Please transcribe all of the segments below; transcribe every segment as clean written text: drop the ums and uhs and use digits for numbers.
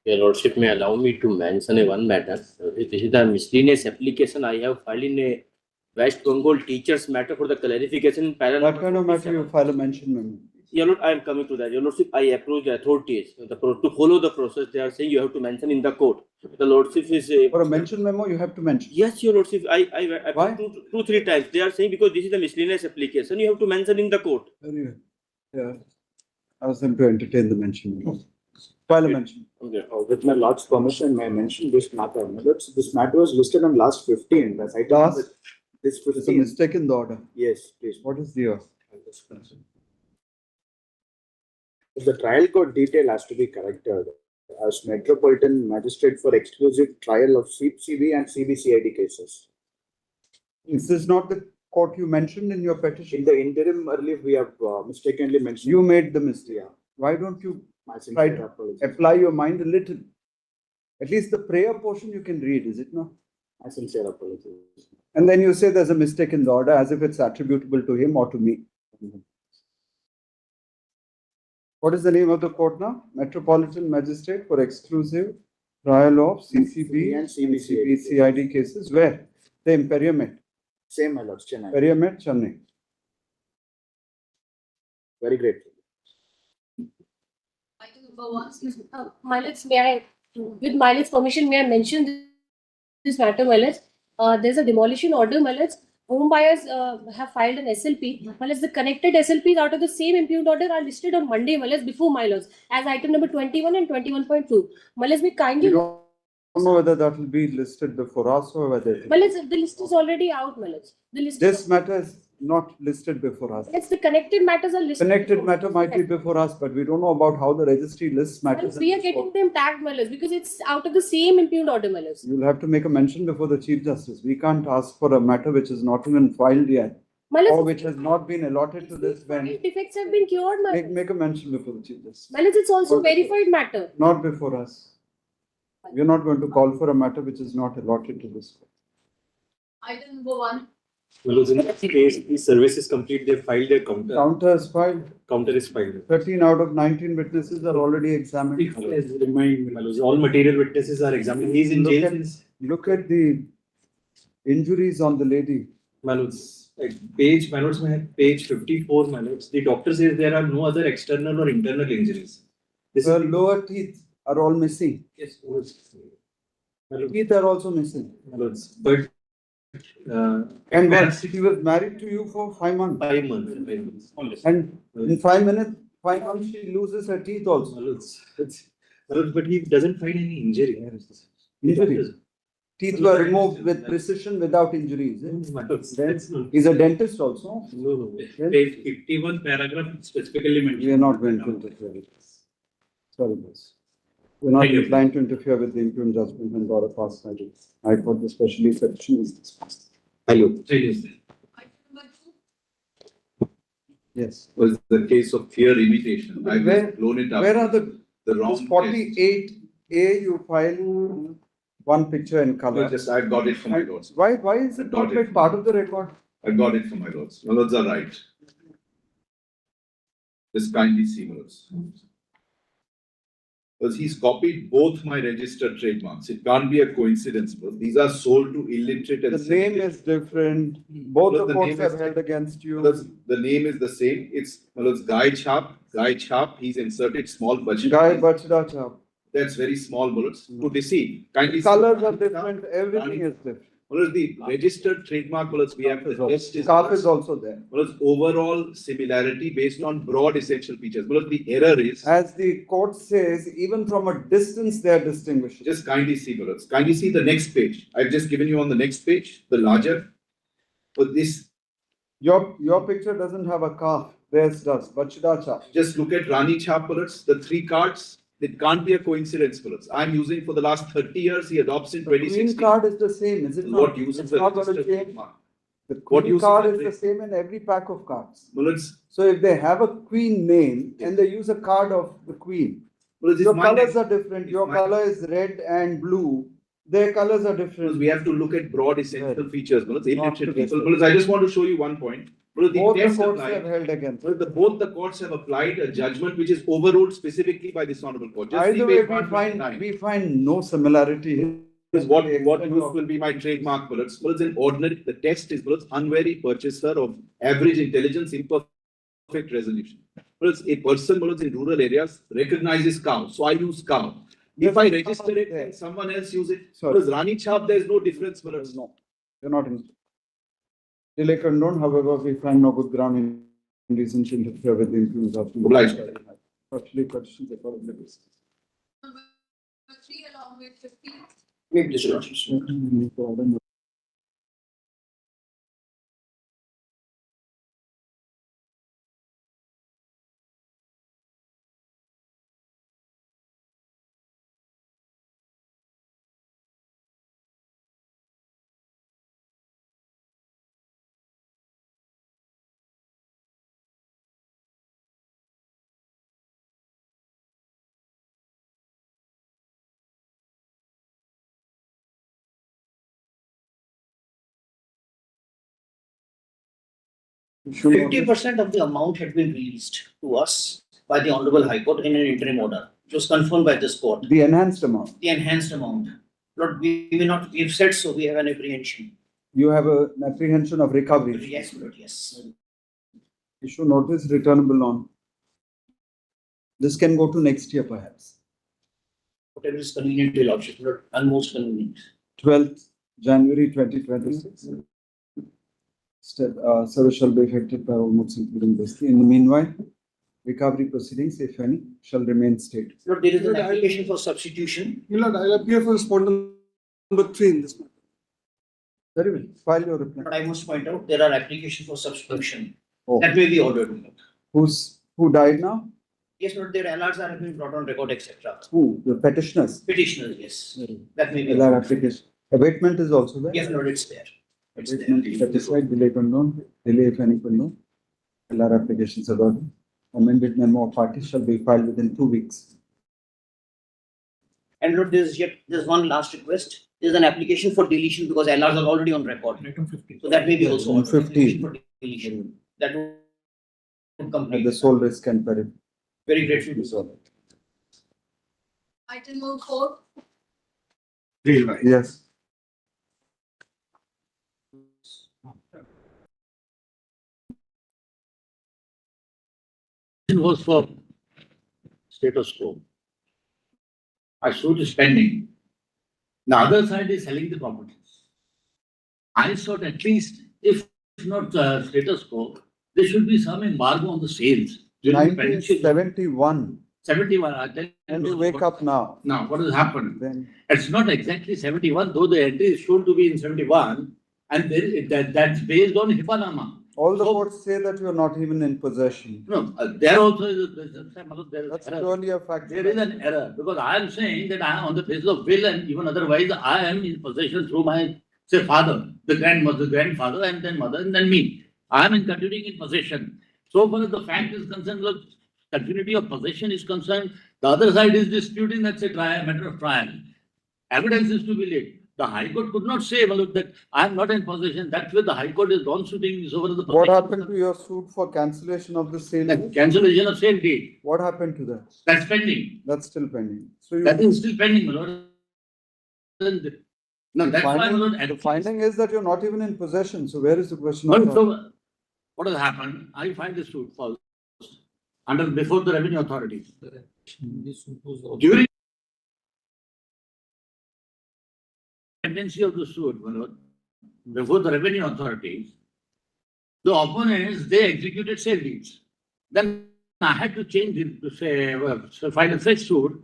Your Lordship may allow me to mention one matter. This is the miscellaneous application I have filed in a West Bengal teachers matter for the clarification in parallel. What kind of matter you file a mention memo? Your Lord, I am coming to that. Your Lordship, I approach the authorities to follow the process. They are saying you have to mention in the court. The Lordship is for a mention memo, you have to mention. Yes, Your Lordship. I Why? two, 3 times. They are saying because this is a miscellaneous application, you have to mention in the court. Very good. Yeah. Ask them to entertain the mention memo. File a mention. Okay. With my Lord's permission, may I mention this matter? This matter was listed on last 15. This It's a 15. mistake in the order. Yes, please. What is the order? The trial court detail has to be corrected as Metropolitan Magistrate for exclusive trial of CB and CBCID cases. Is this not the court you mentioned in your petition? In the interim earlier, we have mistakenly mentioned. You made the mistake. Yeah. Why don't you My try sincere to apologies. apply your mind a little? At least the prayer portion you can read, is it not? My sincere apologies. And then you say there's a mistake in the order as if it's attributable to him or to me. What is the name of the court now? Metropolitan Magistrate for exclusive trial of CCB and CBCID cases. Where? The Imperium. Same, my Lord. Chennai. Imperium, Chennai. Very grateful. My lords, may I, with my lord's permission, may I mention this matter, my lords? There's a demolition order, my lords. Home buyers have filed an SLP. My lords, the connected SLPs out of the same impugned order are listed on Monday, my lords, before my lords, as item number 21 and 21.2. My lords, may kindly. You don't know whether that will be listed before us or whether. My lords, the list is already out, my lords. The list. This matter is not listed before us. Yes, the connected matters are listed. Connected matter might be before us, but we don't know about how the registry lists matters. We are getting them tagged, my lords, because it's out of the same impugned order, my lords. You'll have to make a mention before the Chief Justice. We can't ask for a matter which is not even filed yet, My lords, or which has not been allotted to this bench. defects have been cured, my lords. Make a mention before the Chief Justice. My lords, it's also Okay. verified matter. Not before us. We're not going to call for a matter which is not allotted to this court. Item number 1. Well, in this case, the service is complete. They filed their counter. Counter is filed. Counter is filed. 13 out of 19 witnesses are already examined. All material witnesses are examined. He's in jail since. Look at the injuries on the lady. Malus, page 54. Malus. The doctor says there are no other external or internal injuries. This Her is lower teeth are all missing. yes. Teeth are also missing. Malus. But And what? She was married to you for 5 months. 5 months. And in 5 months, she loses her teeth also. Malus. But he doesn't find any injury. Injury. Teeth were removed with precision without injuries. He's a dentist also. No. Page 51 paragraph specifically mentioned. We are not going to interfere with this. Sorry, boss. We're not inclined to interfere with the interim judgment and order passed by the High Court. The special section is dismissed. Hello. Yes. Was the case of fear imitation. I Where- just blown it up. Where are the the wrong this 48A you file one picture in color? I got it from my lords. Why is it not made part of the record? I got it from my lords. My lords are right. Just kindly see, my lords. Because he's copied both my registered trademarks. It can't be a coincidence, but these are sold to illiterate and The name is different. Both Well, the the courts name have is- held against you. The name is the same. It's my lords Guy Chap. He's inserted small budget. Guy Bachda Chap. That's very small, my lords. To deceive. Kindly see. Colors are different. Everything is different. My lords, the registered trademark, my lords, we have the test is. Scarf is also there. Well, it's overall similarity based on broad essential features. Well, the error is As the court says, even from a distance, they are distinguishable. just kindly see, Bharat. Kindly see the next page. I've just given you on the next page, the larger. But this, Your picture doesn't have a calf. Theirs does. Bachda Chap. just look at Rani Chap, Bharat, the 3 cards. It can't be a coincidence, Bharat. I'm using for the last 30 years. He adopts in The queen 2016. card is the same, is it not? What uses It's the not going to registered change. trademark? The What queen uses card the is the trade- same in every pack of cards. Bharat, So if they have a queen name and they use a card of the queen, Bharat, your this colors mine- are different. Your mine- color is red and blue. Their colors are Because different. we have to look at broad essential features. Bharat, Not illiterate to this people. one. Bharat, I just want to show you one point. Well, the Both the test courts applied- have held against. Well, both the courts have applied a judgment which is overruled specifically by this honorable court. Just see Either way, page 129. we find no similarity. Is what will be my trademark bullets. Bullets in ordinary, the test is bullets unwary purchaser of average intelligence, imperfect resolution. Bullets, a person bullets in rural areas recognizes cow, so I use cow. If I register it and someone else use it, Sorry. bullets Rani Chap, there is no difference bullets. No, they're not in. Delay condoned, however, we find no good ground in reason to interfere with the influence of. Obliged. Actually, questions according to this. Number 3 along with 15. Maybe this is not. Should not- 50% of the amount had been released to us by the Honorable High Court in an interim order. It was confirmed by this court, The enhanced amount. the enhanced amount. Lord, we may not, we've said so, we have an apprehension. You have an apprehension of recovery. Yes, Lord, yes. Issue notice returnable on. This can go to next year perhaps. Whatever is convenient to your lordship, Lord, and most convenient. 12th January 2026. Service shall be effected by almost including this. In the meanwhile, recovery proceedings, if any, shall remain state. Lord, there is an Lord, I- application for substitution. Milord, I'll appear for respondent number 3 in this matter. Very well. File your reply. But I must point out, there are applications for substitution. Oh. That may be ordered. Who died now? Yes, Lord, their LRs have been brought on record, etc. Who? The petitioners. Petitioners, yes. That may be. LR application. Abatement is also there. Yes, Lord, it's there. It's there. Abatement satisfied, delay condoned, delay if any condoned. LR applications are ordered. Amended memo of parties shall be filed within 2 weeks. And Lord, there's one last request. There's an application for deletion because LRs are already on record. Item 15. So that may be also. On ordered. 15. For deletion. That would At complete. the sole risk and peril. Very grateful to you. Item number 4. Yes. It was for status quo. A suit is pending. The other side is selling the properties. I thought at least, if not status quo, there should be some embargo on the sales. During the financial 1971. 71, I tell And you you wake up now. now, what has happened? Then It's not exactly 71, though the entry is shown to be in 71, and that's based on HIPAA-NAMA. all the So- courts say that you're not even in possession. No, there also is there is That's an error. purely a fact. There is an error, because I am saying that I am on the basis of will and even otherwise, I am in possession through my, say, father, the grandmother, grandfather, and then mother, and then me. I am in continuing in possession. So far as the fact is concerned, look, continuity of possession is concerned, the other side is disputing, that's a trial, matter of trial. Evidence is to be laid. The High Court could not say, well, look, that I am not in possession, that's where the High Court is non-suiting so far as the. What possession is happened to your suit for cancellation of the sale? concerned. Cancellation of sale deed, What happened to that? that's pending. That's still pending. So That you, is still pending, my lord. No, that's why, my lord. the finding is that you're not even in possession. So where is the question Well, of? so what has happened? I filed the suit first before the revenue authority. During tendency of the suit, my lord, before the revenue authorities, the opponents, they executed sale deeds. Then I had to change it to say, file a fresh suit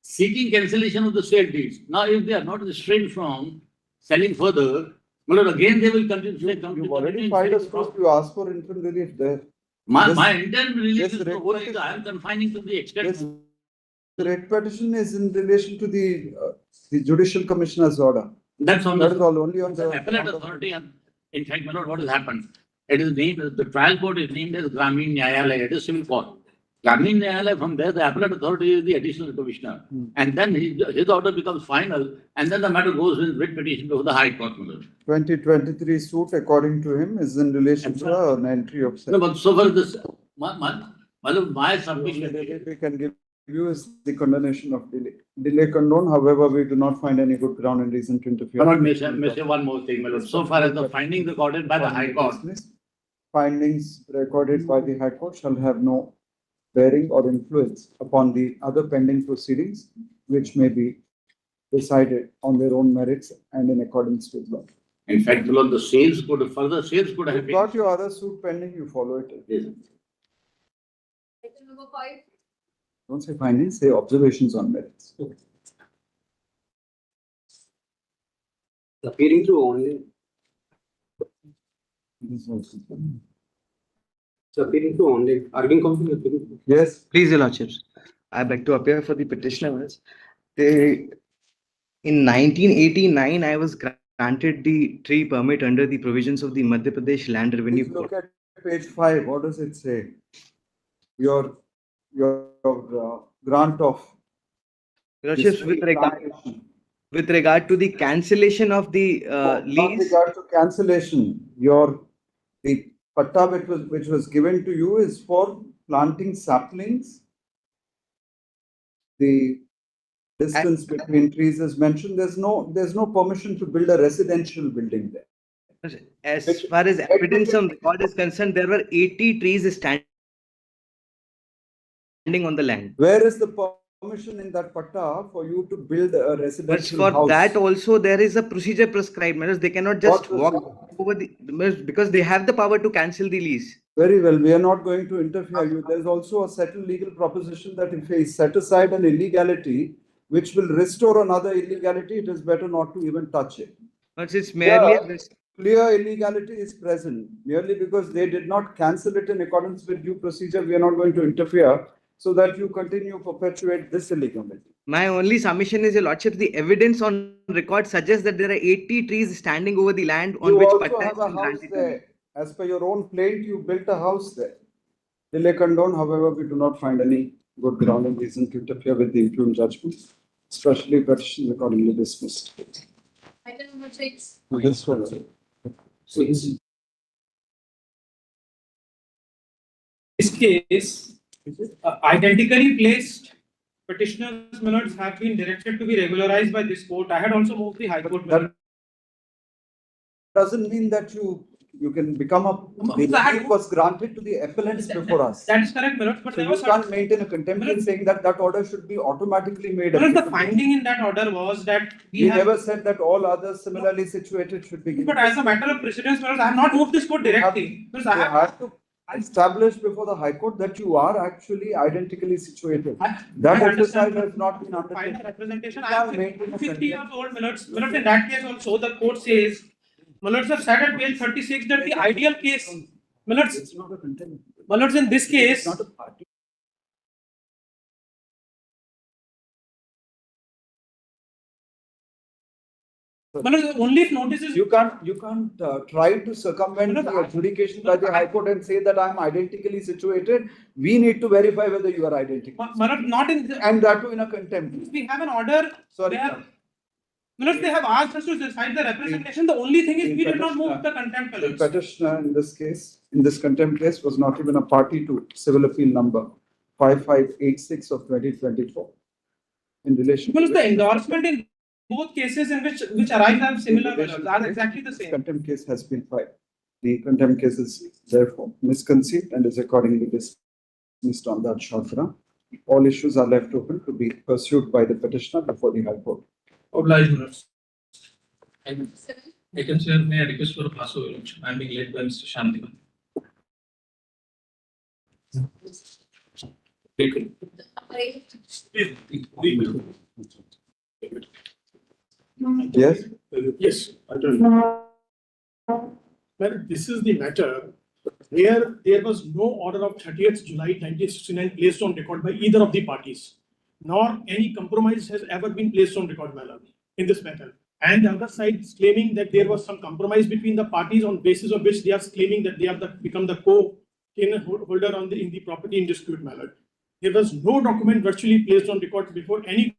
seeking cancellation of the sale deeds. Now, if they are not restrained from selling further, my lord, again they will continue. You've already filed a suit, you asked for interim relief there. My intent release this is the writ whole, petition- I am confining to the extent. This writ petition is in relation to the judicial commissioner's order. That's on That is the all only on the. appellate authority. And in fact, my lord, what has happened? It is named, the trial court is named as Gramin Nyayalaya, it is civil court. Lamini Nyayalaya, from there, the appellate authority is the additional commissioner. And then his order becomes final, and then the matter goes in writ petition before the High Court. 2023 suit, according to him, is in relation to an entry of. No, but so far this, my submission. The only relief we can give you is the condemnation of delay. Delay condoned, however, we do not find any good ground and reason to interfere. But may say one more thing, my lord. So far as the findings recorded by the High Court. Findings recorded by the High Court shall have no bearing or influence upon the other pending proceedings, which may be decided on their own merits and in accordance with law. In fact, my lord, the sales could, further sales could have You've been. got your other suit pending, you follow it. Yes. Item number 5. Don't say findings, say observations on merits. Appearing through only, This also. appearing through only, arguing counsel appearing through. Yes, Please, Your Lordships, I beg to appear for the petitioners. In 1989, I was granted the tree permit under the provisions of the Madhya Pradesh Land Revenue please Code. look at page 5, what does it say? Your grant of. Your Lordships, with regard to the cancellation of the Not lease, regard to cancellation, the patta which was given to you is for planting saplings. The distance between trees is mentioned. There's no permission to build a residential building there. as far as evidence on record is concerned, there were 80 trees standing on the land. Where is the permission in that patta for you to build a But residential for house? that also, there is a procedure prescribed. Means they cannot just What walk procedure? over the, because they have the power to cancel the lease. Very well, we are not going to interfere. There's also a settled legal proposition that if we set aside an illegality which will restore another illegality, it is better not to even touch it. But it's merely Yeah. Clear illegality is present. Merely because they did not cancel it in accordance with due procedure, we are not going to interfere so that you continue to perpetuate this illegality. my only submission is, Your Lordship, the evidence on record suggests that there are 80 trees standing over the land on You which also patta have has a been house granted to there. As per your own plaint, you built a house there. Delay condoned, however, we do not find any good ground and reason to interfere with the interim judgment, especially petition accordingly dismissed. Item number 6. This one. This case, identically placed petitioners' minutes have been directed to be regularized by this court. I had also moved the High Court. That doesn't mean that you can become a. The relief was granted to the appellants before us. That is correct, my lord, but So there you was can't maintain a contempt in saying that that order should be automatically made. the applicable. finding in that order was that We never said that all others similarly situated should be given. But as a matter of precedence, my lord, I have not moved this court directly. Because You I have, have to establish before the High Court that you are actually identically situated. That I exercise understand. has not been Final undertaken. representation, You I am can't maintain a 50 years contempt. old, my lords. My lords, in that case also, the court says, my lords have said at page 36 that the ideal case, my lords, It's not a contempt. my lords, in this case, It's not a party. my lords, only if notices. You can't try to circumvent the adjudication by the High Court and say that I'm identically situated. We need to verify whether you are identical. My lord, not in, And that too in a contempt. we have an order. Sorry. They have, my lords, they have asked us to decide the representation. The only thing is we did not move the contempt, my The lords. petitioner in this case, in this contempt case, was not even a party to civil appeal number 5586 of 2024. In relation. My to lords, the which- endorsement in both cases in which arise have similar, my lords, are exactly the same. Contempt case has been filed. The contempt case is therefore misconceived and is accordingly dismissed on that short ground. All issues are left open to be pursued by the petitioner before the High Court. Obliged, my lords. Seven. Item chair, may I request for a pass over election? I am being led by Mr. Shantiman. Number 8. Yes? Yes, I don't know. Well, this is the matter where there was no order of 30th July 1969 placed on record by either of the parties, nor any compromise has ever been placed on record, madam, in this matter. And the other side is claiming that there was some compromise between the parties on basis of which they are claiming that they have become the co-holder in the property in dispute, madam. there was no document virtually placed on record before any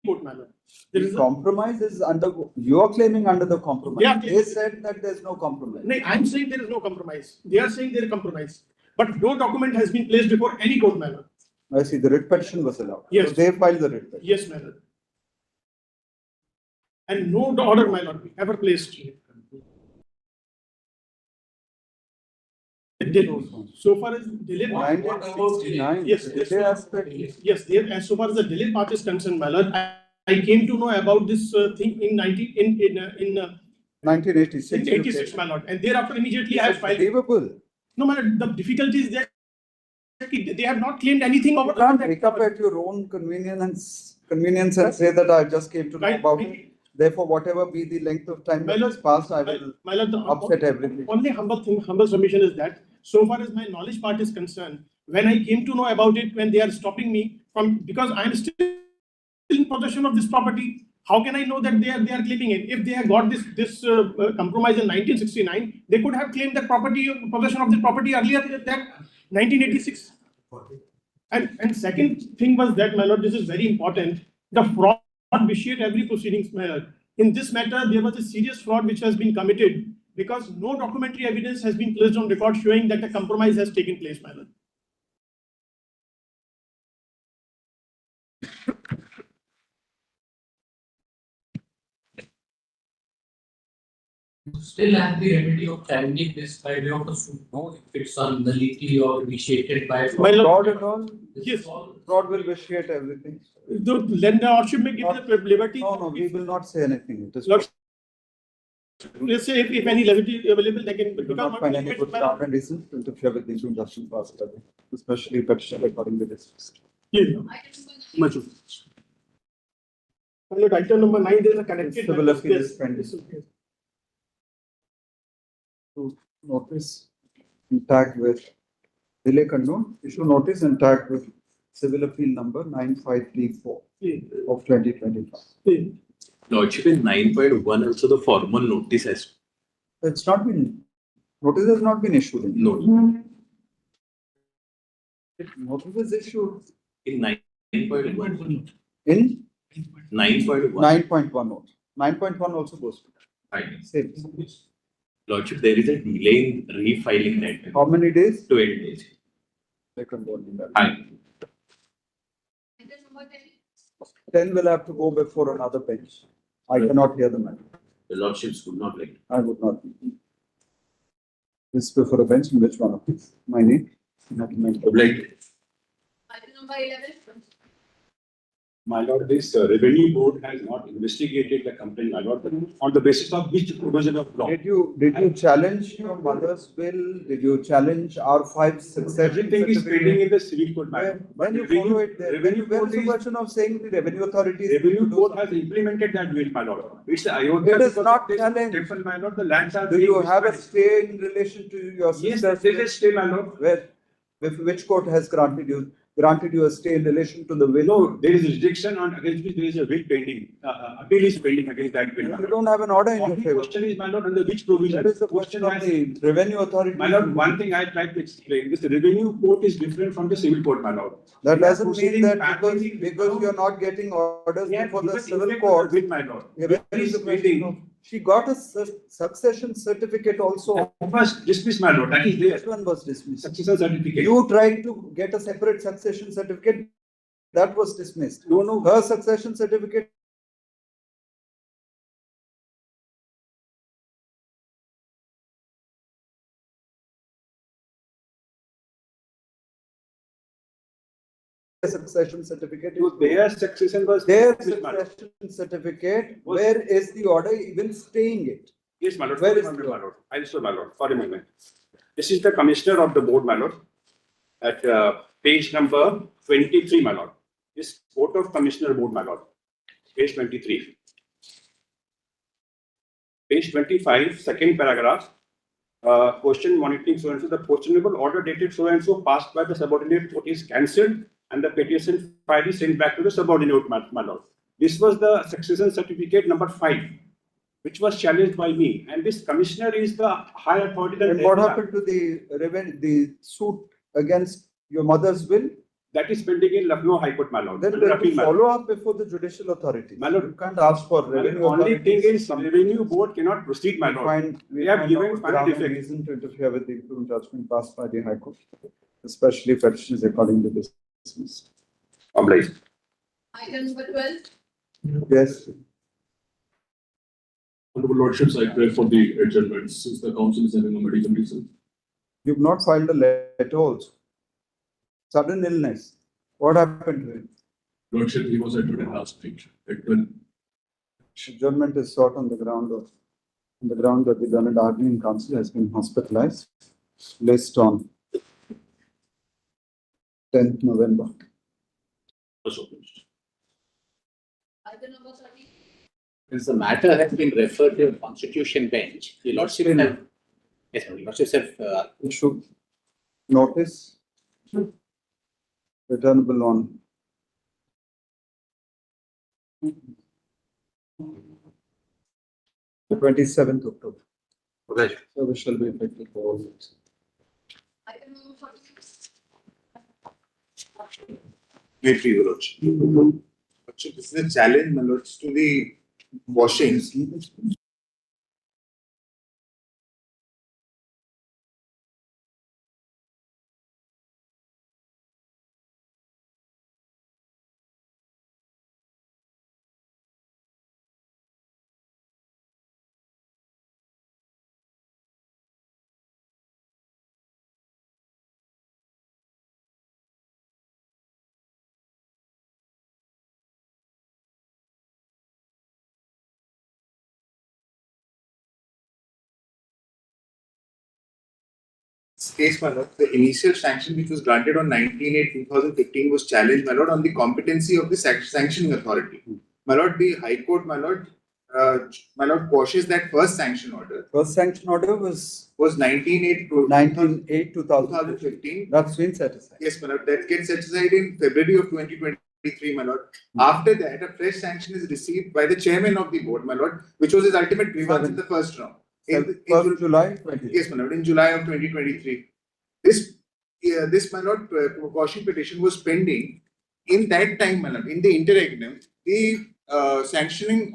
court matter. There The is a, compromise is under, you are claiming under the compromise. Yeah. They said that there's no compromise. no, I'm saying there is no compromise. They are saying there is compromise. But no document has been placed before any court matter. I see, the writ petition was allowed. Yes. So they filed the writ petition. Yes, my lord. And no order, my lord, ever placed. So far as delay. 1969. Yes, the yes, delay aspect. yes, there, as so far as the delay part is concerned, my lord, I came to know about this thing in 1986. in 86, my lord, and thereafter immediately I have filed. Believable. No, my lord, the difficulty is that they have not claimed anything You over. can't wake up at your own convenience and say that I just came to know Right. about it. Therefore, whatever be the length of time that has passed, I will My lord, the upset everything. only humble submission is that, so far as my knowledge part is concerned, when I came to know about it, when they are stopping me from, because I am still in possession of this property, how can I know that they are claiming it? If they have got this compromise in 1969, they could have claimed that possession of the property earlier than 1986. And second thing was that, my lord, this is very important. The fraud vitiate every proceedings, my lord. In this matter, there was a serious fraud which has been committed because no documentary evidence has been placed on record showing that a compromise has taken place, my lord. Still have the remedy of challenging this by way of a suit, no, if it's on nullity or vitiated by. My lord, Fraud and all, yes, fraud will vitiate everything. the lender or should may give the liberty. No, we will not say anything. It is. Lord, let's say if any levity available, they can. We will not find any good ground and reason to interfere with the injunction passed, especially petition according to this. Much. Item number 9, there is a connected. Civil appeal is pending. To notice and tag with delay condone, issue notice and tag with civil appeal number 9534 of 2025. Lordship, in 9.1 also the formal notice has. It's not been, notice has not been issued. No. Notice is issued In 9.1. in 9.1. 9.1. 9.1 also goes to Fine. same. Lordship, there is a delay in refiling that. How many days? 12 days. They can go in that. Fine. 10 will have to go before another bench. I cannot hear the matter. The Lordships would not like. I would not. This before a bench in which one of these? My name? Not my name. Like, Item number 11. My lord, this revenue board has not investigated the complaint, my lord, on the basis of which provision of law. Did you challenge your mother's will? Did you challenge R5 succession? Everything is pending in the civil court, my lord. When you follow it there, when you get the question of saying the revenue authorities. Revenue board has implemented that will, my lord. It's the Ayodhya. It is not challenged. Temple, my lord, the lands are. Do you have a stay in relation to your Yes, sister's? there is a stay, my lord. Where, which court has granted you a stay in relation to the will? No, there is a restriction on against which there is a will pending. Appeal is pending against that will. You don't have an order in your Only favor. question is, my lord, under which provision? That is the question of the revenue authority. My lord, one thing I tried to explain, this revenue court is different from the civil court, my lord. That We are doesn't mean proceeding that parallelly because you're not getting orders Yeah, before give the us civil effect court. of the will, my lord. There Will is is a question of- She got a succession certificate also. First dismiss, my lord, that is there. Which one was dismissed? Succession certificate. You tried to get a separate succession certificate. That was dismissed. No. Her succession certificate. Succession certificate. Their succession was. Their dismissed, my lord. succession certificate, where is the order even staying it? Yes, my lord. Where Sorry, is my the lord, my lord? I'll show, my lord. For a moment. This is the commissioner of the board, my lord. At page number 23, my lord. This court of commissioner board, my lord. Page 23. Page 25, second paragraph. Question monitoring so and so. The questionable order dated so and so passed by the subordinate court is cancelled and the petition file is sent back to the subordinate, my lord. This was the succession certificate number 5, which was challenged by me. And this commissioner is the high authority. And what happened to the suit against your mother's will? That is pending in Lucknow High Court, my lord. Then under they appeal, will my lord. follow up before the judicial authorities. My lord, You can't ask for My lord, revenue only thing authorities. is, revenue board cannot proceed, my lord. We They have find given no final ground and defect. reason to interfere with the interim judgment passed by the High Court, especially petitions accordingly dismissed. Obliged. Item number 12. Yes. Honorable Lordships, I pray for the adjournment since the council is having a medical reason. You've not filed a letter also. Sudden illness. What happened to him? Lordship, he was admitted last week. Adjournment is sought on the ground that the Learned Arguing Council has been hospitalized, placed on 10th November. Item number 13. Since the matter has been referred to a constitution bench, the Lordship have, yes, sir, Lordships have, Issue notice returnable on the 27th October. Obliged. So we shall be effective for all this. Item number 46. Wait for you, Lordship. Lordship, this is a challenge, my lords, to the washings. Case, my lord, the initial sanction which was granted on 19/8/2015 was challenged, my lord, on the competency of the sanctioning authority. My lord, the High Court, my lord, quashes that first sanction order. First sanction order was 19/8/2015. That's been set aside. Yes, my lord, that gets set aside in February of 2023, my lord. After that, a fresh sanction is received by the chairman of the board, my lord, which was his ultimate grievance in the first round. In July 20. Yes, my lord, in July of 2023. This, my lord, quashing petition was pending. In that time, my lord, in the interregnum, the sanction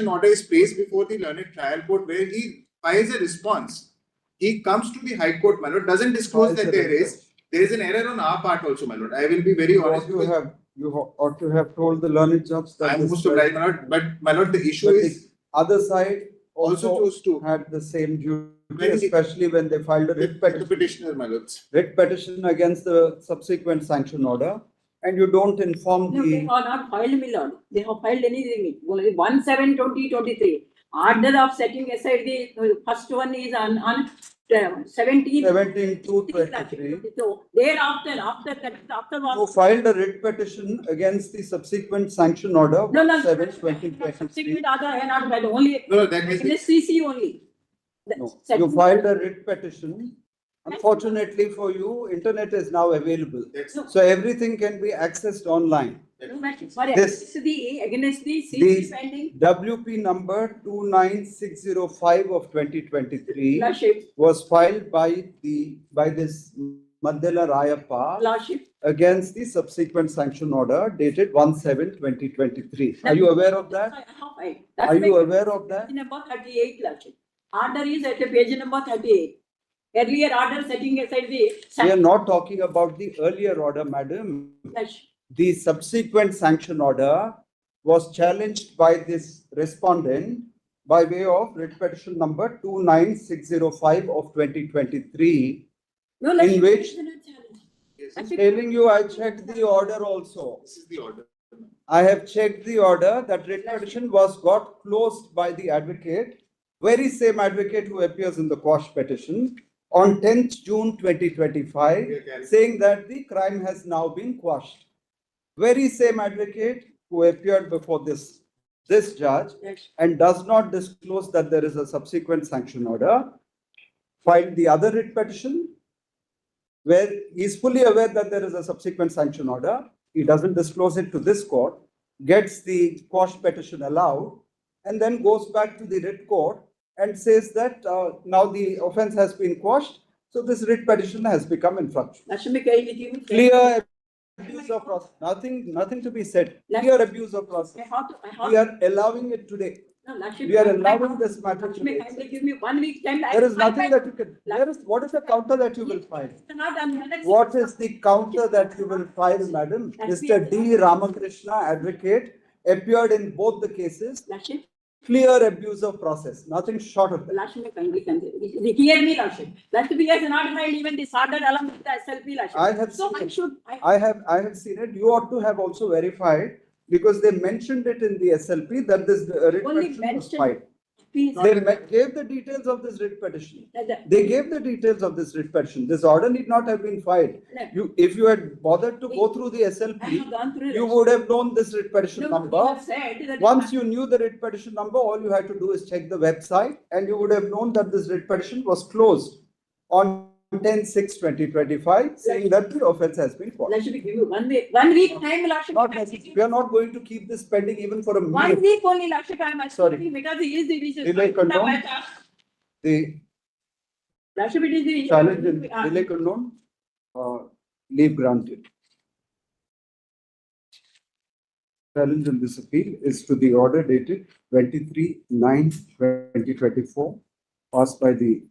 order is placed before the learned trial court, where he files a response. He comes to the High Court, my lord, doesn't disclose that there is an error on our part also, my lord. I will be very honest. You ought to have told the learned judge that. I must have right, my lord, but my lord, the issue is the other side also chose to had the same duty, especially when they filed a writ petitioner, my lords. Writ petition against the subsequent sanction order, and you don't inform No, they have not filed, my lord. They have filed anything. Only 1/7/2023. Order of setting aside the first one is on 17/2/23. So thereafter, after You filed a writ petition against the subsequent sanction order. No, 7/2023. subsequent order I have not filed. Only No, that is against CC only. No, you filed a writ petition. Unfortunately for you, internet is now available. So everything can be accessed online. Against the CC pending. WP number 29605 of 2023 Lordship. was filed by this Madhela Rayappa Lordship. against the subsequent sanction order dated 1/7/2023. Are you aware of that? Are you aware of that? Page number 38, Lordship. Order is at page number 38. Earlier order setting aside the. We are not talking about the earlier order, madam. The subsequent sanction order was challenged by this respondent by way of writ petition number 29605 of 2023, in which I'm telling you, I checked the order also. This is the order. I have checked the order. That writ petition got closed by the advocate, very same advocate who appears in the quash petition, on 10th June 2025, saying that the crime has now been quashed. Very same advocate who appeared before this judge and does not disclose that there is a subsequent sanction order, filed the other writ petition where he is fully aware that there is a subsequent sanction order. He doesn't disclose it to this court, gets the quash petition allowed, and then goes back to the writ court and says that now the offense has been quashed, so this writ petition has become infractional. That should be carried with you. Clear abuse of process. Nothing to be said. Clear abuse of process. We are allowing it today. We are allowing this matter today. Give me 1 week time. There is nothing that you can, what is the counter that you will file? What is the counter that you will file, madam? Mr. D. Ramakrishna, advocate, appeared in both the cases. Clear abuse of process, nothing short of that. Lashmi kindly hear me, Lashmi. Lashmi has not filed even the order along with the SLP, Lashmi. I have so seen I it. should. I have seen it. You ought to have also verified because they mentioned it in the SLP that this writ petition was filed. They gave the details of this writ petition. They gave the details of this writ petition. This order need not have been filed. If you had bothered to go through the SLP, you would have known this writ petition number. Once you knew the writ petition number, all you had to do is check the website and you would have known that this writ petition was closed on 10/6/2025, saying that the offence has been filed. Lashmi, give you 1 week. 1 week time, Lashmi. Not necessary. We are not going to keep this pending even for a minute. 1 week only, Lashmi. I am Sorry. because he is the vision. Delay condone. The Lashmi is the challenge in delay condone, leave granted. Challenge in this appeal is to the order dated 23/9/2024, passed by the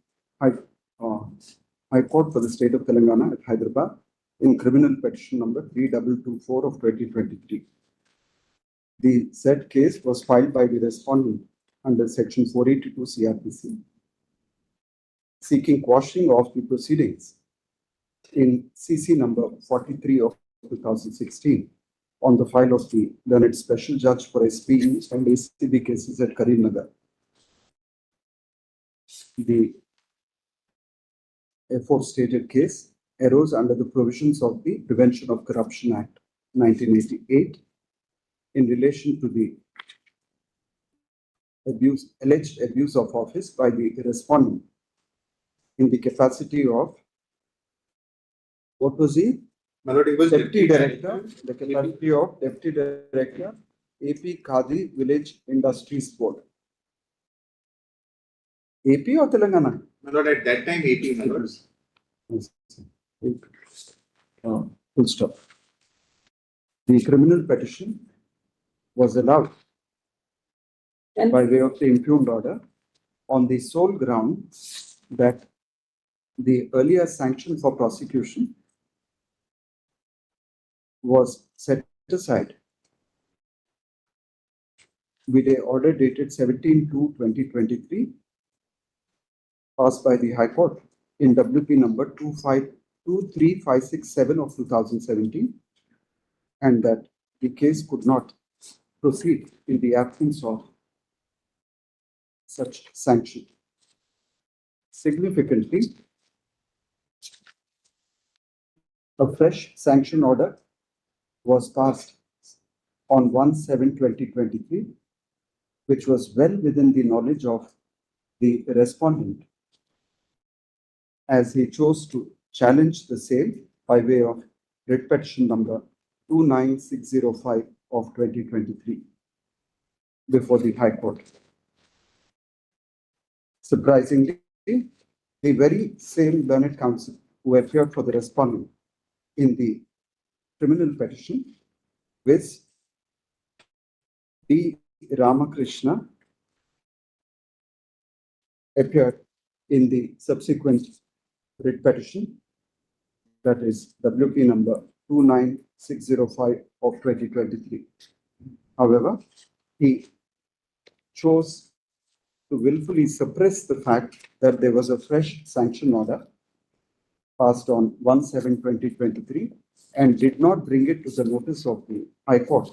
High Court for the State of Telangana at Hyderabad in criminal petition number 3224 of 2023. The said case was filed by the respondent under section 482 CRPC, seeking quashing of the proceedings in CC number 43 of 2016 on the file of the learned special judge for SPE and ACB cases at Karimnagar. The aforestated case arose under the provisions of the Prevention of Corruption Act 1988 in relation to the alleged abuse of office by the respondent in the capacity of, what was he? Deputy Director, the capacity of Deputy Director, AP Khadi Village Industries Board. AP or Telangana? My lord, at that time, 18, my lord. Full stop. The criminal petition was allowed by way of the impugned order on the sole ground that the earlier sanction for prosecution was set aside with a order dated 17/2/2023, passed by the High Court in WP number 23567 of 2017, and that the case could not proceed in the absence of such sanction. Significantly, a fresh sanction order was passed on 1/7/2023, which was well within the knowledge of the respondent, as he chose to challenge the same by way of writ petition number 29605 of 2023 before the High Court. Surprisingly, the very same learned counsel who appeared for the respondent in the criminal petition with D. Ramakrishna appeared in the subsequent writ petition, that is WP number 29605 of 2023. However, he chose to willfully suppress the fact that there was a fresh sanction order passed on 1/7/2023 and did not bring it to the notice of the High Court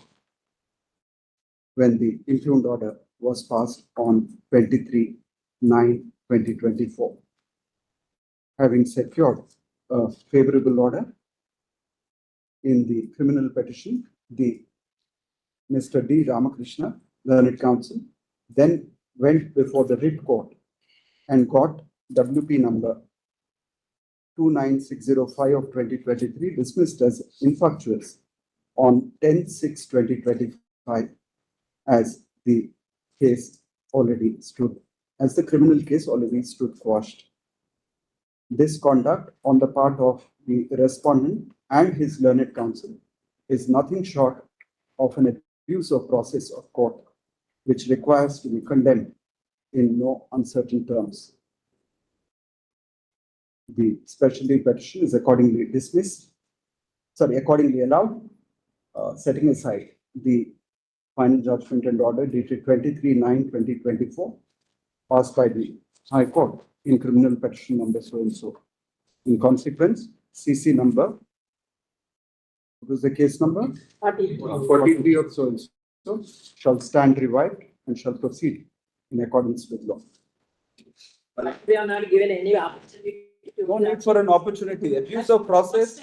when the impugned order was passed on 23/9/2024. Having secured a favorable order in the criminal petition, the Mr. D. Ramakrishna, learned counsel, then went before the writ court and got WP number 29605 of 2023 dismissed as infructuous on 10/6/2025, as the case already stood, as the criminal case already stood quashed. This conduct on the part of the respondent and his learned counsel is nothing short of an abuse of process of court, which requires to be condemned in no uncertain terms. The special leave petition is accordingly accordingly allowed, setting aside the final judgment and order dated 23/9/2024, passed by the High Court in criminal petition number so and so. In consequence, CC number, what was the case number? 43 of so and so shall stand revived and shall proceed in accordance with law. We are not given any opportunity. No need for an opportunity. Abuse of process,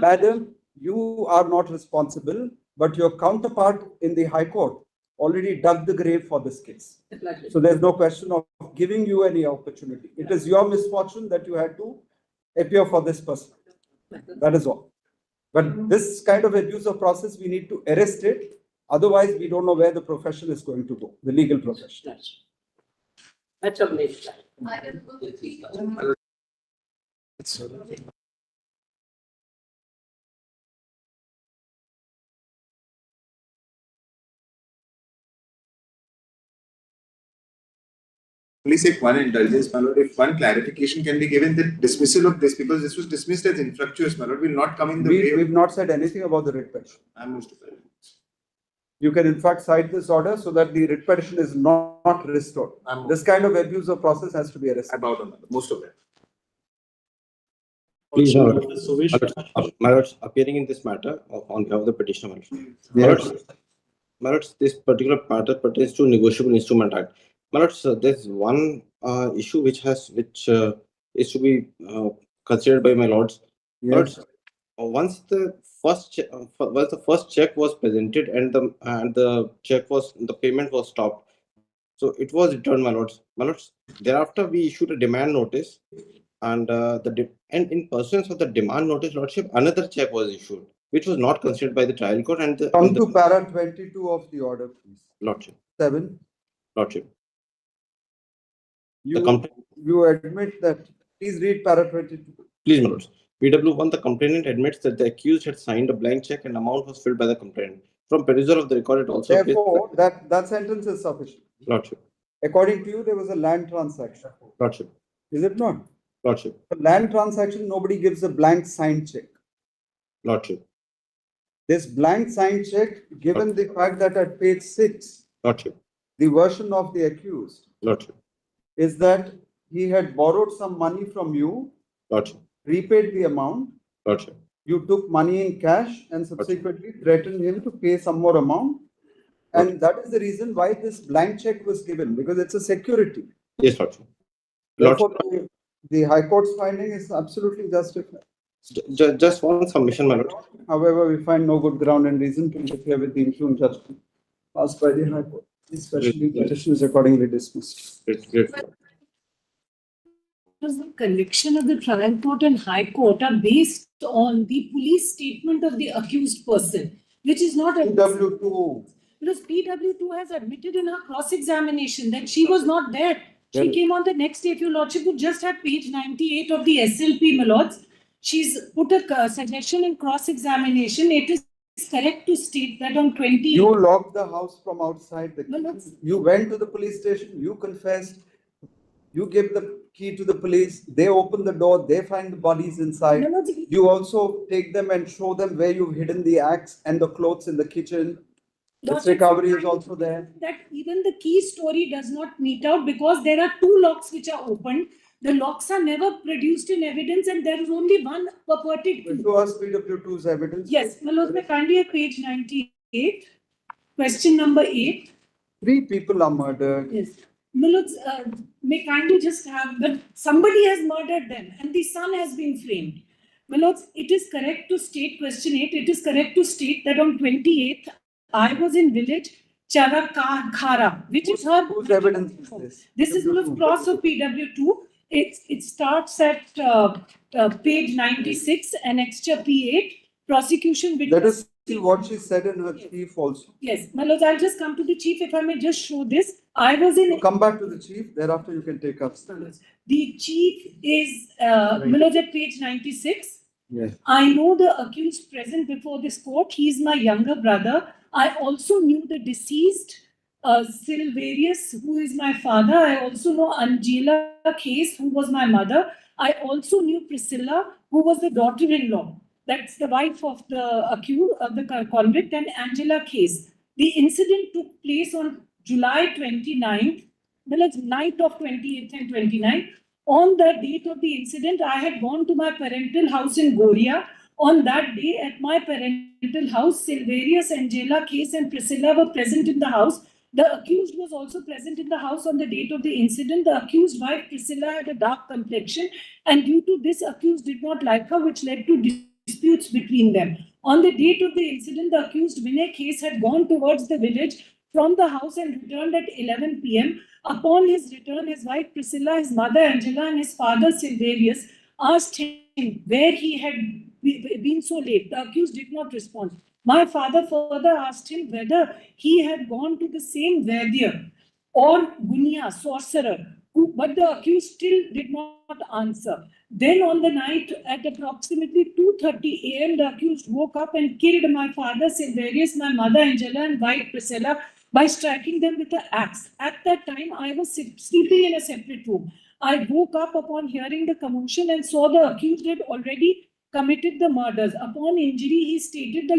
madam, you are not responsible, but your counterpart in the High Court already dug the grave for this case. So there's no question of giving you any opportunity. It is your misfortune that you had to appear for this person. That is all. But this kind of abuse of process, we need to arrest it. Otherwise, we don't know where the profession is going to go, the legal profession. That's a place. Please take one indulgence, my lord. If one clarification can be given, that dismissal of this, because this was dismissed as infructuous, my lord, will not come in the way. We've not said anything about the writ petition. I'm most of it. You can in fact cite this order so that the writ petition is not restored. This kind of abuse of process has to be arrested. About most of it. Please, my lords, appearing in this matter on behalf of the petitioner. My lords, this particular matter pertains to Negotiable Instrument Act. My lords, there's one issue which is to be considered by my lords. Yes. Lords, once the first check was presented and the payment was stopped, so it was returned, my lords. My lords, thereafter we issued a demand notice, and in pursuance of the demand notice, lordship, another check was issued, which was not considered by the trial court. And come to para 22 of the order, please. Lordship. 7. Lordship. You admit that. Please read para 22. Please, my lords. BW1, the complainant admits that the accused had signed a blank check and amount was filled by the complainant. From perusal of the record, it also therefore that sentence is sufficient. Lordship. According to you, there was a land transaction. Lordship. Is it not? Lordship. For land transaction, nobody gives a blank signed check. Lordship. This blank signed check, given the fact that at page 6, Lordship, the version of the accused, Lordship, is that he had borrowed some money from you, Lordship, repaid the amount, Lordship, you took money in cash and subsequently threatened him to pay some more amount. And that is the reason why this blank check was given, because it's a security. Yes, Lordship. Therefore, the High Court's finding is absolutely justified. Just one submission, my lord. However, we find no good ground and reason to interfere with the interim judgment passed by the High Court. Especially the petition is accordingly dismissed. Great. The conviction of the trial court and High Court are based on the police statement of the accused person, which is not PW2. Because PW2 has admitted in her cross-examination that she was not there. She came on the next day. If your lordship would just have page 98 of the SLP, my lords, she's put a suggestion in cross-examination. It is correct to state that on 20. You locked the house from outside. You went to the police station. You confessed. You gave the key to the police. They open the door. They find the bodies inside. You also take them and show them where you've hidden the axe and the clothes in the kitchen. This recovery is also there. That even the key story does not meet out because there are two locks which are opened. The locks are never produced in evidence and there is only one purported. Show us PW2's evidence. Yes, my lord, may kindly at page 98, question number 8. 3 people are murdered. Yes. My lords, may kindly just have that somebody has murdered them and the son has been framed. My lords, it is correct to state, question 8, it is correct to state that on 28th, I was in village Charakhara, which is her. Whose evidence is this? This is the cross of PW2. It starts at page 96, annexure P8, prosecution. Let us see what she said in her chief also. Yes, my lords, I'll just come to the chief if I may just show this. I was in. Come back to the chief, thereafter you can take up. The chief is, my lords, at page 96. Yes. I know the accused present before this court. He is my younger brother. I also knew the deceased, Silverius, who is my father. I also know Angela Case, who was my mother. I also knew Priscilla, who was the daughter-in-law. That's the wife of the accused, of the convict, and Angela Case. The incident took place on July 29th, the night of 28th and 29th. On the date of the incident, I had gone to my parental house in Goria. On that day, at my parental house, Silverius, Angela Case, and Priscilla were present in the house. The accused was also present in the house on the date of the incident. The accused wife, Priscilla, had a dark complexion, and due to this, accused did not like her, which led to disputes between them. On the date of the incident, the accused Vinay Case had gone towards the village from the house and returned at 11 p.m. Upon his return, his wife Priscilla, his mother Angela, and his father Silverius asked him where he had been so late. The accused did not respond. My father further asked him whether he had gone to the same Vaidya or Gunya, sorcerer, but the accused still did not answer. Then on the night at approximately 2:30 a.m., the accused woke up and killed my father Silverius, my mother Angela, and wife Priscilla by striking them with an axe. At that time, I was sleeping in a separate room. I woke up upon hearing the commotion and saw the accused had already committed the murders. Upon injury, he stated that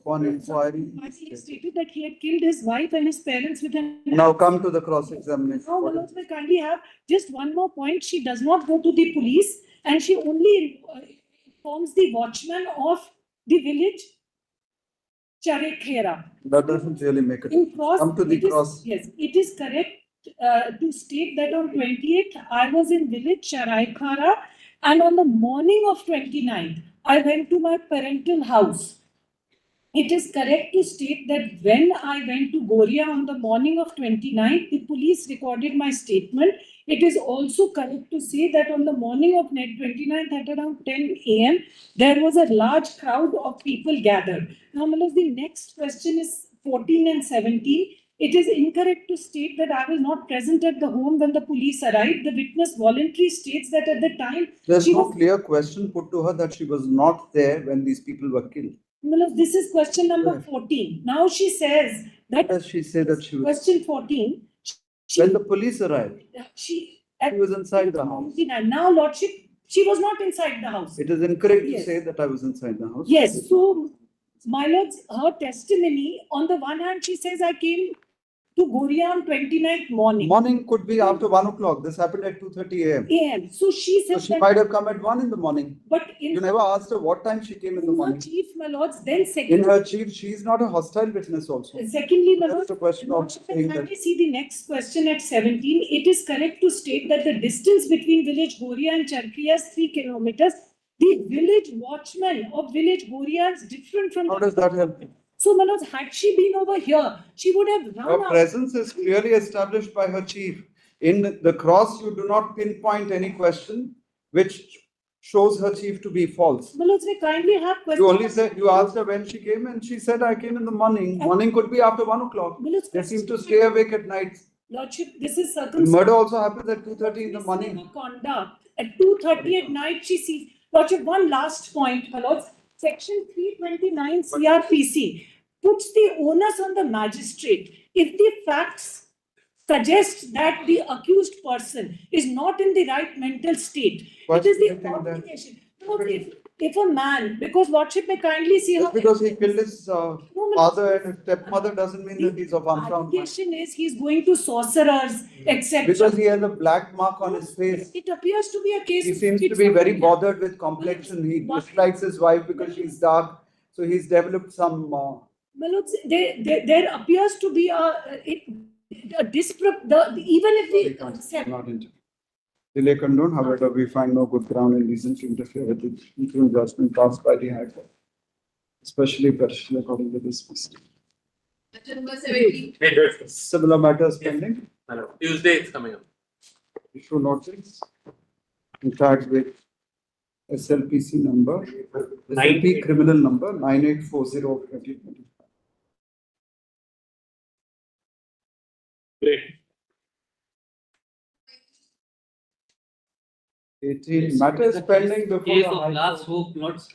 Upon inquiry, he stated that he had killed his wife and his parents with an now come to the cross-examination. Now, Manoj, may kindly have just one more point. She does not go to the police, and she only informs the watchman of the village, Charekhera. That doesn't really make it. In cross, Come to the cross. Yes, it is correct to state that on 28th, I was in village Charaikara, and on the morning of 29th, I went to my parental house. It is correct to state that when I went to Goria on the morning of 29th, the police recorded my statement. It is also correct to say that on the morning of 29th at around 10 a.m., there was a large crowd of people gathered. Now, Manoj, the next question is 14 and 17. It is incorrect to state that I was not present at the home when the police arrived. The witness voluntarily states that at the time There's no clear question put to her that she was not there when these people were killed. This is question number 14. Now she says that. Does she say that she was? Question 14. When the police arrived, she was inside the house. Now, Lordship, she was not inside the house. It is incorrect to say that I was inside the house. Yes. So, my lords, her testimony, on the one hand, she says I came to Goria on 29th morning. Morning could be after 1 o'clock. This happened at 2:30 a.m. AM. So she says she might have come at 1 in the morning. But you never asked her what time she came in the morning. Chief, my lords, then second. In her chief, she is not a hostile witness also. Secondly, my lords, the question of saying that. See the next question at 17. It is correct to state that the distance between village Goria and Charkriya is 3 kilometers. The village watchman of village Goria is different from. How does that help? So, Manoj, had she been over here, she would have run Her presence is clearly established by her chief. In the cross, you do not pinpoint any question which shows her chief to be false. Manoj, we kindly have questions. You only said, you asked her when she came and she said, I came in the morning. Morning could be after 1 o'clock. They seem to stay awake at night. Lordship, this is circumstantial. Murder also happens at 2:30 in the morning. Conduct. At 2:30 at night, she sees. Lordship, one last point, my lords. Section 329 CRPC puts the onus on the magistrate. If the facts suggest that the accused person is not in the right mental state, it is the obligation. If a man, because Lordship may kindly see her. Because he killed his father and his stepmother doesn't mean that he's of unsound mind. The allegation is he's going to sorcerers, etc. Because he has a black mark on his face. It appears to be a case. He seems to be very bothered with complexion. He dislikes his wife because she's dark. So he's developed some. There appears to be even if we accept. Not into. Delay condoned, however, we find no good ground and reason to interfere with the interim judgment passed by the High Court, especially partially according to this list. Similar matters pending. Tuesday it's coming up. Issue notice. In fact, with SLPC number, SLP criminal number 9840/2025. Great. 18 matters pending before Case the of High last Court. hope, not.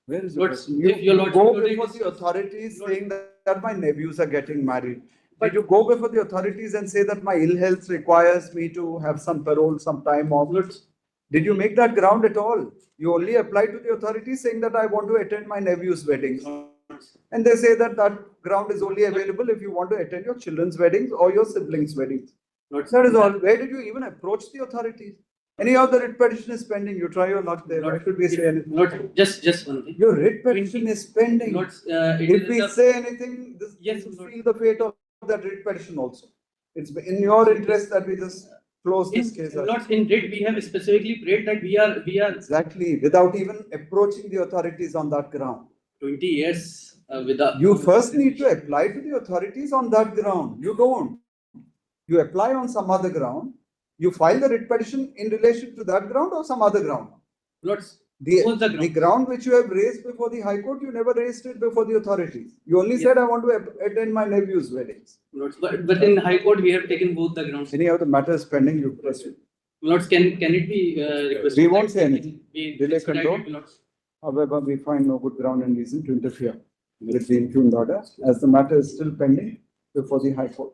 Where is the Not- person? if You your lordship go already before the dismissed- authorities saying that my nephews are getting married. But you go before the authorities and say that my ill health requires me to have some parole, some time off. Did you make that ground at all? You only apply to the authorities saying that I want to attend my nephew's weddings. And they say that that ground is only available if you want to attend your children's weddings or your siblings' weddings. That is all. Where did you even approach the authorities? Anyhow, the writ petition is pending. You try your luck there. Why should we say anything? Not just one thing. Your writ petition is pending. Not, If we say anything, this will feel the fate of that writ petition also. It's in your interest that we just close this case. Not in writ, we have specifically prayed that we are Exactly, without even approaching the authorities on that ground. 20 years without. You first need to apply to the authorities on that ground. You don't. You apply on some other ground. You file the writ petition in relation to that ground or some other ground. The ground which you have raised before the High Court, you never raised it before the authorities. You only said, I want to attend my nephew's weddings. But in High Court, we have taken both the grounds. Any other matters pending, you proceed. Lords, can it be requested? We won't say anything. We Delay expedite control. it, Lords. However, we find no good ground and reason to interfere with the impugned order as the matter is still pending before the High Court.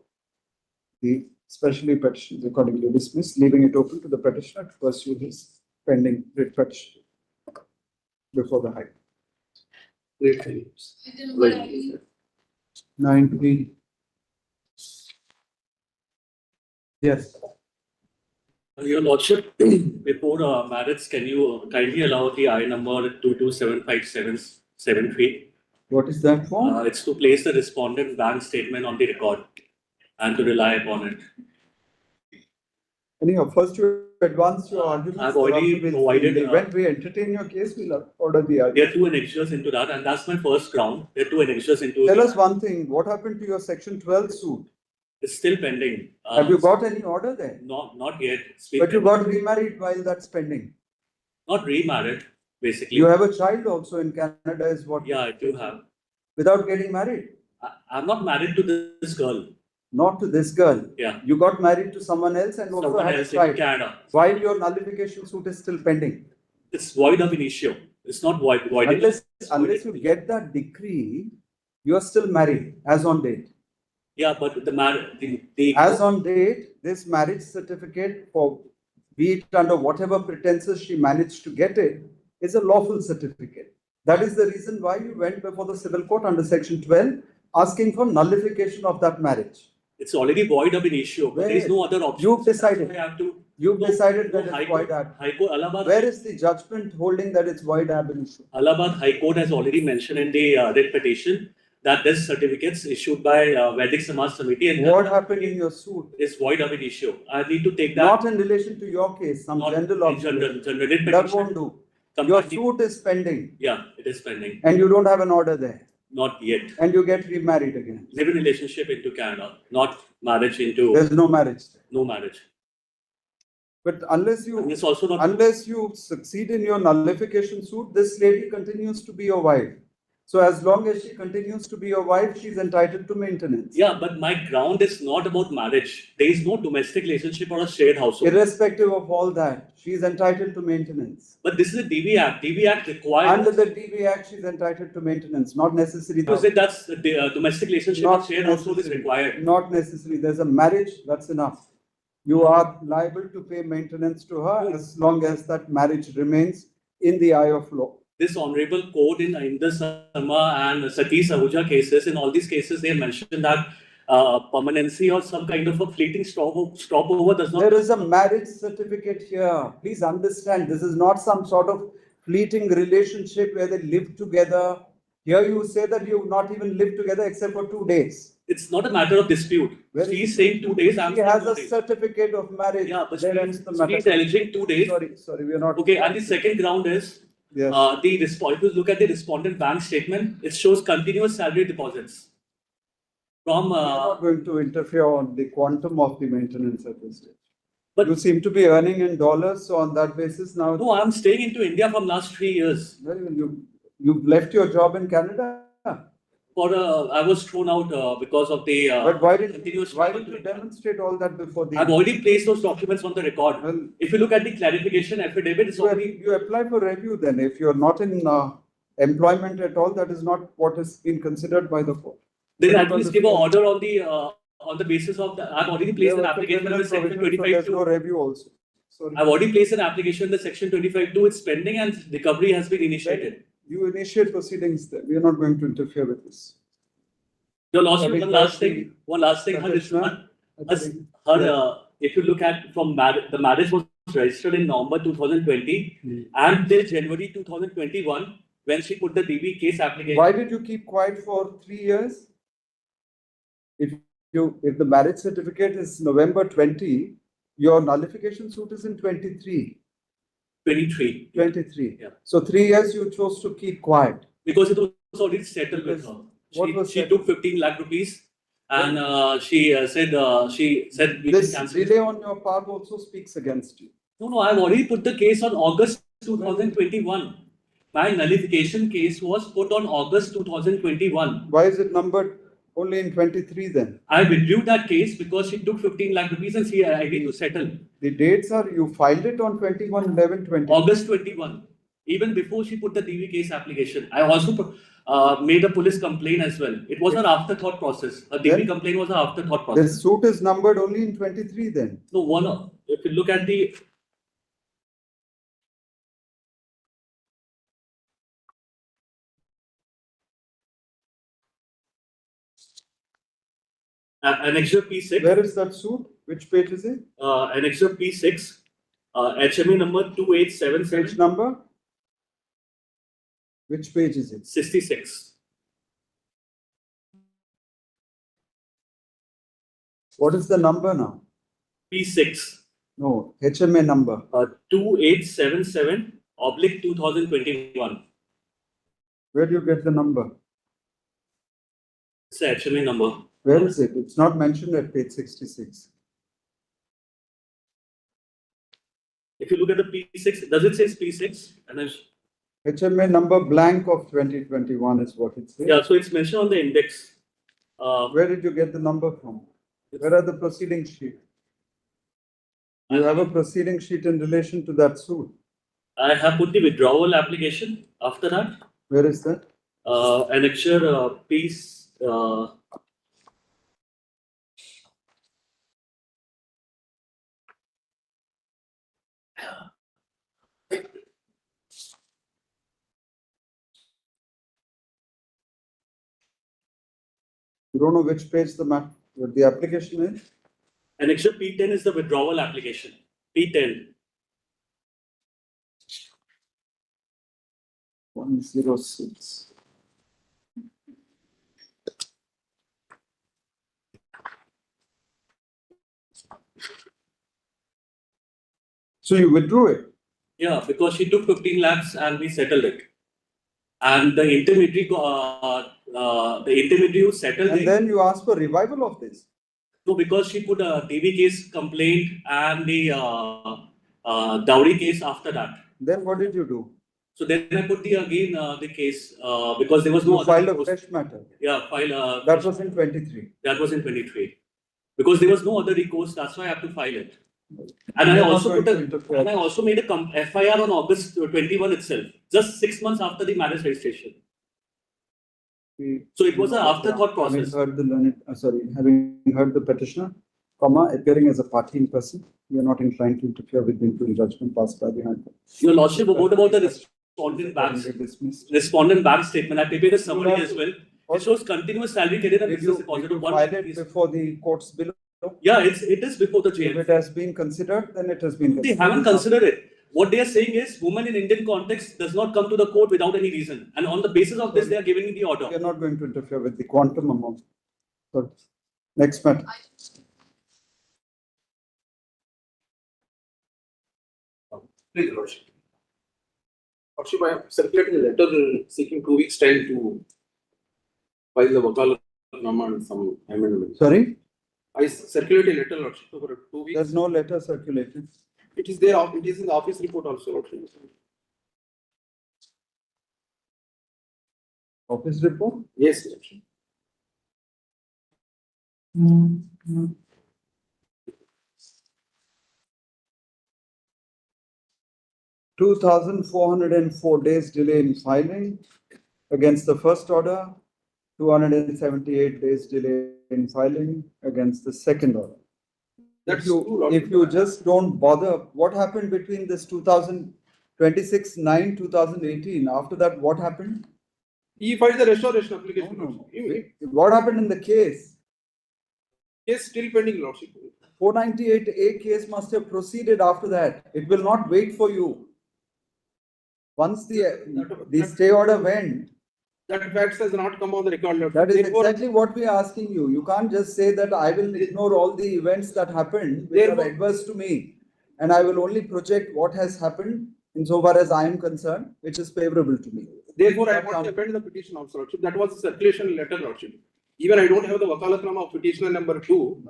The specially petition is accordingly dismissed, leaving it open to the petitioner to pursue his pending writ petition before the High Court. 19. Yes. Your Lordship, before marriage, can you kindly allow the I number 227577 What is that for? It's to place the respondent bank statement on the record and to rely upon it. Anyhow, first you advance your arguments. I've already provided. When we entertain your case, we'll order the argument. There are two annexures into that, and that's my first ground. There are two annexures into. Tell us one thing. What happened to your Section 12 suit? It's still pending. Have you got any order there? Not yet. But you got remarried while that's pending. Not remarried, basically. You have a child also in Canada, is what? Yeah, I do have. Without getting married? I'm not married to this girl. Not to this girl. Yeah. You got married to someone else and also Someone had a else in child. Canada. While your nullification suit is still pending. It's void of initio. It's not void. Unless you get that decree, you are still married as on date. Yeah, but as on date, this marriage certificate, for be it under whatever pretenses she managed to get it, is a lawful certificate. That is the reason why you went before the civil court under Section 12, asking for nullification of that marriage. It's already void of initio. There is no other option. You've decided. You've decided that it's void ab initio. Where is the judgment holding that it's void ab initio? Allahabad High Court has already mentioned in the writ petition that this certificates issued by Vedic Samaj Samiti and what happened in your suit is void of initio. I need to take that. Not in relation to your case, some general observation. General writ petition. That won't do. Your suit is pending. Yeah, it is pending. And you don't have an order there. Not yet. And you get remarried again. Live-in relationship into Canada, not marriage into. There's no marriage. No marriage. But unless you it's also not unless you succeed in your nullification suit, this lady continues to be your wife. So as long as she continues to be your wife, she's entitled to maintenance. Yeah, but my ground is not about marriage. There is no domestic relationship or a shared household. Irrespective of all that, she's entitled to maintenance. But this is a DV Act. DV Act requires. Under the DV Act, she's entitled to maintenance, not necessarily. You said that's the domestic relationship or shared household is required. Not necessarily. There's a marriage, that's enough. You are liable to pay maintenance to her as long as that marriage remains in the eye of law. This honorable court in Inder Sharma and Sati Sahuja cases, in all these cases, they mentioned that permanency or some kind of a fleeting stopover does not. There is a marriage certificate here. Please understand, this is not some sort of fleeting relationship where they live together. Here you say that you not even live together except for 2 days. It's not a matter of dispute. She's saying 2 days. She has a certificate of marriage. Yeah, but she's alleging 2 days. Sorry, we are not. Okay, and the second ground is. Yes. If you look at the respondent bank statement, it shows continuous salary deposits. From we are not going to interfere on the quantum of the maintenance at this stage. But you seem to be earning in dollars, so on that basis now. No, I'm staying into India from last 3 years. Well, you've left your job in Canada. I was thrown out because of the But why did continuous. why did you demonstrate all that before the? I've already placed those documents on the record. Well, if you look at the clarification affidavit, it's already. You apply for review then. If you're not in employment at all, that is not what is being considered by the court. Then at least give an order on the basis of the. I've already placed an application in the section 25. There's no review also. Sorry. I've already placed an application in the section 25(2). It's pending and recovery has been initiated. You initiate proceedings there. We are not going to interfere with this. Your lordship, one last thing. If you look at from the marriage was registered in November 2020 and till January 2021 when she put the DB case application. Why did you keep quiet for 3 years? If the marriage certificate is November 20, your nullification suit is in 23. 23. 23. Yeah. So 3 years you chose to keep quiet. Because it was already settled with her. She took 15 lakh rupees and she said this delay on your part also speaks against you. No, I've already put the case on August 2021. My nullification case was put on August 2021. Why is it numbered only in 23 then? I withdrew that case because she took 15 lakh rupees and she agreed to settle. The dates are, you filed it on 21/11/20. August 21. Even before she put the DV case application. I also made a police complaint as well. It was an afterthought process. A DV complaint was an afterthought process. The suit is numbered only in 23 then? No, if you look at the Annexure P6. Where is that suit? Which page is it? Annexure P6, HME number 2877. Which number? Which page is it? 66. What is the number now? P6. No, HMA number. 2877/2021. Where do you get the number? It's the HMA number. Where is it? It's not mentioned at page 66. If you look at the P6, does it say P6? And then, HMA number blank of 2021 is what it says. yeah, so it's mentioned on the index. Where did you get the number from? Where are the proceeding sheet? You have a proceeding sheet in relation to that suit. I have put the withdrawal application after that. Where is that? Annexure piece. You don't know which page the application is? Annexure P10 is the withdrawal application. P10. 106. So you withdrew it? Yeah, because she took 15 lakhs and we settled it. And the intermediary who settled it. And then you asked for revival of this? No, because she put a DV case complaint and the dowry case after that. Then what did you do? So then I put the case because there was no. You filed a fresh matter? Yeah, file. That was in 23. That was in 23. Because there was no other recourse, that's why I have to file it. And I also made a FIR on August 21 itself, just 6 months after the marriage registration. So it was an afterthought process. Having heard the petitioner, appearing as a party in person, we are not inclined to interfere with the interim judgment passed by the High Court. Your Lordship, what about the respondent bank statement? I prepared a summary as well. It shows continuous salary credit and business deposit of 1 filed it before the courts below? Yeah, it is before the jail. If it has been considered, then it has been considered. They haven't considered it. What they are saying is, woman in Indian context does not come to the court without any reason. And on the basis of this, they are giving me the order. We are not going to interfere with the quantum amount. So, next matter. Please, Lordship. Lordship, I have circulated a letter seeking 2 weeks' time to file the Wakalatnama and some amendments. Sorry? I circulated a letter, Lordship, for 2 weeks. There's no letter circulated. It is there, it is in the office report also, Lordship. Office report? Yes. 2,404 days delay in filing against the first order, 278 days delay in filing against the second order. If you just don't bother, what happened between this 2026/9/2018? After that, what happened? He filed the restoration application. No. What happened in the case? Case still pending, Lordship. 498A case must have proceeded after that. It will not wait for you. Once the stay order went. That facts has not come on the record, Lordship. That is exactly what we are asking you. You can't just say that I will ignore all the events that happened which are adverse to me, and I will only project what has happened insofar as I am concerned, which is favorable to me. Therefore, I want to append the petition also, Lordship. That was a circulation letter, Lordship. Even I don't have the Wakalatnama of petitioner number 2.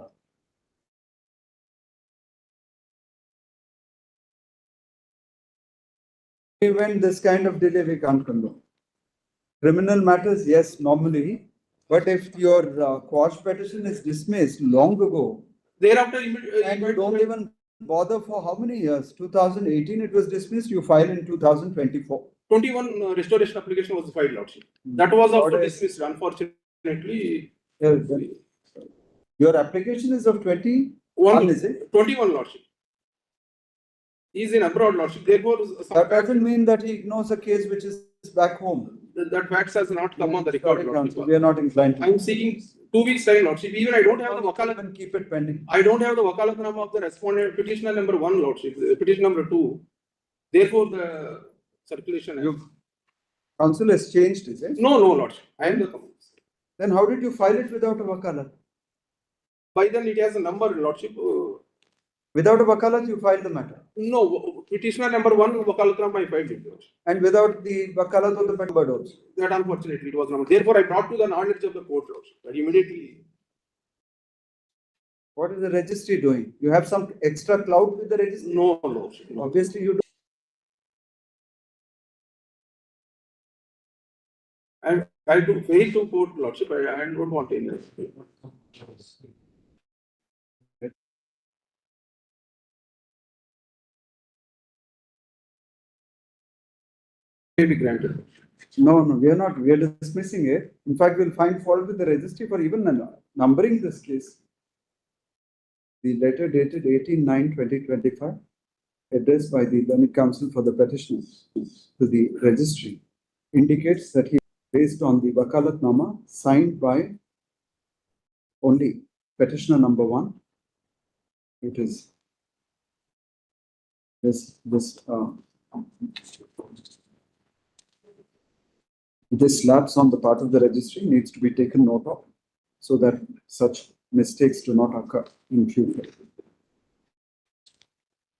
When this kind of delay we can't condone. Criminal matters, yes, normally, but if your quash petition is dismissed long ago, thereafter, and you don't even bother for how many years? 2018 it was dismissed, you file in 2024. 21 restoration application was filed, Lordship. That was also dismissed, unfortunately. Your application is of 21, is it? 21, Lordship. He is in abroad, Lordship. Therefore, that doesn't mean that he ignores a case which is back home. That facts has not come on the record, Lordship. We are not inclined to. I am seeking 2 weeks time, Lordship. Even I don't have the Wakalat. And keep it pending. I don't have the Wakalatnama of the respondent petitioner number 1, Lordship. Petition number 2. Therefore, the circulation. Council has changed, is it? No, Lordship. I am the. Then how did you file it without a wakalat? By then it has a number, Lordship. Without a wakalat, you filed the matter? No, petitioner number 1, Wakalatnama I filed it. And without the wakalat of the number also? That unfortunately it was not. Therefore, I brought to the knowledge of the court, Lordship. But immediately. What is the registry doing? You have some extra clout with the registry? No, Lordship. Obviously, you don't. I do fail to court, Lordship. I don't want any. May be granted. No, we are not. We are dismissing it. In fact, we'll find fault with the registry for even numbering this case. The letter dated 18/9/2025, addressed by the learned counsel for the petitioner to the registry, indicates that he, based on the Wakalatnama signed by only petitioner number 1, it is this lapse on the part of the registry needs to be taken note of so that such mistakes do not occur in future.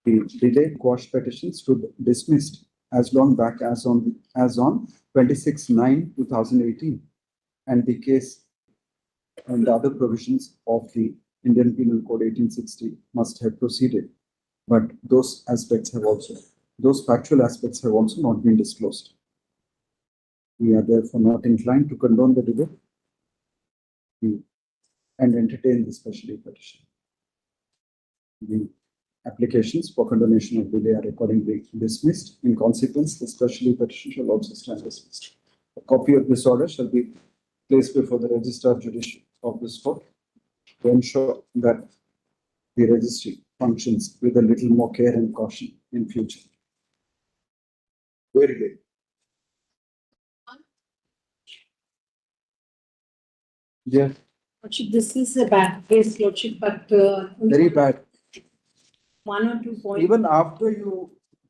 The delayed quash petition stood dismissed as long back as on 26/9/2018, and the case and the other provisions of the Indian Penal Code 1860 must have proceeded, but those factual aspects have also not been disclosed. We are therefore not inclined to condone the delay and entertain the special petition. The applications for condonation of delay are accordingly dismissed. In consequence, the special petition shall also stand dismissed. A copy of this order shall be placed before the Registrar Judicial of this court to ensure that the registry functions with a little more care and caution in future. Very good. Yeah. Lordship, this is a bad case, Lordship, but Very bad. 1 or 2 points. Even after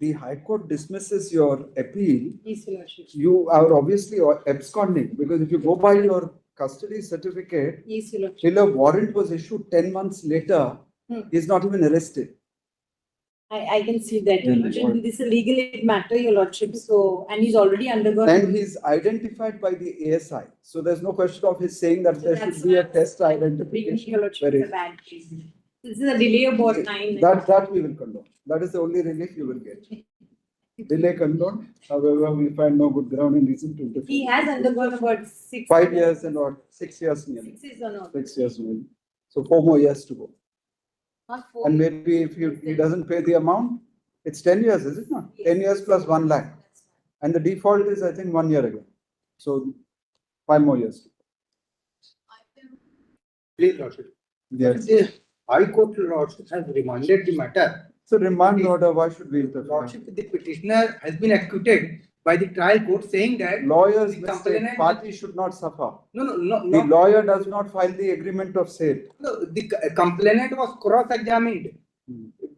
the High Court dismisses your appeal, Yes, Lordship. you are obviously absconding, because if you go by your custody certificate, Yes, Lordship. till a warrant was issued 10 months later, he is not even arrested. I can see that, Your Lordship. This is a legal aid matter, Your Lordship. So, and he's already undergone. And he's identified by the ASI. So there's no question of his saying that there should be a test identification. Your Lordship, it's a bad case. This is a delay of about 9. That we will condone. That is the only relief you will get. delay condoned. However, we find no good ground and reason to interfere. He has undergone about 5 years and what, 6 years nearly. 6 years or not. 6 years nearly. So 4 more years to go. Not 4 And years. maybe if he doesn't pay the amount, it's 10 years, is it not? 10 years plus 1 lakh. And the default is, I think, 1 year ago. So 5 more years. Please, Lordship. Yes. The High Court Lordship has remanded the matter. So remand order, why should we interfere? Lordship, the petitioner has been acquitted by the trial court saying that Lawyers the mistake, complainant- party should not suffer. No. The lawyer does not file the agreement of sale. No, the complainant was cross-examined.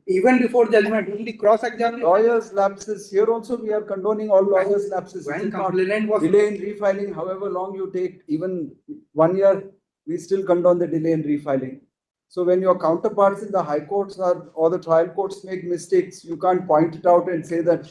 Even before judgment, in the cross-examination. Lawyers lapses, here also we are condoning all lawyers lapses. When It is not complainant was- delay in refiling, however long you take, even 1 year, we still condone the delay in refiling. So when your counterparts in the high courts or the trial courts make mistakes, you can't point it out and say that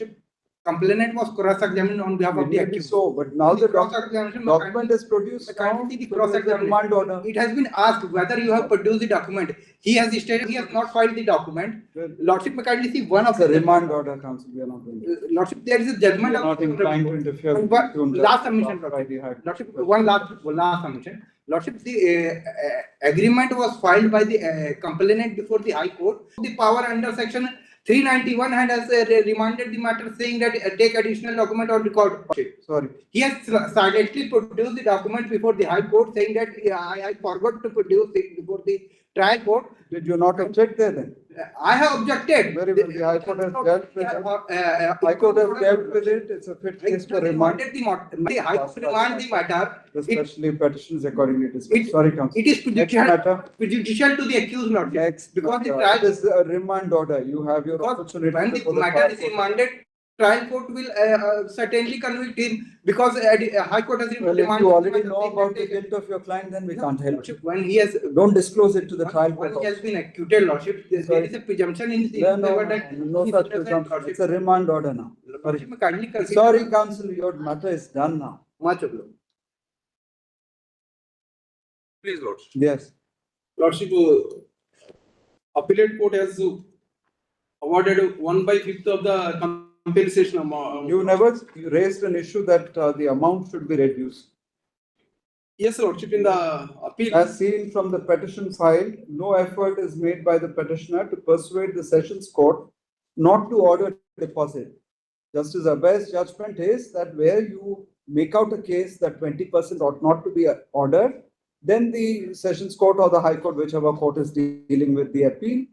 Complainant was cross-examined on behalf of the accused. so, but now the cross-examination document is produced. Can see the So there is a cross-examination. remand order. It has been asked whether you have produced the document. He has stated he has not filed the document. Lordship, may kindly see one of It's a the remand order, counsel, we are not doing it. Lordship, there is a judgment. We are not inclined to interfere with But the last submission, by the High Court. Lordship, one last submission. Lordship, the agreement was filed by the complainant before the High Court. The power under section 391 and has remanded the matter saying that take additional document or record. Sorry. He has silently produced the document before the High Court saying that I forgot to produce it before the trial court. Did you not object there then? I have objected. Very well, the High Court has dealt with it. High Court has dealt with it, it's a fit case for remand. The High Court remand the matter. Especially petitions accordingly dismissed. Sorry, counsel. It is Next matter. prejudicial to the accused, Lordship. Next Because the matter. trial. It is a remand order. You have your Because opportunity. when the before matter trial is court. remanded, trial court will certainly convict him because High Court has Well, if remanded. you already know about the guilt of your client, then we can't help you. When he has Don't disclose it to the trial when court. he has been acquitted, Lordship, there is a presumption in his favor that No he such is innocent, presumption. Lordship. It's a remand order now. Lordship, kindly consider. Sorry, counsel, your matter is done now. Much obliged. Please, Lordship. Yes. Lordship, appellate court has awarded 1/5 of the compensation amount. You never raised an issue that the amount should be reduced. Yes, Lordship, in the appeal. As seen from the petition filed, no effort is made by the petitioner to persuade the sessions court not to order deposit. Justice Abbay's judgment is that where you make out a case that 20% ought not to be ordered, then the sessions court or the high court, whichever court is dealing with the appeal,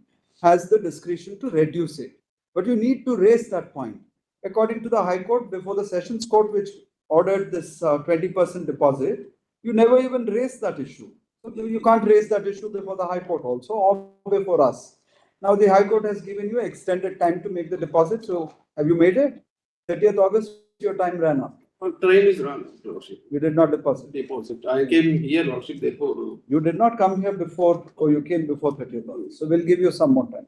has the discretion to reduce it. But you need to raise that point. According to the high court, before the sessions court, which ordered this 20% deposit, you never even raised that issue. So you can't raise that issue before the high court also or before us. Now the high court has given you extended time to make the deposit. So have you made it? 30th August, your time ran up. Train is run, Lordship. You did not deposit. I came here, Lordship, therefore. You did not come here before, or you came before 30th August. So we'll give you some more time.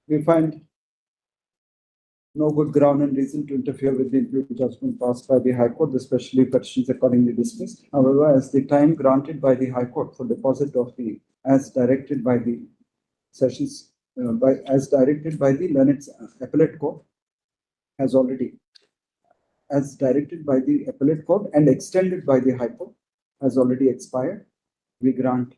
We find no good ground and reason to interfere with the imputed judgment passed by the High Court, especially petitions accordingly dismissed. However, as the time granted by the High Court for deposit of the, as directed by the sessions, as directed by the Learned Appellate Court, has already, as directed by the Appellate Court and extended by the High Court, has already expired. We grant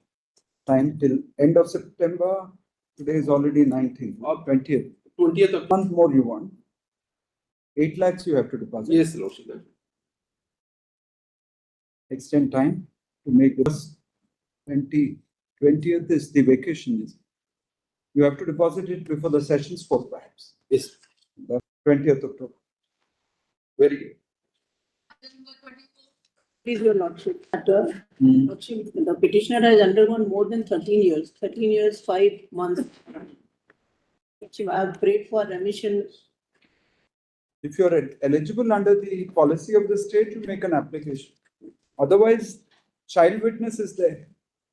time till end of September. Today is already 19th, 20th. 20th of month more you want. 8 lakhs you have to deposit. Yes, Lordship. Extend time to make this 20th is the vacation. Is you have to deposit it before the sessions court perhaps. Yes. The 20th October. Very good. Please, your Lordship. Lordship, the petitioner has undergone more than 13 years, 5 months. Lordship, I have prayed for remission. If you are eligible under the policy of the state, you make an application. Otherwise, child witness is there.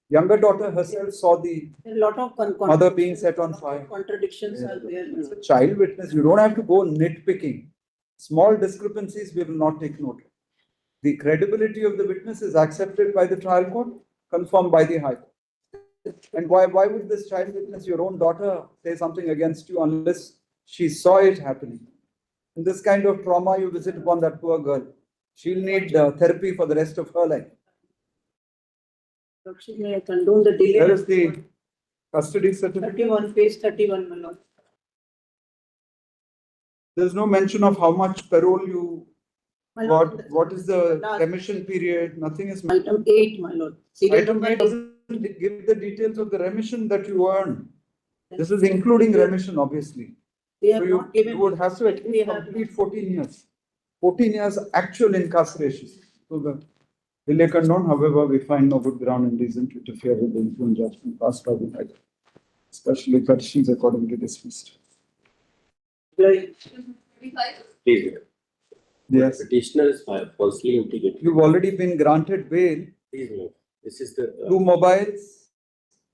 Younger daughter herself saw the A lot of mother being set on fire. contradictions are there. It's a child witness. You don't have to go nitpicking. Small discrepancies we will not take note of. The credibility of the witness is accepted by the trial court, confirmed by the High Court. And why would this child witness, your own daughter, say something against you unless she saw it happening? And this kind of trauma you visit upon that poor girl. She'll need therapy for the rest of her life. Lordship, may I condone the delay? Where is the custody certificate? 31, page 31, my lord. There's no mention of how much parole you My got. lord, What is the last- remission period? Nothing is. Item 8, my lord. Serial Item number 8 doesn't give the details of the remission that you earn. This is including remission, obviously. They have So you, not given. you would have to at They least have- complete 14 years. 14 years actual incarceration. So the delay condoned, however, we find no good ground and reason to interfere with the interim judgment passed by the High Court, especially petitions accordingly dismissed. Please. Yes. Petitioner is falsely implicated. You've already been granted bail. Please note, this is the. 2 mobiles,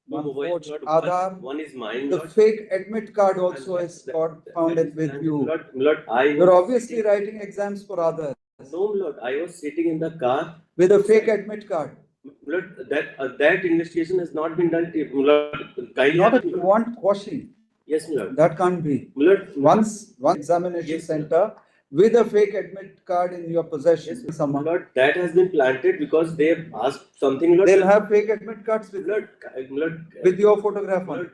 Two one mobiles, forged Lord. Aadhaar. One is mine. The Lord. fake admit card also is got found with you. Lord, You're obviously writing exams for others. No, Lord, I was sitting in the car. With a fake admit card. Lord, that investigation has not been done. Lord, kindly. Not if you want quashing. Yes, Lord. That can't be. Lord, Once one examination center with a fake admit card in your possession. Yes, Lord, that has been planted because they have asked something. Lord, They'll have fake admit cards with Lord, with your photograph on it.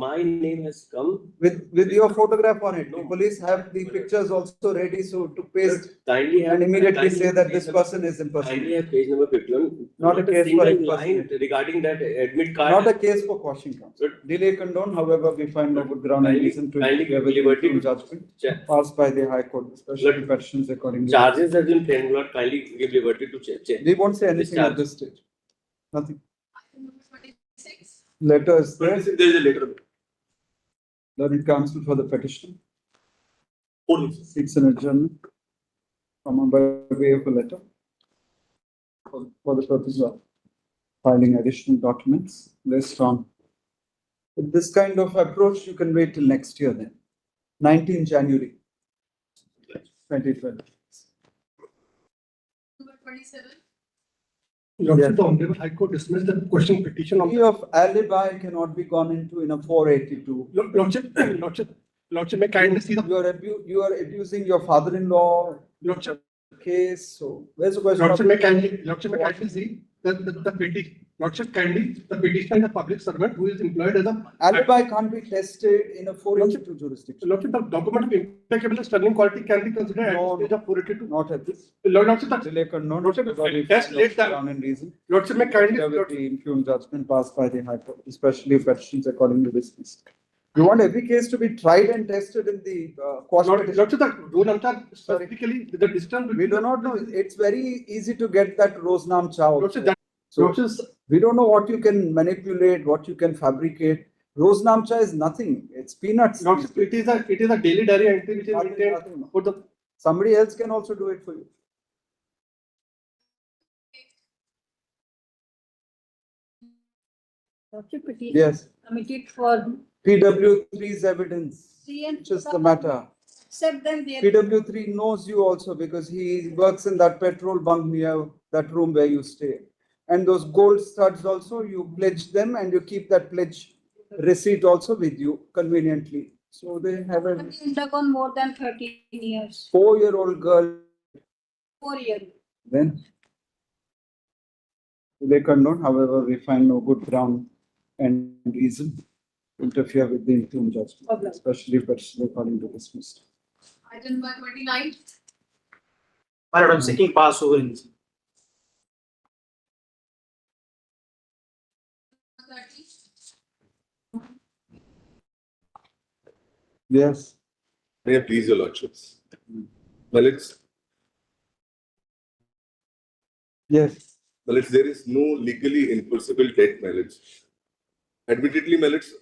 my name has come. With your photograph on it. The police have the pictures also ready, so to paste Kindly have, and immediately kindly say that page this number- person is impersonating. Kindly have page number 51. Not a case for single line impersonation. regarding that admit card. Not a case for quashing counsel. Delay condoned, however, we find no good ground and Kindly- reason to kindly interfere with liberty the to judgment check. passed by the High Court, especially petitions according to. Charges have been framed, Lord, kindly give liberty to check. We won't say anything at Discharge. this stage. Nothing. Letter is there. There is a letter. Learned counsel for the petition. 4 weeks. Seeks an adjournment. Come by way of a letter. For the purpose of filing additional documents based on. With this kind of approach, you can wait till next year then. 19 January 2020. Number 27. Lordship, the Honorable High Court dismissed the question petition Plea of alibi cannot be gone into in a 482. Lordship, may kindly see the. You are abusing your father-in-law Lordship, case, so where's the question? Lordship, may kindly see Lordship, kindly, the petitioner is a public servant who is employed as a. Alibi can't be tested in a 482 jurisdiction. Lordship, the document of impeccable sterling quality can be considered at the stage of 482. Not at this. Lordship, the Delay condoned. Lordship, Because test we late find no that- ground and reason. Lordship, may kindly. With the impugned judgment passed by the High Court, especially petitions according to this list. You want every case to be tried and tested in the quash petition? Lordship, the rule number specifically the distance. We do not know. It's very easy to get that rose naam cha. Lordship, that- So Lordship, we don't know what you can manipulate, what you can fabricate. Rose naam cha is nothing. It's peanuts. Lordship, it is a daily diary entry which is Nothing, maintained nothing. for the. Somebody else can also do it for you. Lordship, petition Yes. submitted for PW3's evidence, CN which is the matter. Accept them there. PW3 knows you also because he works in that petrol bunk near that room where you stay. And those gold studs also, you pledge them and you keep that pledge receipt also with you conveniently. So they have a Undergone more than 13 years. 4-year-old girl. 4 years. Then they condone, however, we find no good ground and reason to interfere with the interim judgment, especially if it's according to dismissed. Item number 29. My lord, I'm seeking pass over in this. 30. Yes. May I please your lordships? Well, Yes. there is no legally enforceable debt mileage. Admittedly, Millet's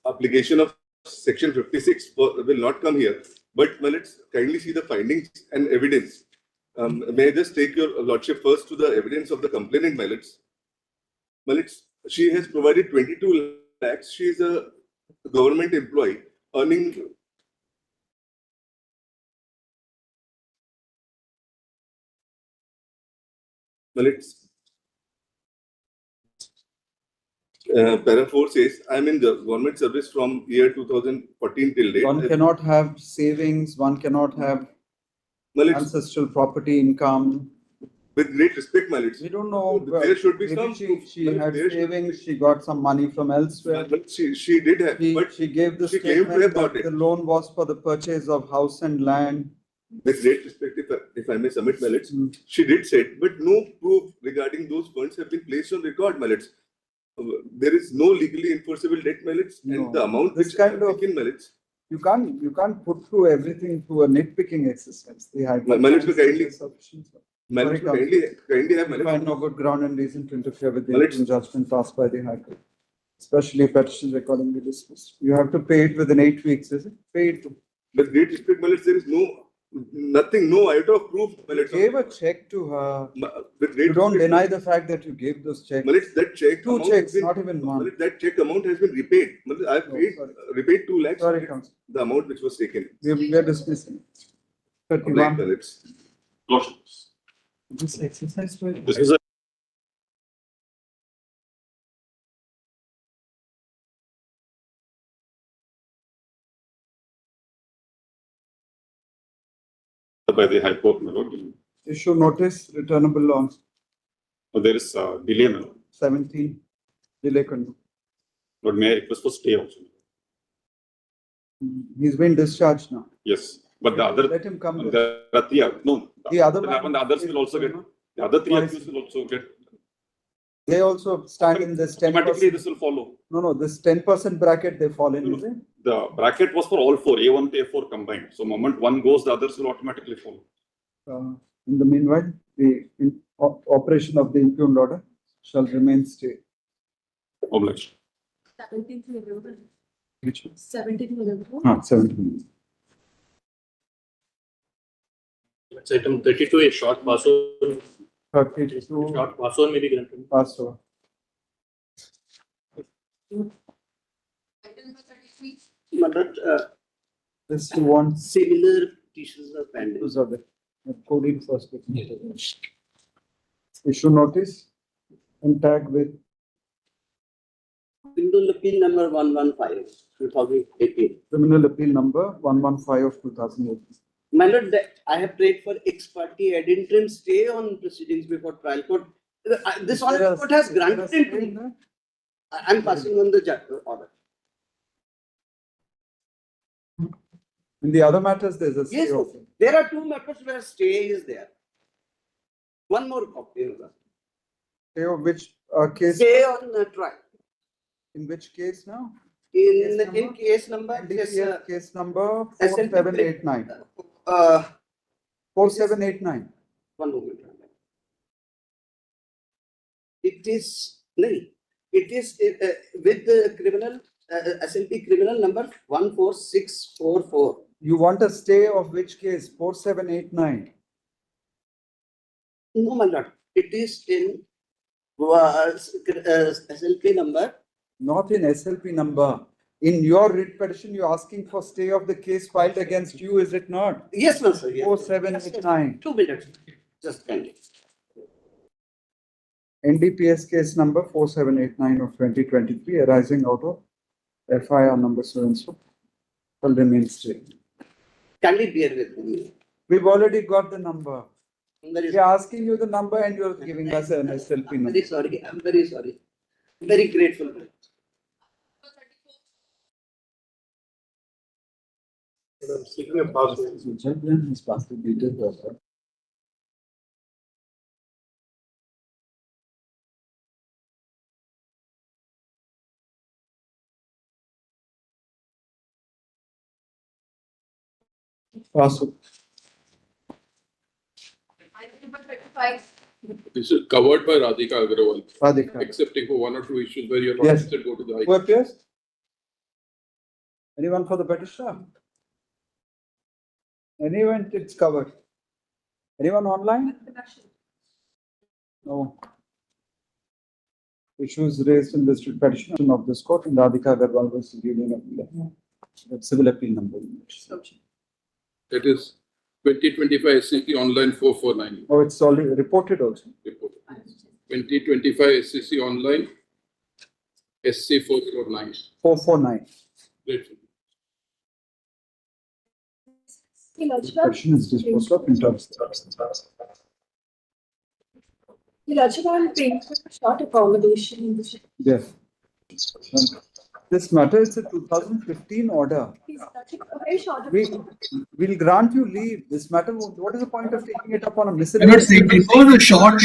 application of section 56 will not come here, but Millet's kindly see the findings and evidence. May I just take your lordship first to the evidence of the complainant Millet's. She has provided 22 lakhs. She is a government employee earning Millet's. Para 4 says, I am in the government service from year 2014 till date. One cannot have savings, one cannot have ancestral property income. With great respect, my lords. We don't know. There should be Maybe some. she had savings, she got some money from elsewhere. She did have, but She gave the she claimed to have statement got that it. the loan was for the purchase of house and land. With great respect, if I may submit, my lords, she did say it, but no proof regarding those funds have been placed on record, my lords. There is no legally enforceable debt, my lords, and the amount This which kind of taken, my lords. You can't put through everything through a nitpicking exercise. The High Court My lords, finds kindly, this sufficient. my lords, Sorry, kindly have, my I lords. find no good ground and reason to interfere with the My lords. interim judgment passed by the High Court, especially petitions accordingly dismissed. You have to pay it within 8 weeks, is it? Pay it. With great respect, my lords, there is nothing, no iota of proof, my You lords. gave a check to her. With great You don't respect, deny the fact that you gave those checks. my lords, that check. Two amount checks, has been- not even my one. lords, that check amount has been repaid. My lords, I have paid, repaid 2 lakhs. Sorry, Counsel. The amount which was taken. We are dismissing. Right, 31. my lords. This exercise. This is a by the High Court, my lord. Issue notice, returnable on There is a delay, my lord. 17. Delay control. But may I request for stay also? He's been discharged now. Yes, but the other. Let him come. There are 3, no. The other The others will also get, the other 3 accused will also get. They also stand in this 10%. Automatically this will follow. No, this 10% bracket they fall in, is it? The bracket was for all 4, A1 to A4 combined. So moment one goes, the others will automatically follow. In the meanwhile, the operation of the impugned order shall remain stay. Obliged. 17th November. Which one? 17th November. 17. That's item 32, a short pass on. 32. Short pass on may be granted. Pass over. This you want. Similar petitions are pending. Those are the coding first. Issue notice and tag with Criminal appeal number 115, 2018. criminal appeal number 115 of 2018. My lord, I have prayed for ex parte ad interim stay on proceedings before trial court. This honorable court has granted it to me. I am passing on the order. In the other matters, there's a stay Yes, also. there are 2 matters where stay is there. One more copy. Stay of which case? Stay on trial. In which case now? In case number, NDPS case number SLP 4789. 4789. One moment. It is with the criminal SLP criminal number 14644. You want a stay of which case? 4789. No, my lord. It is in SLP number. Not in SLP number. In your writ petition, you're asking for stay of the case filed against you, is it not? Yes, no, sir. Yes. 4789. 2 minutes. Just kindly. NDPS case number 4789 of 2023 arising out of FIR number so and so will remain stay. Kindly bear with me. We've already got the number. Very We're asking you the number and you're giving us an SLP number. Very sorry. I'm very sorry. Very grateful. I'm seeking a password. His password details also. Password. This is covered by Radhika Agrawal. Radhika. Excepting for 1 or 2 issues where you're not Yes. interested, go to the High Who Court. appears? Anyone for the petitioner? Anyone, it's covered. Anyone online? No. Issues raised in this petition of this court and Radhika Agrawal was the union appeal. That's civil appeal number. That is 2025 SCC online 449. Oh, it's already reported also. 2025 SCC online SC 449. 449. Grateful. Question is disposed of in terms. Short accommodation in the. Yes. This matter is a 2015 order. We'll grant you leave. This matter, what is the point of taking it up on a miscellaneous? It was a short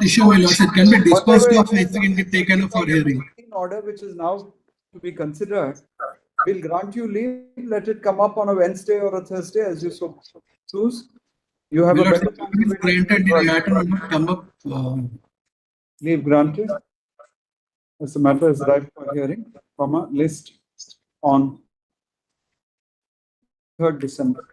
issue, my lords. It can be disposed of. It can be taken up for hearing. Order which is now to be considered. We'll grant you leave. Let it come up on a Wednesday or a Thursday as you so choose. You have a better granted. The matter will not come up. Leave granted. As the matter is ripe for hearing, list on 3rd December.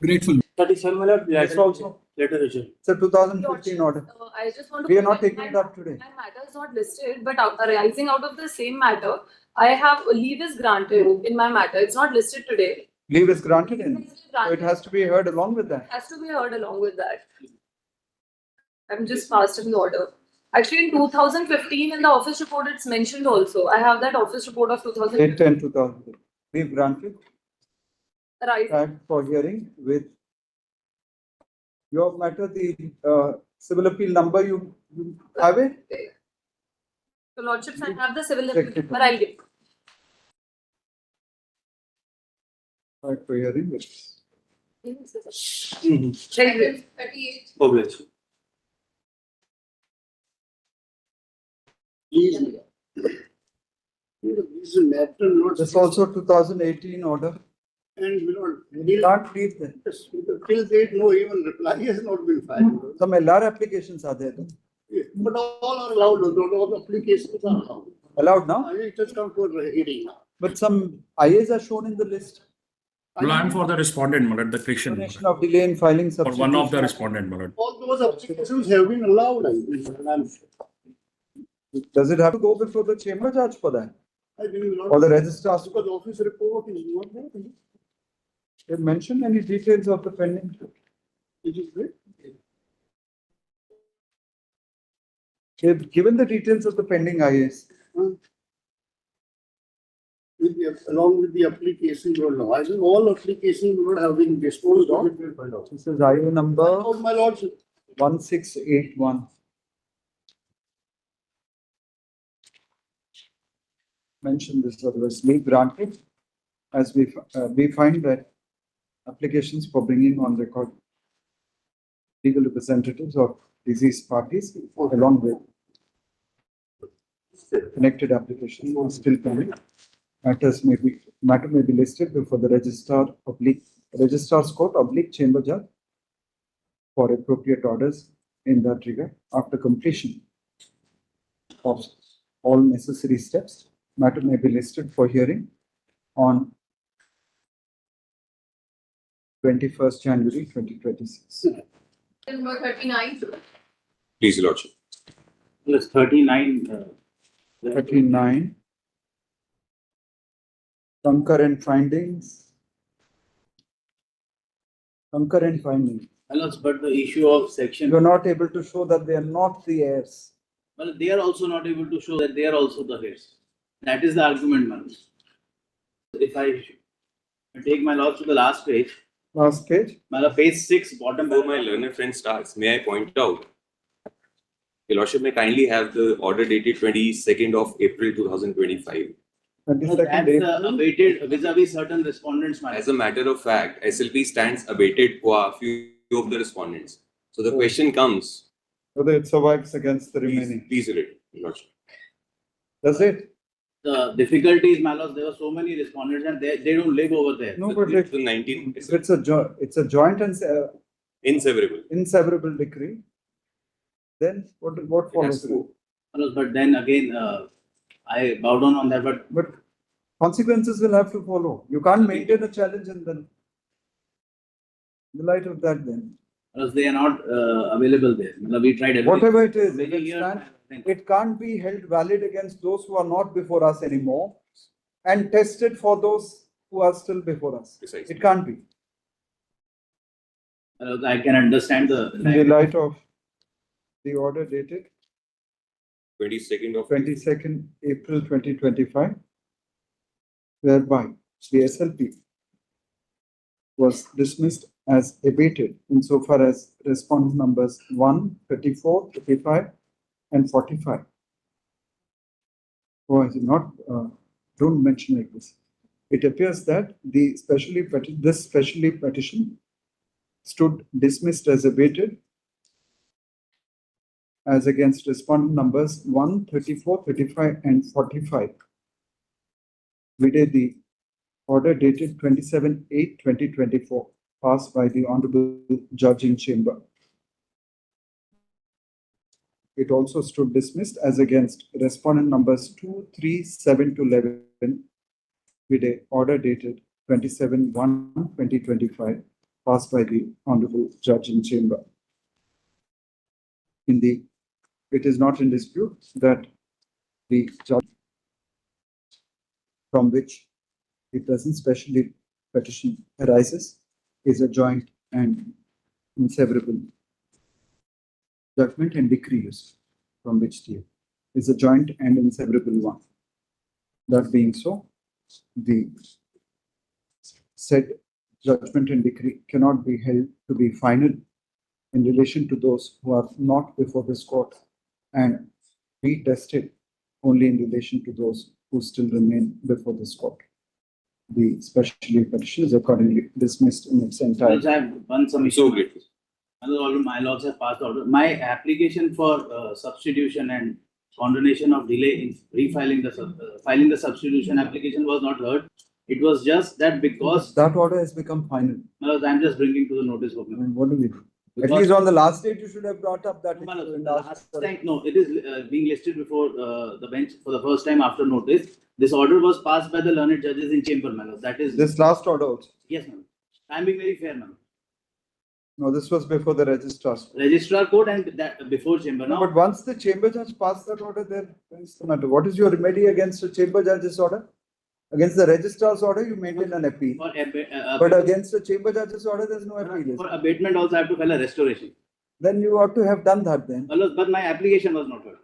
Grateful. 37 minutes. This also. Letter It's a 2015 order. I just want to. We are not taking it up today. My matter is not listed, but arising out of the same matter, I have leave is granted in my matter. It's not listed today. Leave is granted in. So it has to be heard along with that. It has to be heard along with that. I'm just passed in the order. Actually, in 2015, in the office report, it's mentioned also. I have that office report of 2015. 8/10/2000. Leave granted. Right. Back for hearing with your matter, the civil appeal number, you have it? So, Lordships, I have the civil appeal, but I'll give. Back for hearing with. Check 38. Obviously. This is also 2018 order. And We can't read them. till date, no even reply has not been filed. Some LR applications are there. But all are allowed, all the applications are allowed. Allowed now? It has come for hearing now. But some IAs are shown in the list. Plan for the respondent, Malad, the fiction. Duration of delay in filing For one of the respondent, Malad. All those applications have been allowed, I think. Does it have to go before the chamber judge for that? I think not. Or the registrar? Because the office report is not there. They mention any details of the pending? It is great. They've given the details of the pending IAs. Along with the application, I think all applications would have been disposed of. This is IA number Oh, my lordship. 1681. Mention this otherwise leave granted, as we find that applications for bringing on record legal representatives of deceased parties along with connected applications are still pending. Matter may be listed before the registrar's court / chamber judge for appropriate orders in that regard. After completion of all necessary steps, matter may be listed for hearing on 21st January 2026. Number 39. Please, Your Lordship. Plus 39. 39. Concurrent findings. Concurrent findings. But the issue of section. You are not able to show that they are not the heirs. Well, they are also not able to show that they are also the heirs. That is the argument, man. If I take my lords to the last page. Last page? Page 6, bottom. Before my learned friend starts, may I point out, Your Lordship may kindly have the order dated 22nd of April 2025. That's awaited vis-a-vis certain respondents. As a matter of fact, SLP stands abated for a few of the respondents. So the question comes. Whether it survives against the remaining. Please read it, Your Lordship. That's it. The difficulty is, Malos, there were so many respondents and they don't live over there. No, but It's the 19. if it's a joint and Inseverable decree, then what follows? But then again, I bow down on that. But consequences will have to follow. You can't maintain a challenge and then in the light of that then. Because they are not available there. We tried everything. Whatever it is, Many it can't be held valid against those who are not before us anymore and tested for those who are still before us. Precisely. It can't be. I can understand In the light of the order dated 22nd April 2025, whereby the SLP was dismissed as abated insofar as respondent numbers 1, 34, 35, and 45. Oh, is it not? Don't mention like this. It appears that this specially petition stood dismissed as abated as against respondent numbers 1, 34, 35, and 45. Vide the order dated 27/8/2024, passed by the Honorable Judge in Chamber. It also stood dismissed as against respondent numbers 2, 3, 7 to 11, with a order dated 27/1/2025, passed by the Honorable Judge in Chamber. It is not in dispute that the judge from which the present specially petition arises is a joint and inseverable judgment and decree from which the is a joint and inseverable one. That being so, the said judgment and decree cannot be held to be final in relation to those who are not before this court and be tested only in relation to those who still remain before this court. The special petition is accordingly dismissed in its entirety. I have one submission. So great. My lords have passed order. My application for substitution and condonation of delay in refiling filing the substitution application was not heard. It was just that because that order has become final. I'm just bringing to the notice of what do we do? At least on the last date, you should have brought up that. No, it is being listed before the bench for the first time after notice. This order was passed by the learned judges in chamber, madam. That is this last order also. Yes, madam. I'm being very fair, madam. No, this was before the registrar court and that before chamber. No, but once the chamber judge passed that order, then what's the matter? What is your remedy against the chamber judge's order? Against the registrar's order, you maintain an appeal. But against the chamber judge's order, there's no appeal. For abatement, also I have to file a restoration. Then you ought to have done that then. But my application was not heard.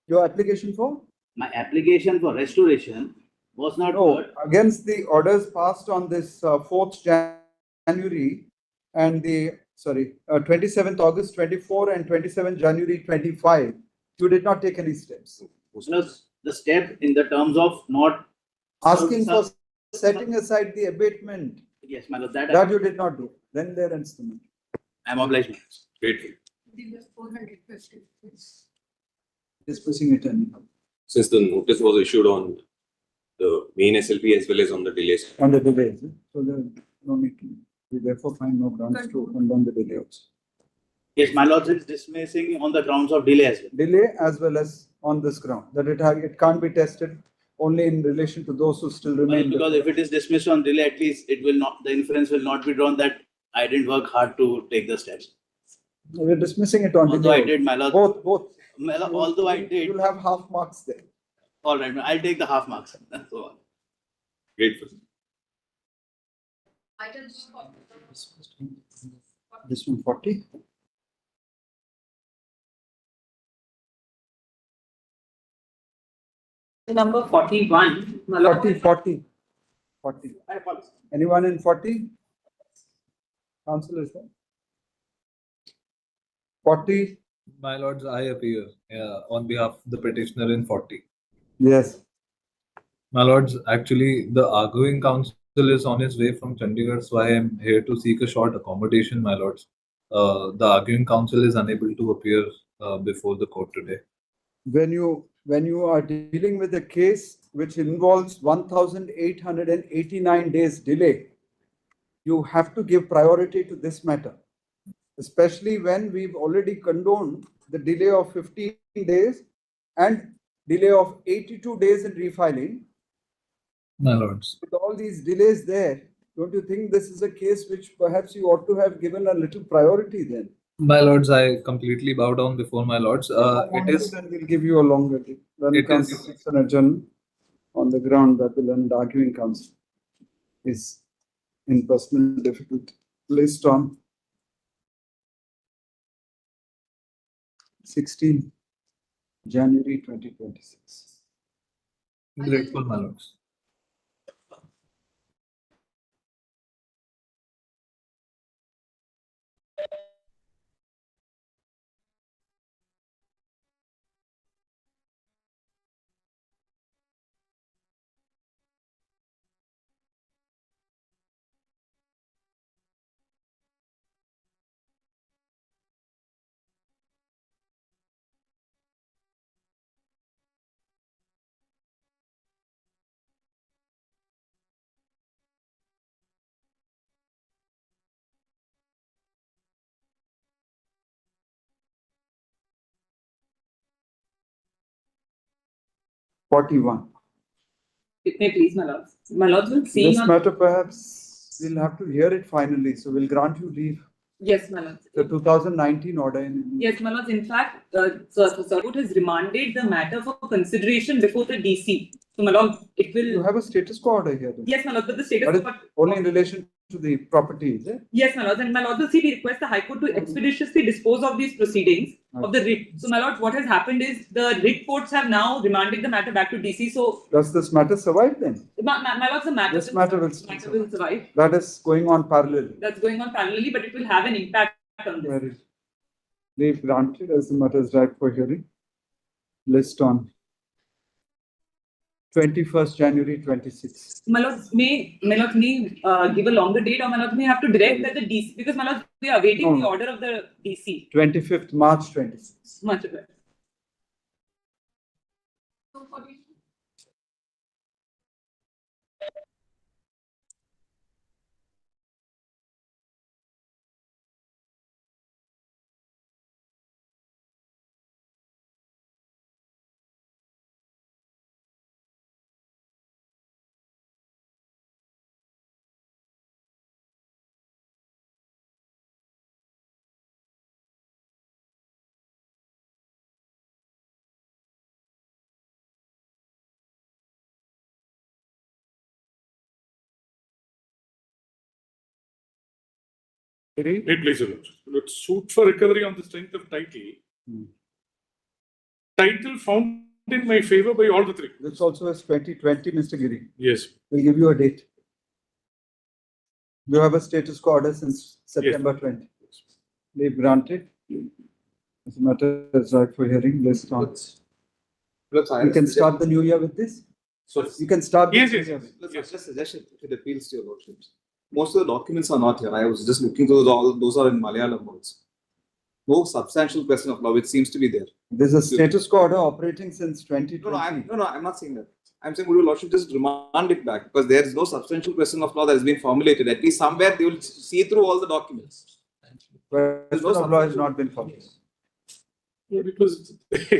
Your application for? My application for restoration was not heard. Against the orders passed on this 4th January and the 27th August 24 and 27th January 25, you did not take any steps. The step in the terms of not asking for setting aside the abatement. Yes, madam. That you did not do. Then there ends the matter. I am obliged. Grateful. Discussing it anyhow. Since the notice was issued on the main SLP as well as on the delays. On the delays. So there no need to. We therefore find no grounds to condone the delay also. Yes, my lord is dismissing on the grounds of delay as well. Delay as well as on this ground that it can't be tested only in relation to those who still remain. Because if it is dismissed on delay, at least it will not. The inference will not be drawn that I didn't work hard to take the steps. We're dismissing it on delay. I did, my lord. Both. My lord, although I did. You'll have half marks there. All right, I'll take the half marks. So on. Grateful. This one 40. Number 41. 40. Anyone in 40? Council is there? 40. My lords, I appear on behalf of the petitioner in 40. Yes. My lords, actually, the arguing counsel is on his way from Chandigarh, so I am here to seek a short accommodation, my lords. The arguing counsel is unable to appear before the court today. When you are dealing with a case which involves 1,889 days delay, you have to give priority to this matter, especially when we've already condoned the delay of 15 days and delay of 82 days in refiling. My lords. With all these delays there, don't you think this is a case which perhaps you ought to have given a little priority then? My lords, I completely bow down before my lords. It is. Then we'll give you a longer day. Then it comes an adjournment on the ground that the learned arguing counsel is in personal difficulty. Placed on 16 January 2026. Grateful, my lords. 41. It may please, my lords. My lords will see. This matter perhaps we'll have to hear it finally, so we'll grant you leave. Yes, my lords. The 2019 order. Yes, my lords. In fact, the court has remanded the matter for consideration before the DC. So, my lord, it will. You have a status quo order here. Then. Yes, my lord, but the status quo. Only in relation to the property, is it? Yes, my lord, and my lord will see. We request the High Court to expeditiously dispose of these proceedings of the writ. So, my lord, what has happened is the writ courts have now remanded the matter back to DC. So, does this matter survive then? My lord, the matter. This matter will survive. That is going on parallelly. That's going on parallelly, but it will have an impact on this. Very. Leave granted as the matter is ripe for hearing. List on 21st January 26. My lord may give a longer date, or my lord may have to direct that the DC, because my lord we are awaiting the order of the DC. 25th March 26. Much better. Wait, please, let's suit for recovery on the strength of title. Title found in my favor by all the three. This also is 2020, Mr. Giri. Yes. We'll give you a date. You have a status quo order since September 20. Leave granted. This matter is ripe for hearing. List on. You can start the new year with this. So you can start. Yes. Just a suggestion if it appeals to your lordships. Most of the documents are not here. I was just looking through those are in Malayalam words. No substantial question of law, which seems to be there. There's a status quo order operating since 2020. No, I'm not saying that. I'm saying, would your lordship just remand it back because there is no substantial question of law that has been formulated. At least somewhere they will see through all the documents. Question of law has not been formulated. Because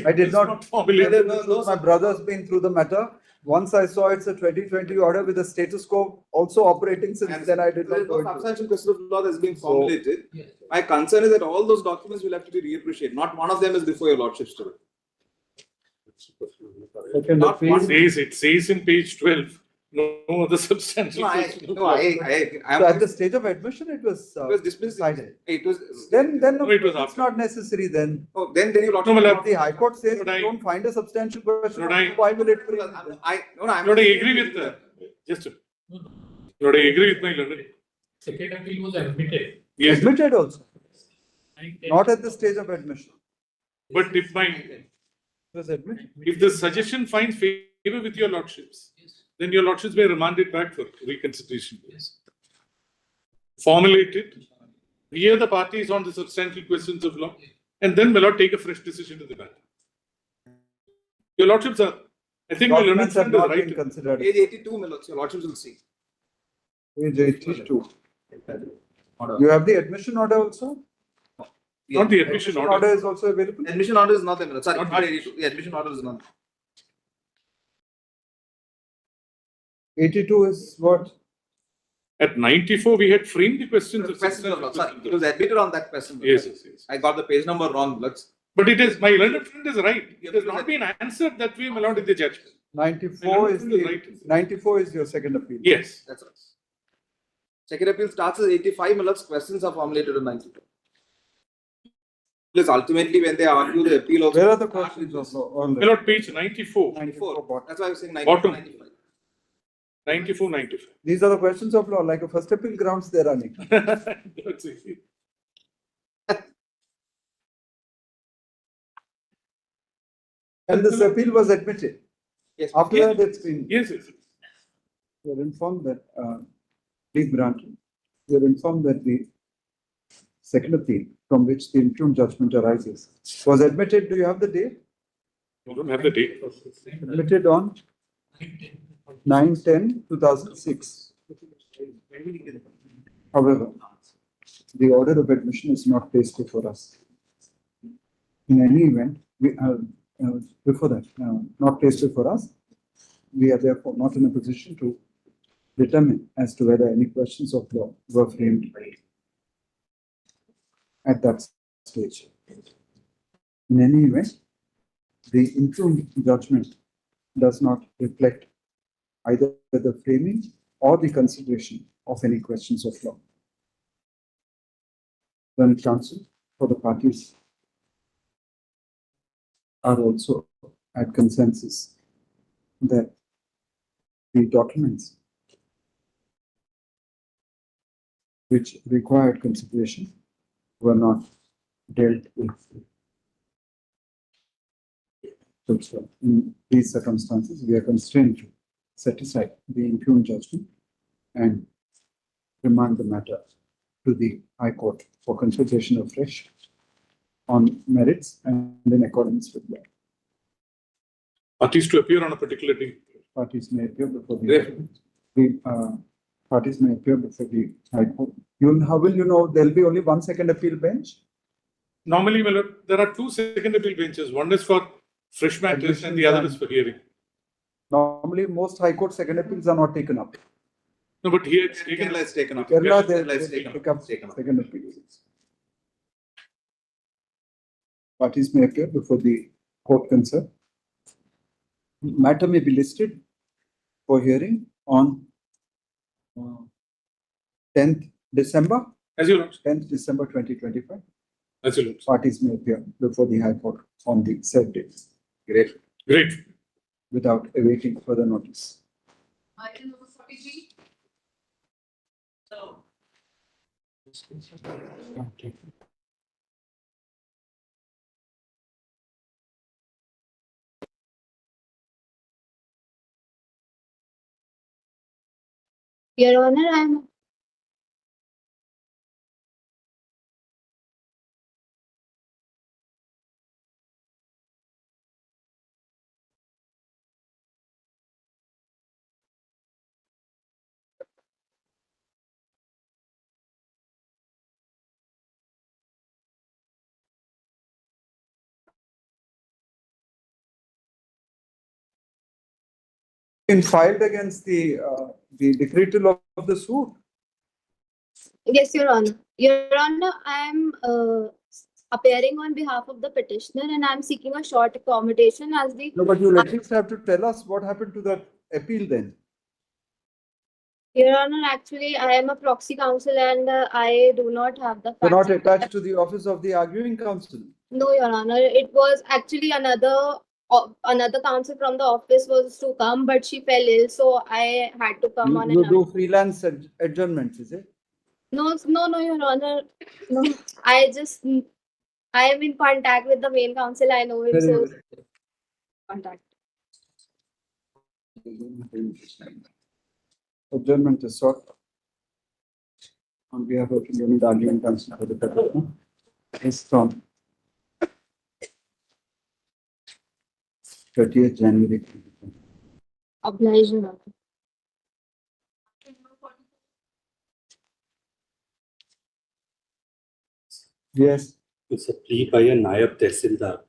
I did not formulate. My brother's been through the matter. Once I saw it's a 2020 order with a status quo also operating since then I did not know. Substantial question of law that has been formulated. So, my concern is that all those documents will have to be reappreciated. Not one of them is before your lordships today. It says in page 12. No other substantial. So at the stage of admission, it was dismissed. It was then it's not necessary then. Oh, then you the High Court says you don't find a substantial question. Why will it be? I agree with that. Just I agree with my learning. Second appeal was admitted. Yes. Admitted also. Not at the stage of admission. But if the suggestion finds favor with your lordships, then your lordships may remand it back for reconsideration. Yes. Formulate it, hear the parties on the substantial questions of law, and then my lord take a fresh decision to the matter. Your lordships are, I think my learned friend is right. Considered. Page 82, my lords, your lordships will see. Page 82. You have the admission order also? Not the admission order. Order is also available? Admission order is not there. Sorry, not 82. The admission order is not. 82 is what? At 94, we had framed the questions of Sorry, it was admitted on that question. Yes. I got the page number wrong. But it is, my learned friend is right. It has not been answered that way, my lord, in the judgment. 94 is the 94 is your second appeal. Yes. That's right. Second appeal starts as 85, my lords. Questions are formulated in 92. Because ultimately, when they argue the appeal also. Where are the questions also? My lord, page 94. 94. That's why I was saying 94, bottom. 95. 94, 95. These are the questions of law, like a first appeal grounds they're running. And this appeal was admitted. Yes. After that, it's been. Yes. You're informed that, please granted, you're informed that the second appeal from which the interim judgment arises was admitted. Do you have the date? I don't have the date. Admitted on 9/10/2006. However, the order of admission is not placed before us. In any event, before that, not placed before us. We are therefore not in a position to determine as to whether any questions of law were framed at that stage. In any event, the interim judgment does not reflect either the framing or the consideration of any questions of law. Then counsel for the parties are also at consensus that the documents which required consideration were not dealt with. So in these circumstances, we are constrained to set aside the interim judgment and remand the matter to the High Court for consultation afresh on merits and in accordance with law. Parties to appear on a particular day. Parties may appear before parties may appear before the High Court. How will you know there'll be only one second appeal bench? Normally, my lord, there are two second appeal benches. One is for fresh matters and the other is for hearing. Normally, most High Court second appeals are not taken up. No, but here it's taken. Kerala is taken up. Kerala, Kerala they is take up second appeals. Parties may appear before the court concerned. Matter may be listed for hearing on 10th December. As you know. 10th December 2025. As you know. Parties may appear before the High Court on the said date. Great. Great. Without awaiting further notice. Item number 43. So. Your Honor, I am Been filed against the decretal of the suit. Yes, Your Honor. Your Honor, I am appearing on behalf of the petitioner and I am seeking a short accommodation as the. No, but you'll at least have to tell us what happened to that appeal then. Your Honor, actually, I am a proxy counsel and I do not have the. You're not attached to the office of the arguing counsel. No, Your Honor. It was actually another counsel from the office was to come, but she fell ill, so I had to come on. You do freelance adjournments, is it? No, Your Honor. No, I am in contact with the main counsel. I know him, so contact. Adjournment is sought on behalf of the arguing counsel for the petitioner. Is from 30th January. Obliged, Your Honor. Yes. It's a plea by a Nayab Tehsildar.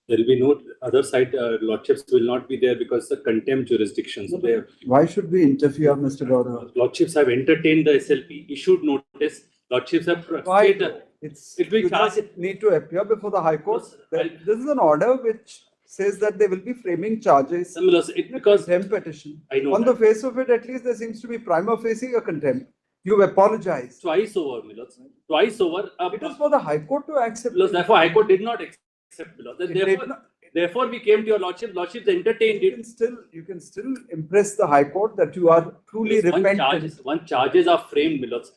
There will be no other side, lordships will not be there because the contempt jurisdictions are there. Why should we interfere, Mr. Gowda? Lordships have entertained the SLP, issued notice. Lordships have. Why? It will charge. Need to appear before the High Court. This is an order which says that they will be framing charges. Because contempt petition. I know. On the face of it, at least there seems to be prima facie a contempt. You apologize. Twice over, Milos. Twice over. It is for the High Court to accept. Milos, therefore, High Court did not accept Milos. Therefore, we came to your lordship. Lordships entertained it. You can still impress the High Court that you are truly repentant. One charges are framed, Milos.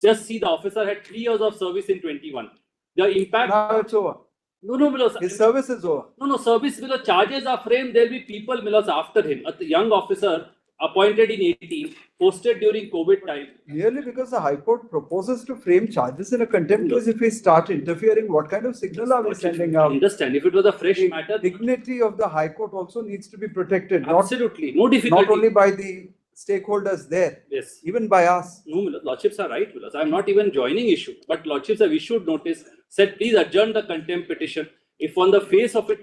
Just see, the officer had 3 years of service in 21. The impact. Now it's over. No, Milos. His service is over. No, service, Milos. Charges are framed. There will be people, Milos, after him. A young officer appointed in 18, posted during COVID time. Merely because the High Court proposes to frame charges in a contempt case, if we start interfering, what kind of signal are we sending out? Understand, if it was a fresh matter. Dignity of the High Court also needs to be protected. Absolutely, no difficulty. Not only by the stakeholders there, yes, even by us. No, lordships are right, Milos. I am not even joining issue, but lordships have issued notice, said please adjourn the contempt petition. if on the face of it,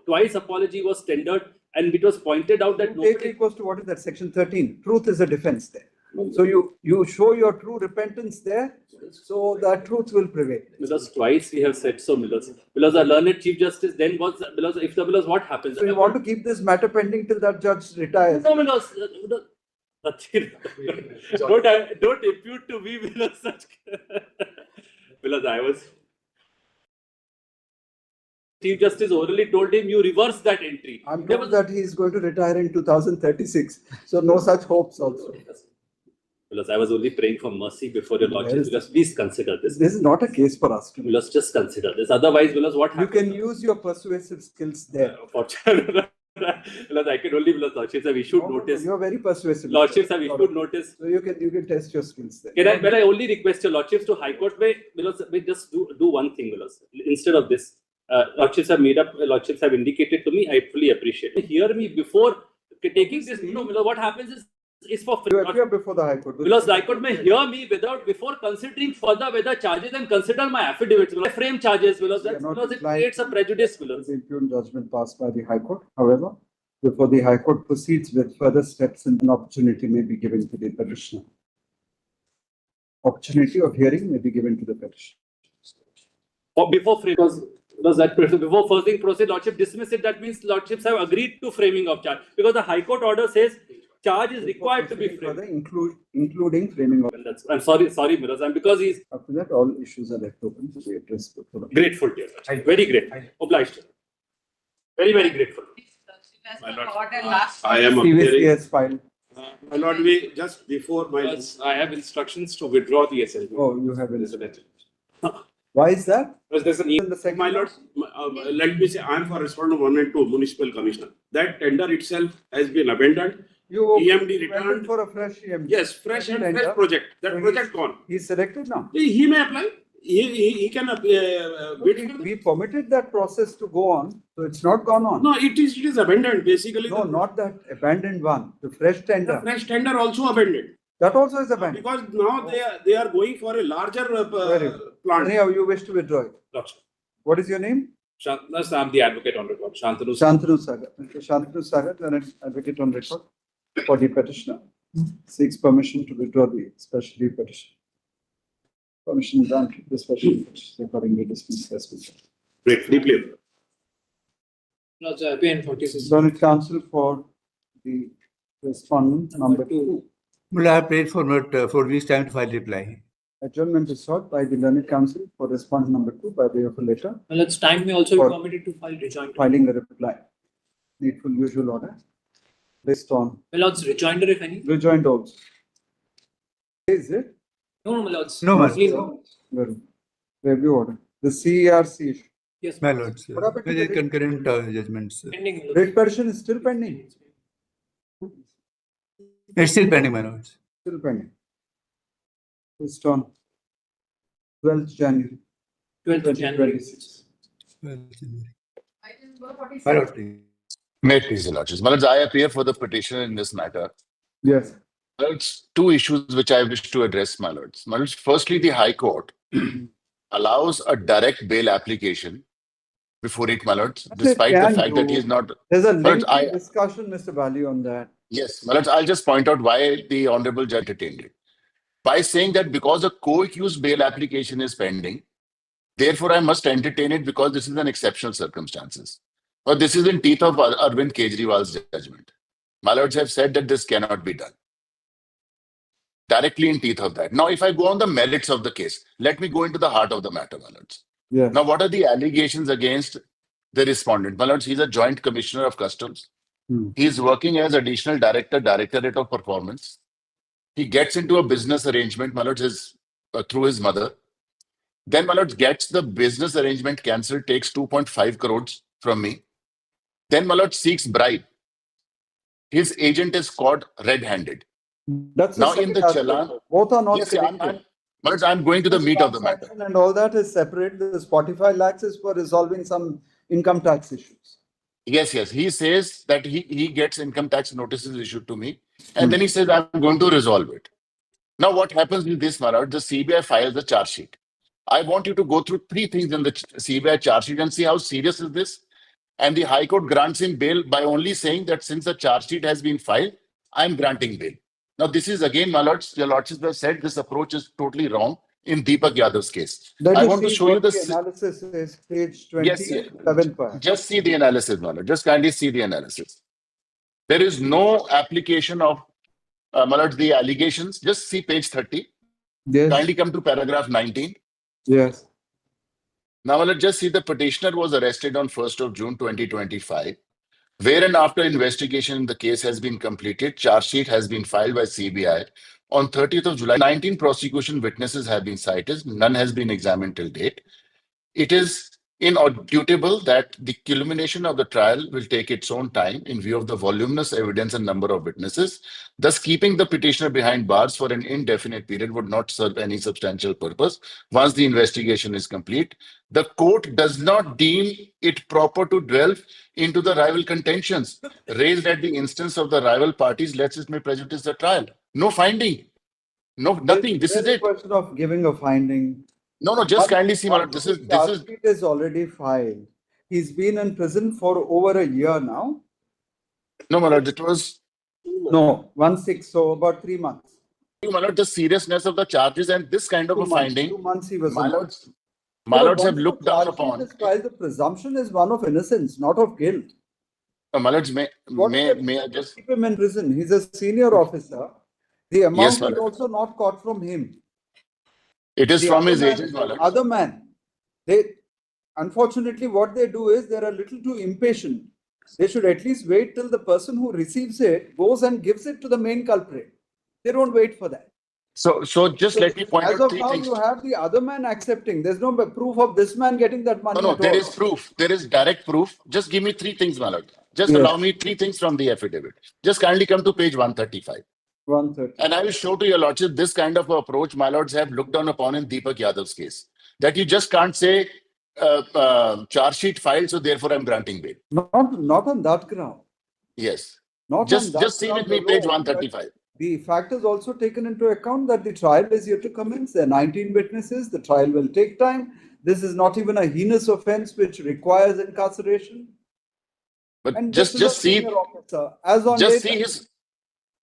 twice apology was tendered and it was pointed out that Take nobody. equals to what is that, section 13? Truth is a defense there. So you show your true repentance there, so that truth will prevail. Because twice we have said so, Millers. Because the learned Chief Justice then was, because what happens? So you want to keep this matter pending till that judge retires? No, Millers. Don't impute to me, Millers. Millers, I was. Chief Justice orally told him, you reverse that entry. I'm told that he is going to retire in 2036. So no such hopes also. Because I was only praying for mercy before your Lordship. Because please consider this. This is not a case for us to. Because just consider this. Otherwise, because what happens? You can use your persuasive skills there. Because I can only, Lordships have issued notice. You are very persuasive. Lordships have issued notice. So you can test your skills there. Can I only request your Lordships to High Court, just do one thing, instead of this. Lordships have indicated to me, I fully appreciate it. Hear me before taking this. No, what happens is for free. You appear before the High Court. Because the High Court may hear me before considering further whether charges and consider my affidavits. Frame charges because it creates a prejudice. The impugned judgment passed by the High Court. However, before the High Court proceeds with further steps, an opportunity may be given to the petitioner. Opportunity of hearing may be given to the petitioner. Before frame, before first thing proceed, Lordship dismiss it. That means Lordships have agreed to framing of charge because the High Court order says charge is required to be framed. Including framing of. I'm sorry, Miraz. And because he's. After that, all issues are left open to be addressed. Grateful, dear. Very grateful. Obliged. Very, very grateful. My Lord, I am appearing. My Lord, just before my. I have instructions to withdraw the SLP. Oh, you have instructions. Why is that? Because there's an My Lord, let me say, I am for Respondent 1 and 2, Municipal Commissioner. That tender itself has been abandoned. EMD returned for a fresh EMD. Yes, fresh project. That project gone. He's selected now. He may apply. He can bid. We permitted that process to go on, so it's not gone on. No, it is abandoned basically. No, not that abandoned one. The fresh tender. The fresh tender also abandoned. That also is abandoned. Because now they are going for a larger plant. Anyhow, you wish to withdraw it. Lordship. What is your name? I'm the advocate on record. Shantanu Sagar. Shantanu Sagar, an advocate on record for the petitioner. Seeks permission to withdraw the special leave petition. Permission granted. The special leave petition accordingly dismissed as well. Great, deeply. Learned counsel for the respondent number 2. Well, I have prayed for 4 weeks time to file reply. Adjournment is sought by the learned counsel for respondent number 2 by way of a letter. Well, it's time may also be permitted to file rejoinder. Filing a reply. Needful usual order. Based on. Well, it's rejoinder if any. Rejoined also. Is it? No, my lords. No, my lords. Review order. The CERC issue. Yes, my lords. Very concurrent judgments. Pending. Writ petition is still pending. It's still pending, my lords. Still pending. Based on 12th January. 12th January. 2026. 12th January. My lord, please. May it please the Lordships. My lords, I appear for the petitioner in this matter. Yes. My lords, 2 issues which I wish to address, my lords. My lords, firstly, the High Court allows a direct bail application before it, my lords, despite the fact that he is not. There's a lengthy discussion, Mr. Bali, on that. Yes, my lords, I'll just point out why the Honorable Judge entertained it. By saying that because a co-accused bail application is pending, therefore I must entertain it because this is an exceptional circumstances. But this is in teeth of Arvind Kejriwal's judgment. My lords have said that this cannot be done. Directly in teeth of that. Now, if I go on the merits of the case, let me go into the heart of the matter, my lords. Yes. Now, what are the allegations against the respondent? My lords, he's a joint commissioner of customs. He's working as additional director, Directorate of Performance. He gets into a business arrangement, my lords, through his mother. Then, my lords, gets the business arrangement cancelled, takes 2.5 crores from me. Then, my lord seeks bribe. His agent is caught red-handed. That's now in the challan. Both are not yes, connected. I'm going to the meat of the matter. And all that is separate. The 45 lakhs is for resolving some income tax issues. Yes. He says that he gets income tax notices issued to me. And then he says, I'm going to resolve it. Now, what happens with this, my lord? The CBI files the charge sheet. I want you to go through three things in the CBI charge sheet and see how serious is this. And the High Court grants him bail by only saying that since the charge sheet has been filed, I'm granting bail. Now, this is again, my lords, your lordships have said this approach is totally wrong in Deepak Yadav's case. I want to show you the analysis is page 20. Yes, just see the analysis, my lord. Just kindly see the analysis. There is no application of, my lord, the allegations. Just see page 30. Yes. Kindly come to paragraph 19. Yes. Now, let's just see the petitioner was arrested on 1st of June 2025, wherein after investigation in the case has been completed, charge sheet has been filed by CBI. On 30th of July, 19 prosecution witnesses have been cited. None has been examined till date. It is inaudible that the culmination of the trial will take its own time in view of the voluminous evidence and number of witnesses. Thus, keeping the petitioner behind bars for an indefinite period would not serve any substantial purpose. Once the investigation is complete, the court does not deem it proper to delve into the rival contentions raised at the instance of the rival parties, lest it may prejudice the trial. No finding. No, nothing. This is There's a it. question of giving a finding. No, just kindly see, This is already filed. He's been in prison for over a year now. No, my lord, it was no 1/6, so about 3 months. My lord, the seriousness of the charges and this kind of a finding. 2 months he was. My lords have looked down upon. The presumption is one of innocence, not of guilt. My lords, may I just keep him in prison? He's a senior officer. The amount is also not caught from him. It is from his agent, my lord. Other man. Unfortunately, what they do is they're a little too impatient. They should at least wait till the person who receives it goes and gives it to the main culprit. They don't wait for that. So just let me point out. As of now, you have the other man accepting. There's no proof of this man getting that money. No, there is proof. There is direct proof. Just give me 3 things, my lord. Just allow me 3 things from the affidavit. Just kindly come to page 135. 130. And I will show to your lordship this kind of approach my lords have looked down upon in Deepak Yadav's case. That you just can't say charge sheet filed, so therefore I'm granting bail. Not on that ground. Yes. Not just on that see with me page 135. The fact is also taken into account that the trial is yet to commence. There are 19 witnesses. The trial will take time. This is not even a heinous offense which requires incarceration. But and just see,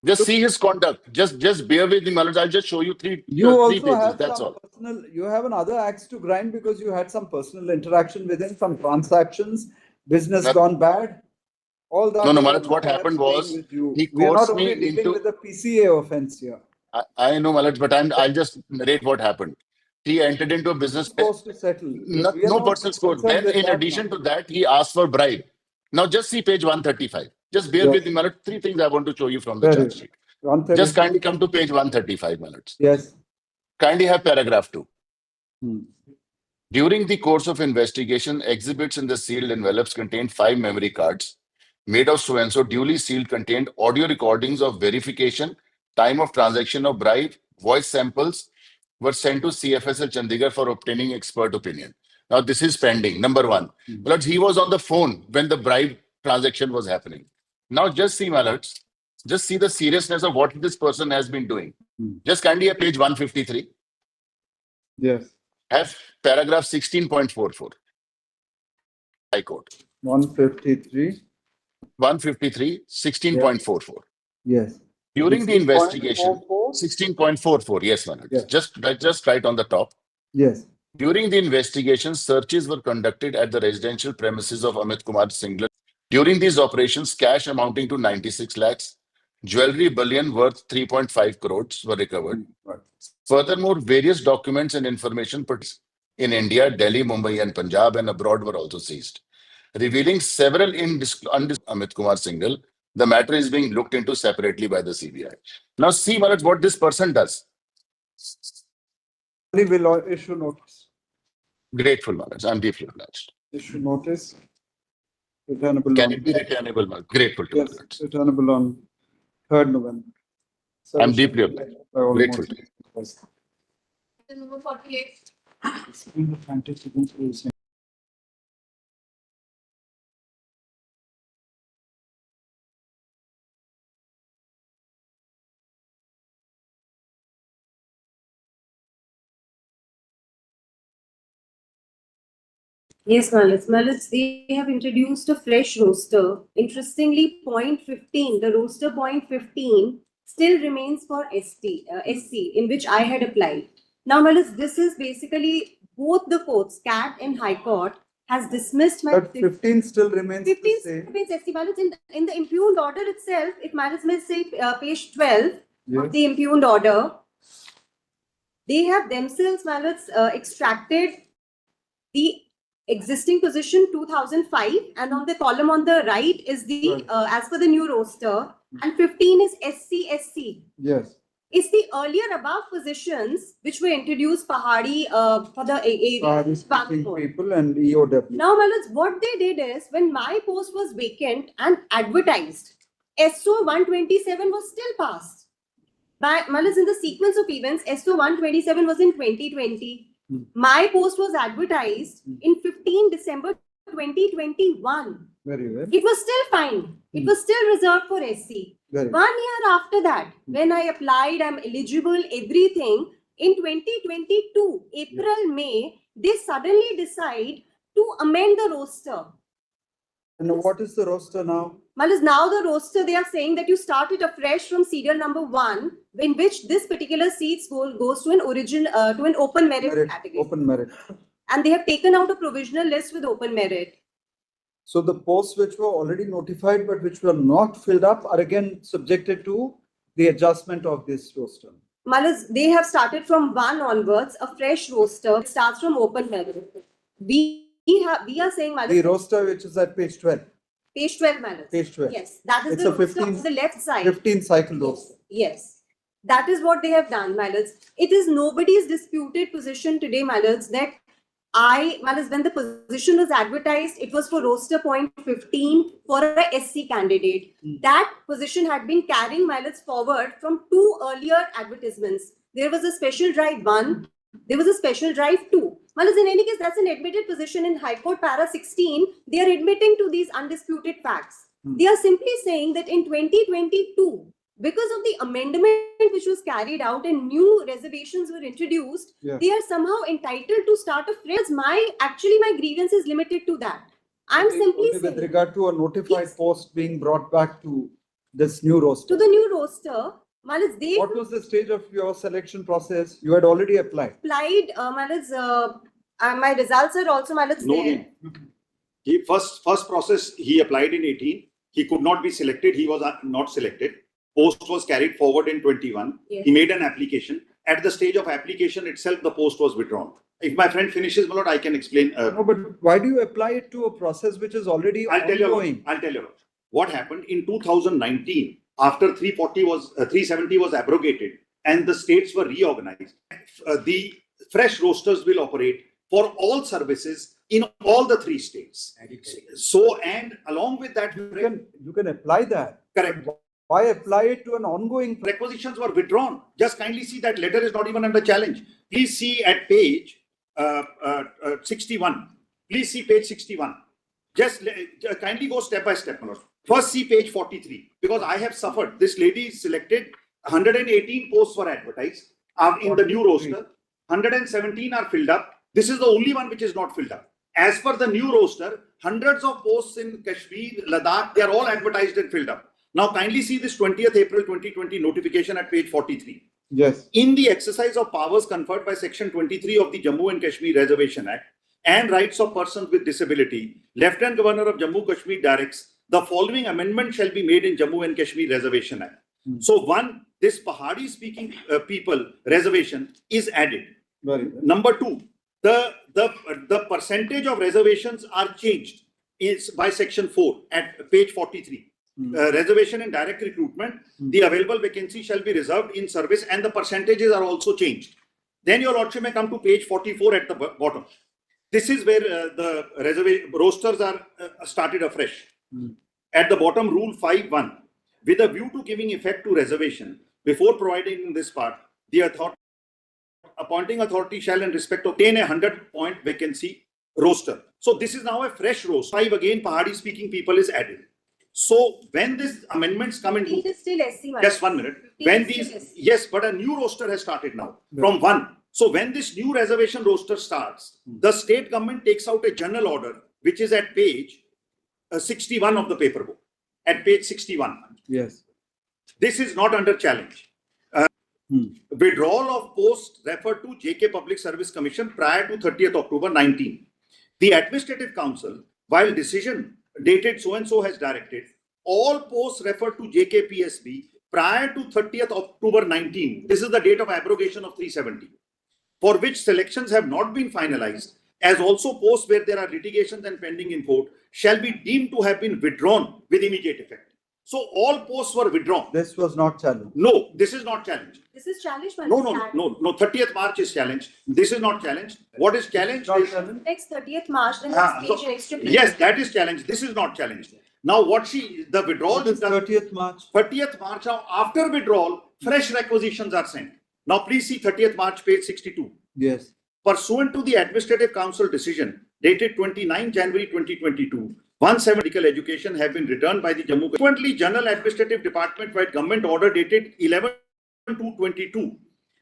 just see his conduct. Just bear with me, my lords. I'll just show you three pages. That's all. You have another axe to grind because you had some personal interaction with him, some transactions, business gone bad. All that. No, Malad, what happened was he coerced me into with the PCA offense here. I know, Malad, but I'll just narrate what happened. He entered into a business. Supposed to settle. No personal score. Then, in addition to that, he asked for bribe. Now, just see page 135. Just bear with me, Malad. 3 things I want to show you from the charge sheet. Just kindly come to page 135, Malad. Yes. Kindly have paragraph 2. During the course of investigation, exhibits in the sealed envelopes contained 5 memory cards made of so-and-so, duly sealed, contained audio recordings of verification, time of transaction of bribe, voice samples were sent to CFSL Chandigarh for obtaining expert opinion. Now, this is pending. Number 1. But he was on the phone when the bribe transaction was happening. Now, just see, my lords, just see the seriousness of what this person has been doing. Just kindly have page 153. Yes. Have paragraph 16.44. High Court. 153. 153, 16.44. Yes. During the investigation, 16.44. Yes, Manoj. Yes. Just right on the top. Yes. During the investigation, searches were conducted at the residential premises of Amit Kumar Singhal. During these operations, cash amounting to 96 lakhs, jewelry bullion worth 3.5 crores were recovered. Furthermore, various documents and information in India, Delhi, Mumbai, and Punjab and abroad were also seized, revealing several Amit Kumar Singhal. The matter is being looked into separately by the CBI. Now, see, Manoj, what this person does. We will issue notice. Grateful, Manoj. I'm deeply obliged. Issue notice. Returnable. Can it be returnable, Manoj? Grateful to yes, Manoj. Returnable on 3rd November. I'm deeply obliged. Grateful to you. Number 48. It's been a fantastic Yes, Malits, they have introduced a fresh roster. Interestingly, point 15, the roster point 15 still remains for SC, in which I had applied. Now, Malits, this is basically both the courts, CAT and High Court, has dismissed my. But 15 still remains the 15 same. remains SC. Malits, in the impugned order itself, if Malits may say page 12 of the impugned order, they have themselves, Malits, extracted the existing position 2005, and on the column on the right is the as per the new roster, and 15 is SC. Yes. It's the earlier above positions which were introduced Pahadi for the Pahadi-speaking people and EOW. Now, Malats, what they did is when my post was vacant and advertised, SO 127 was still passed. By Malats, in the sequence of events, SO 127 was in 2020. My post was advertised in 15 December 2021. Very well. It was still fine. It was still reserved for SC. Very 1 year after that, when I applied, I'm eligible, everything. In 2022, April, May, they suddenly decide to amend the roster. And what is the roster now? Malas, now the roster, they are saying that you start it afresh from serial number 1, in which this particular seats goes to an to an open merit category. Open merit. And they have taken out a provisional list with open merit. So the posts which were already notified but which were not filled up are again subjected to the adjustment of this roster. Malas, they have started from 1 onwards, a fresh roster. It starts from open merit. We are saying, Malas, the roster which is at page 12. Page 12, Malas. Page 12. Yes, that is It's the a 15, roster on the left side. 15 cycle roster. Yes. That is what they have done, Malas. It is nobody's disputed position today, Malas, that Malas, when the position was advertised, it was for roster point 15 for a SC candidate. That position had been carrying Malas forward from 2 earlier advertisements. There was a special drive 1, there was a special drive 2. Malas, in any case, that's an admitted position in High Court Para 16. They are admitting to these undisputed facts. They are simply saying that in 2022, because of the amendment which was carried out and new reservations were introduced, they are somehow entitled to start a fresh. My grievance is limited to that. I'm simply saying, with regard to a notified post being brought back to this new roster. To the new roster, Malas, what was the stage of your selection process? You had already applied. Malas, my results are also Malas there. He first process he applied in 18. He could not be selected. He was not selected. Post was carried forward in 21. Yes. He made an application. At the stage of application itself, the post was withdrawn. If my friend finishes, my lord, I can explain. No, but why do you apply it to a process which is already ongoing? I'll tell you what happened in 2019 after 370 was abrogated and the states were reorganized. The fresh rosters will operate for all services in all the 3 states. So, and along with that, you can apply that. Correct. Why apply it to an ongoing? Requisitions were withdrawn. Just kindly see that letter is not even under challenge. Please see at page 61. Please see page 61. Just kindly go step by step. First see page 43 because I have suffered. This lady is selected. 118 posts were advertised in the new roster. 117 are filled up. This is the only one which is not filled up. As per the new roster, hundreds of posts in Kashmir, Ladakh, they are all advertised and filled up. Now, kindly see this 20th April 2020 notification at page 43. Yes. In the exercise of powers conferred by Section 23 of the Jammu and Kashmir Reservation Act and rights of persons with disability, Lieutenant Governor of Jammu Kashmir directs the following amendment shall be made in Jammu and Kashmir Reservation Act. So, 1, this Pahadi speaking people reservation is added. Number 2, the percentage of reservations are changed is by Section 4 at page 43. Reservation and direct recruitment, the available vacancy shall be reserved in service and the percentages are also changed. Then your lordship may come to page 44 at the bottom. This is where the reservation rosters are started afresh. At the bottom, rule 5.1, with a view to giving effect to reservation, before providing this part, the appointing authority shall in respect obtain a 100-point vacancy roster. So this is now a fresh roster. 5 again, Pahadi speaking people is added. So when these amendments come into, it is still SC. just 1 minute. When these, yes, but a new roster has started now from 1. So when this new reservation roster starts, the state government takes out a general order, which is at page 61 of the paper book. At page 61. Yes. This is not under challenge. Withdrawal of post referred to JK Public Service Commission prior to 30th October 19. The Administrative Council, while decision dated so-and-so has directed, all posts referred to JK PSB prior to 30th October 19. This is the date of abrogation of 370. For which selections have not been finalized, as also posts where there are litigations and pending in court, shall be deemed to have been withdrawn with immediate effect. So all posts were withdrawn. This was not challenged. No, this is not challenged. This is challenged. No, 30th March is challenged. This is not challenged. What is challenged is... Next 30th March, the Ah, next so- page next to Yes, that is challenged. This is not challenged. Now the withdrawal What is 30th March? 30th March, now after withdrawal, fresh requisitions are sent. Now please see 30th March, page 62. Yes. Pursuant to the Administrative Council decision dated 29 January 2022, 170 medical education have been returned by the Jammu. Consequently, General Administrative Department by government order dated 11/2/22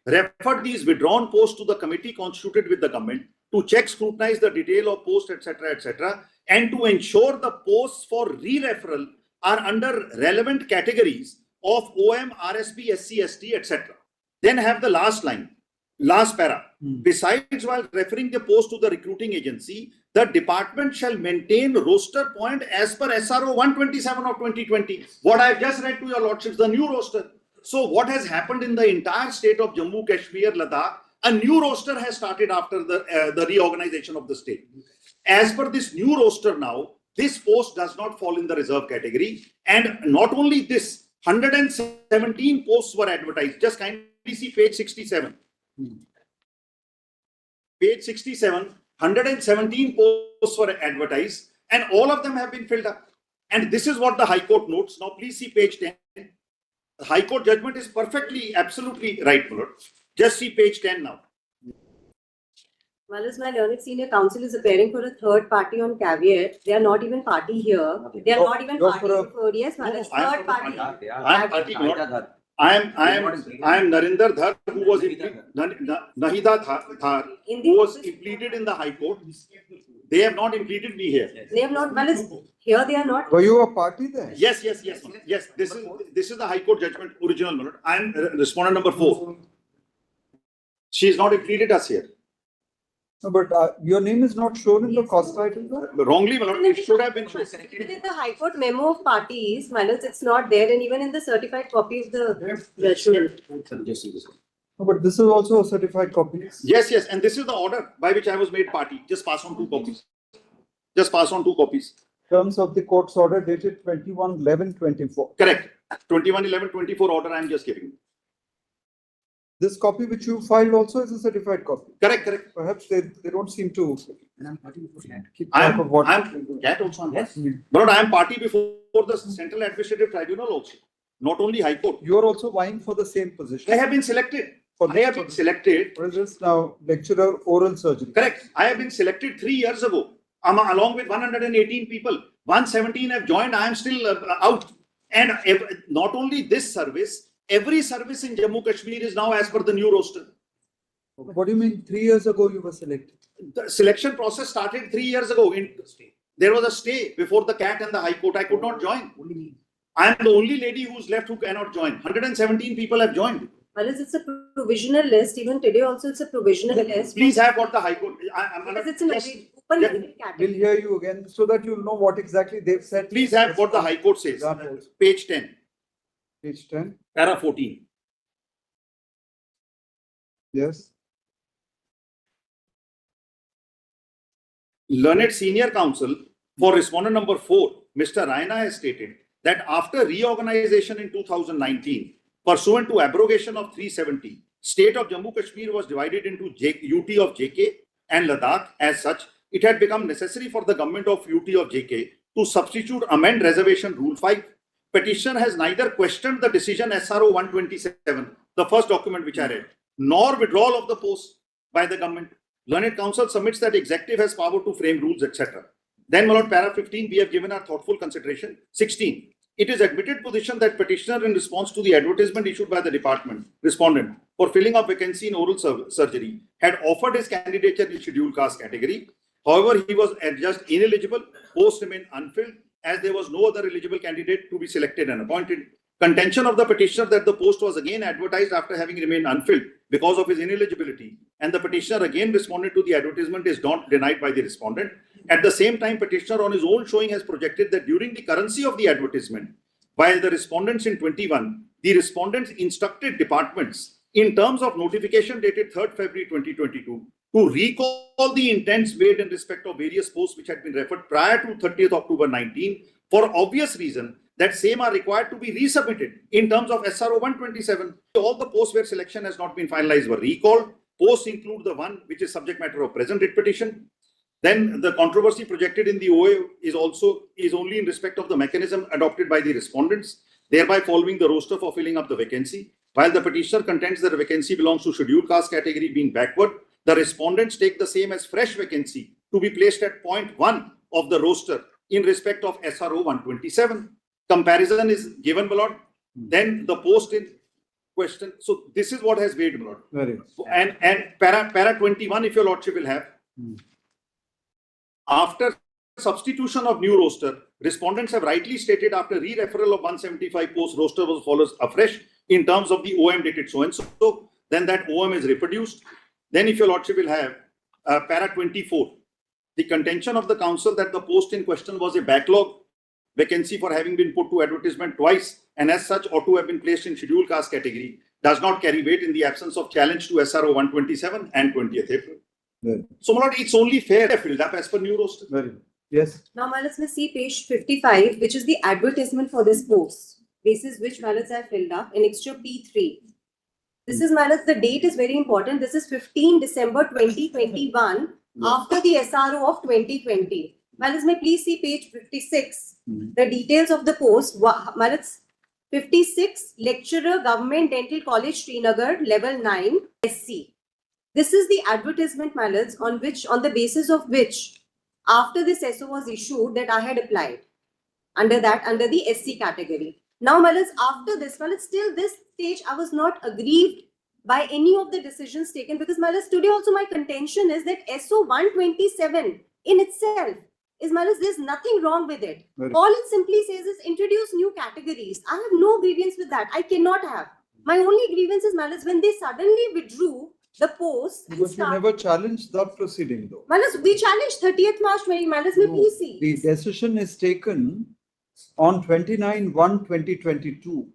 referred these withdrawn posts to the committee constituted with the government to check, scrutinize the detail of post, etc., and to ensure the posts for re-referral are under relevant categories of OM, RSB, SC, ST, etc. Then have the last line. Last para. Besides, while referring the post to the recruiting agency, the department shall maintain roster point as per SRO 127 of 2020. What I have just read to your lordships, the new roster. So what has happened in the entire state of Jammu, Kashmir, Ladakh, a new roster has started after the reorganization of the state. As per this new roster now, this post does not fall in the reserve category. And not only this, 117 posts were advertised. Just kindly see page 67. Page 67, 117 posts were advertised and all of them have been filled up. And this is what the High Court notes. Now please see page 10. The High Court judgment is perfectly, absolutely right, my lord. Just see page 10 now. Well, as my learned senior counsel is appearing for a third party on caveat, they are not even party here. They are not even party before. Yes, well, it's third party. I am party. I am Narinder Dhar, who was Nahida Thar, who was impleaded in the High Court. They have not impleaded me here. They have not, well, here they are not. Were you a party there? Yes. This is the High Court judgment, original, my lord. I am respondent number 4. She is not impleaded us here. No, but your name is not shown in the cost title. Wrongly, my lord, it should have been shown. In the High Court memo of parties, Manus, it's not there, and even in the certified copy of the judgment. No, but this is also a certified copy. Yes, and this is the order by which I was made party. Just pass on 2 copies. Just pass on 2 copies. Terms of the court's order dated 21/11/24. Correct. 21/11/24 order I am just giving. This copy which you filed also is a certified copy. Correct. Perhaps they don't seem to keep track of what. That also on yes. But I am party before the Central Administrative Tribunal also. Not only High Court. You are also vying for the same position. I have been selected. I have been selected. What is this now? Lecturer oral surgery. Correct. I have been selected 3 years ago. Along with 118 people. 117 have joined. I am still out. And not only this service, every service in Jammu Kashmir is now as per the new roster. What do you mean 3 years ago you were selected? The selection process started 3 years ago. There was a stay before the CAT and the High Court. I could not join. I am the only lady who's left who cannot join. 117 people have joined. Well, it's a provisional list. Even today also it's a provisional list. Please have what the High Court... Because it's an open category. We'll hear you again so that you'll know what exactly they've said. Please have what the High Court says. Page 10. Page 10. Para 14. Yes. Learned Senior Counsel for Respondent number 4, Mr. Raina has stated that after reorganization in 2019, pursuant to abrogation of 370, state of Jammu Kashmir was divided into UT of JK and Ladakh. As such, it had become necessary for the government of UT of JK to substitute amend reservation rule 5. Petitioner has neither questioned the decision SRO 127, the first document which I read, nor withdrawal of the post by the government. Learned Counsel submits that executive has power to frame rules, etc. Then, my lord, para 15, we have given our thoughtful consideration. 16. It is admitted position that petitioner, in response to the advertisement issued by the department, respondent, for filling up vacancy in oral surgery, had offered his candidature in scheduled caste category. However, he was adjudged ineligible, post remained unfilled, as there was no other eligible candidate to be selected and appointed. Contention of the petitioner that the post was again advertised after having remained unfilled because of his ineligibility, and the petitioner again responded to the advertisement, is not denied by the respondent. At the same time, petitioner on his own showing has projected that during the currency of the advertisement by the respondents in 21, the respondents instructed departments in terms of notification dated 3rd February 2022 to recall the intents made in respect of various posts which had been referred prior to 30th October 19 for obvious reason that same are required to be resubmitted in terms of SRO 127. All the posts where selection has not been finalized were recalled. Posts include the one which is subject matter of present writ petition. Then the controversy projected in the OA is only in respect of the mechanism adopted by the respondents, thereby following the roster for filling up the vacancy. While the petitioner contends that the vacancy belongs to scheduled caste category being backward, the respondents take the same as fresh vacancy to be placed at point 1 of the roster in respect of SRO 127. Comparison is given, my lord. Then the post in question. So this is what has weighed, my lord. Very. And para 21, if your lordship will have. After substitution of new roster, respondents have rightly stated after re-referral of 175 post roster was follows afresh in terms of the OM dated so and so. Then that OM is reproduced. Then if your lordship will have para 24, the contention of the council that the post in question was a backlog vacancy for having been put to advertisement twice and as such ought to have been placed in scheduled caste category does not carry weight in the absence of challenge to SRO 127 and 20th April. Very. So, my lord, it's only fair filled up as per new roster. Very. Yes. Now, let's see page 55, which is the advertisement for this post, basis which ballots are filled up in extra P3. This is, the date is very important. This is 15 December 2021 after the SRO of 2020. May please see page 56. The details of the post. 56, lecturer, Government Dental College, Srinagar, level 9, SC. This is the advertisement, on the basis of which, after this SO was issued, that I had applied under the SC category. Now, after this, still this stage, I was not aggrieved by any of the decisions taken because, today also my contention is that SO 127 in itself is, there's nothing wrong with it. All it simply says is introduce new categories. I have no grievance with that. I cannot have. My only grievance is, when they suddenly withdrew the post. Because you never challenged that proceeding though. We challenged 30th March 20. Please see. The decision is taken on 29/1/2022,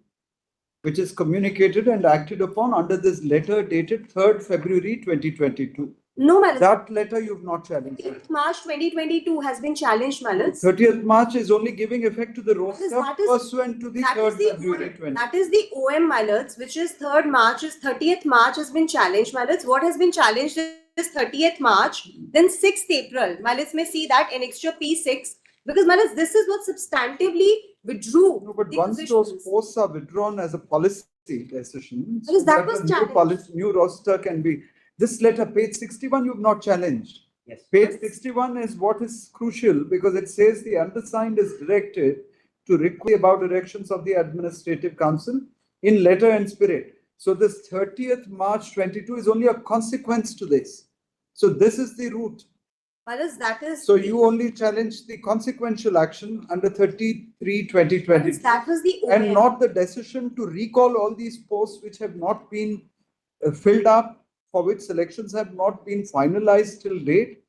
which is communicated and acted upon under this letter dated 3rd February 2022. No, that letter you've not challenged. 30th March 2022 has been challenged, 30th March is only giving effect to the roster pursuant to the 3rd February 20. That is the OM, which is 3rd March, 30th March has been challenged, What has been challenged is 30th March, then 6th April. May see that in extra P6 because, this is what substantively withdrew. No, but once those posts are withdrawn as a policy decision, that was challenged. New roster can be. This letter, page 61, you've not challenged. Yes. Page 61 is what is crucial because it says the undersigned is directed to require about directions of the Administrative Council in letter and spirit. So this 30th March 22 is only a consequence to this. So this is the route. So you only challenge the consequential action under 33/2020. That was the OM. And not the decision to recall all these posts which have not been filled up, for which selections have not been finalized till date.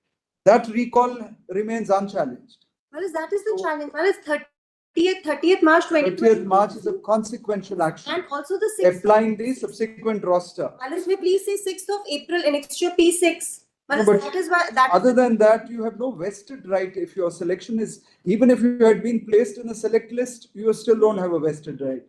That recall remains unchallenged. That is the challenge. 30th March 2020. 30th March is a consequential action. And also the 6th. Applying the subsequent roster. May please say 6th of April in extra P6. No, but that is why, other than that, you have no vested right. If your selection is, even if you had been placed in a select list, you still don't have a vested right.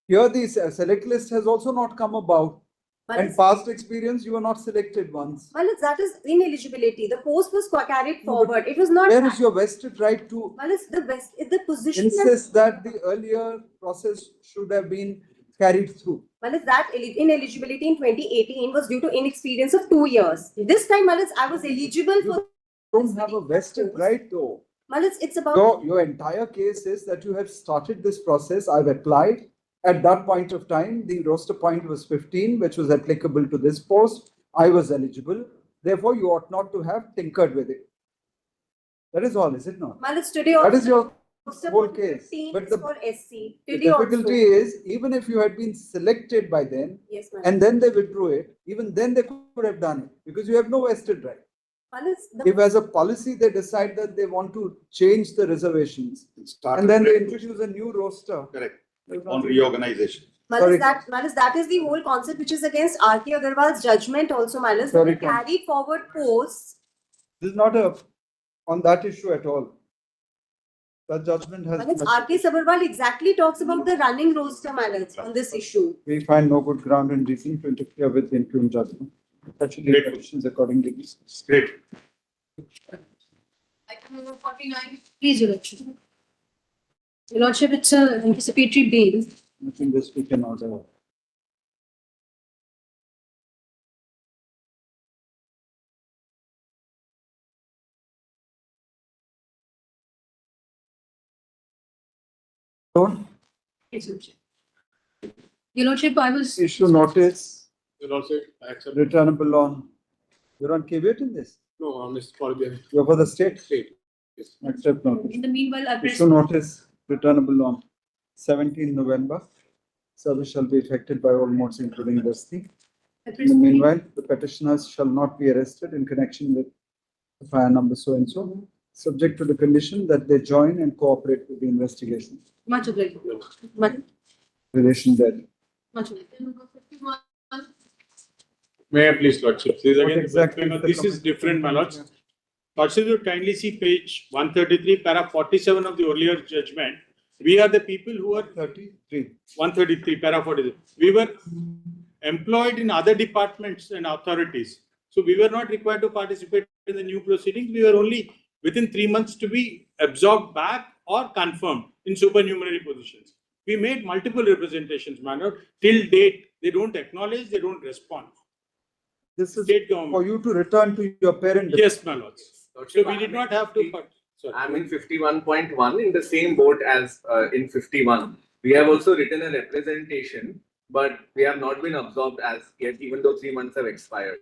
Here, the select list has also not come about. And past experience, you were not selected once. That is ineligibility. The post was carried forward. It was not. Where is your vested right to the position insist that the earlier process should have been carried through? That ineligibility in 2018 was due to inexperience of 2 years. This time, I was eligible for. You don't have a vested right though. Well, it's about. Your entire case is that you have started this process. I've applied. At that point of time, the roster point was 15, which was applicable to this post. I was eligible. Therefore, you ought not to have tinkered with it. That is all, is it not? Well, it's today That is also. your whole case. 15 But is the for SC. The Today difficulty also. is, even if you had been selected by them, Yes, ma'am. and then they withdrew it, even then they could have done it, because you have no vested right. Well, it's the- If as a policy they decide that they want to change the reservations, and then they introduce a new roster. Correct. On reorganization. Sorry. Manas, that is the whole concept which is against R.K. Agarwal's judgment also, Manas. Sorry, Carried forward posts. This is not on that issue at all. That judgment has. Manas, R.K. Sabharwal exactly talks about the running roster, Manas, on this issue. We find no good ground and reason to interfere with the interim judgment. That should be questions accordingly. Great. Item number 49. Please, Your Lordship. Your Lordship, it's an anticipatory bail. Nothing this we can order. Yes, Your Lordship. Your Lordship, I was. Issue notice, Your Lordship, I accept. returnable on. You're on caveat in this? No, on this for the You're for the state? state. Yes. Accept notice. In the meanwhile, I press. Issue notice, returnable on 17 November. Service shall be effected by all modes including this thing. In the meanwhile, the petitioners shall not be arrested in connection with the fire number so and so, subject to the condition that they join and cooperate with the investigation. Much obliged. Much, Relation there. much obliged. May I please, Lordship? This is What again, exactly is the this is different, my lords. Lordship, you kindly see page 133, para 47 of the earlier judgment. We are the people who are 33. 133, para 43. We were employed in other departments and authorities. So we were not required to participate in the new proceedings. We were only within 3 months to be absorbed back or confirmed in supernumerary positions. We made multiple representations, my lord. Till date, they don't acknowledge, they don't respond. This is State government. for you to return to your parent. Yes, my lords. So we did not have to. Sorry. I'm in 51.1 in the same boat as in 51. We have also written a representation, but we have not been absorbed as yet, even though 3 months have expired.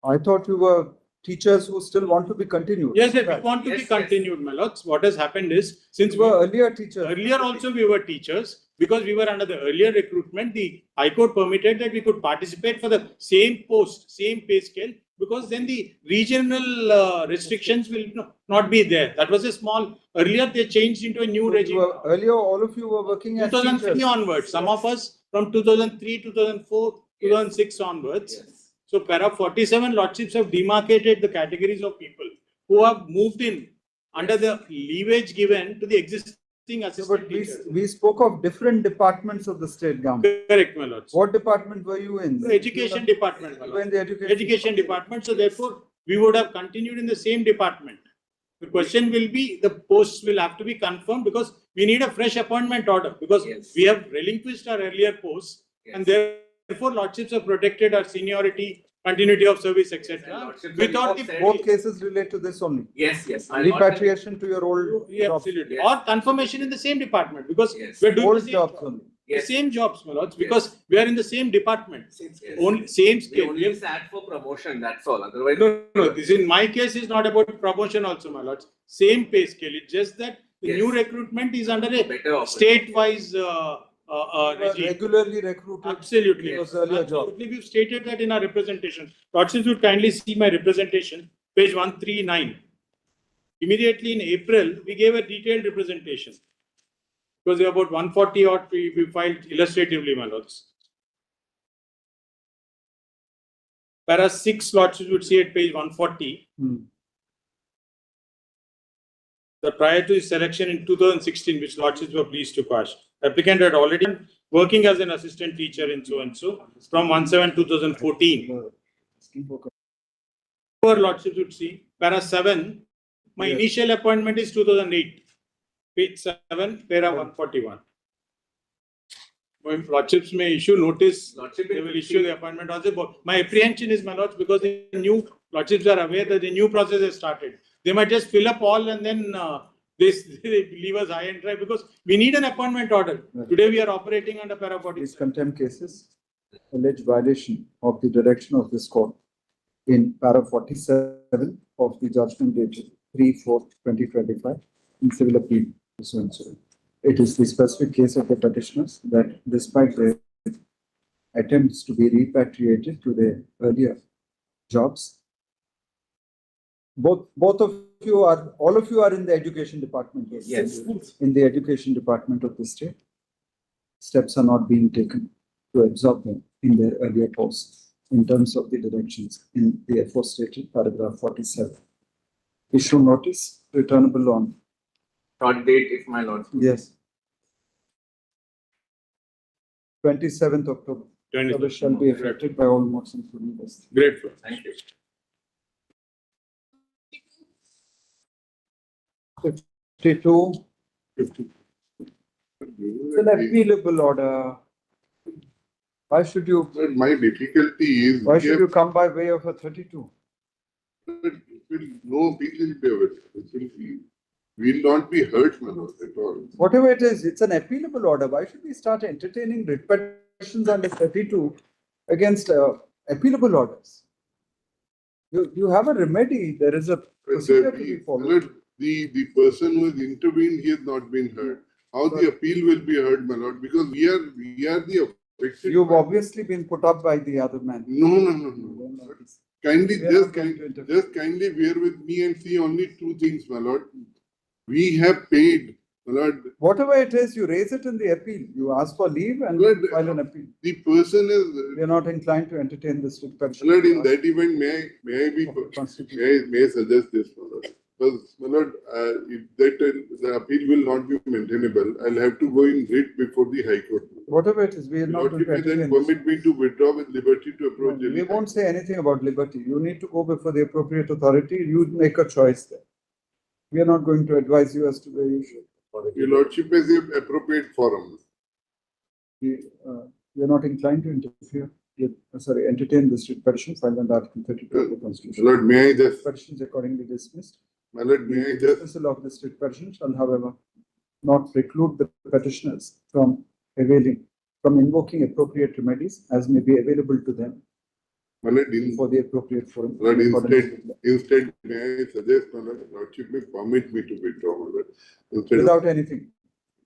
I thought you were teachers who still want to be continued. Yes, we want to be continued, my lords. What has happened is, since You were earlier teachers. earlier also we were teachers, because we were under the earlier recruitment, the High Court permitted that we could participate for the same post, same pay scale, because then the regional restrictions will not be there. That was a small, earlier they changed into a new regime. Earlier, all of you were working as 2003 teachers. onwards, some of us from 2003, 2004, 2006 onwards. So para 47 lordships have demarcated the categories of people who have moved in under the leverage given to the existing assistant teachers. We spoke of different departments of the state government. Correct, my lords. What department were you in? The education department, my You were in lords. the Education department, so therefore we would have continued in the same department. The question will be, the posts will have to be confirmed because we need a fresh appointment order, because we have relinquished our earlier posts and therefore lordships have protected our seniority, continuity of service, etc. Without the Both cases relate to this only. Yes, yes. Repatriation to your old Yeah, jobs. absolutely. Or confirmation in the same department, because we're doing Old the same jobs only. The same jobs, my lords, because we are in the same department. Only same We scale. only sat for promotion, that's all. Otherwise, No, this in my case is not about promotion also, my lords. Same pay scale. It's just that the new recruitment is under a state-wise regime. Regularly recruited. Absolutely. It was earlier job. Absolutely. We've stated that in our representation. Lordships would kindly see my representation, page 139. Immediately in April, we gave a detailed representation. Because we have about 140 odd we filed illustratively, my lords. Whereas 6 lordships would see at page 140. The prior to his selection in 2016, which lordships were pleased to quash. Applicant had already been working as an assistant teacher in so and so from 1/7/2014. Poor lordships would see. Para 7, my initial appointment is 2008. Page 7, para 141. My lordships may issue notice, they will issue the appointment also. But my apprehension is, my lords, because the new lordships are aware that the new process has started. They might just fill up all and then they leave us high and dry because we need an appointment order. Today we are operating under para 40. These contempt cases allege violation of the direction of this court in para 47 of the judgment dated 3/4/2025 in civil appeal. It is the specific case of the petitioners that despite their attempts to be repatriated to their earlier jobs, all of you are in the education department. Yes. In the education department of the state, steps are not being taken to absorb them in their earlier posts in terms of the directions in the aforestated paragraph 47. Issue notice returnable on. Short date, if my lord. Yes. 27th October. 27th. Shall be affected by all modes including this. Grateful. Thank you. 52. It's an appealable order. Why should you? My difficulty is. Why should you come by way of a 32? No appeal will be available. Will not be heard, my lord, at all. Whatever it is, it's an appealable order. Why should we start entertaining writ petitions under 32 against appealable orders? You have a remedy. There is a procedure to be followed. The person who has intervened, he has not been heard. How the appeal will be heard, my lord? Because we are the affected. You've obviously been put up by the other man. No. Kindly just kindly bear with me and see only two things, my lord. We have paid, my lord. Whatever it is, you raise it in the appeal. You ask for leave and file an appeal. The person is. We are not inclined to entertain this petition. My lord, in that event, may I suggest this, my lord? Because, my lord, if the appeal will not be maintainable, I'll have to go in writ before the High Court. Whatever it is, we are not going to entertain then permit me to withdraw with liberty to approach. We won't say anything about liberty. You need to go before the appropriate authority. You make a choice there. We are not going to advise you as to where you should. Your lordship is the appropriate forum. We are not inclined to interfere with, entertain this writ petition filed under Article 32 of the Constitution. Lord, may I just. Petitions accordingly dismissed. My lord, may I just. Dismissal of this writ petition shall, however, not preclude the petitioners from invoking appropriate remedies as may be available to them. My lord, for the appropriate forum. Lord, instead, may I suggest, my lord, lordship may permit me to withdraw, my lord. Without anything.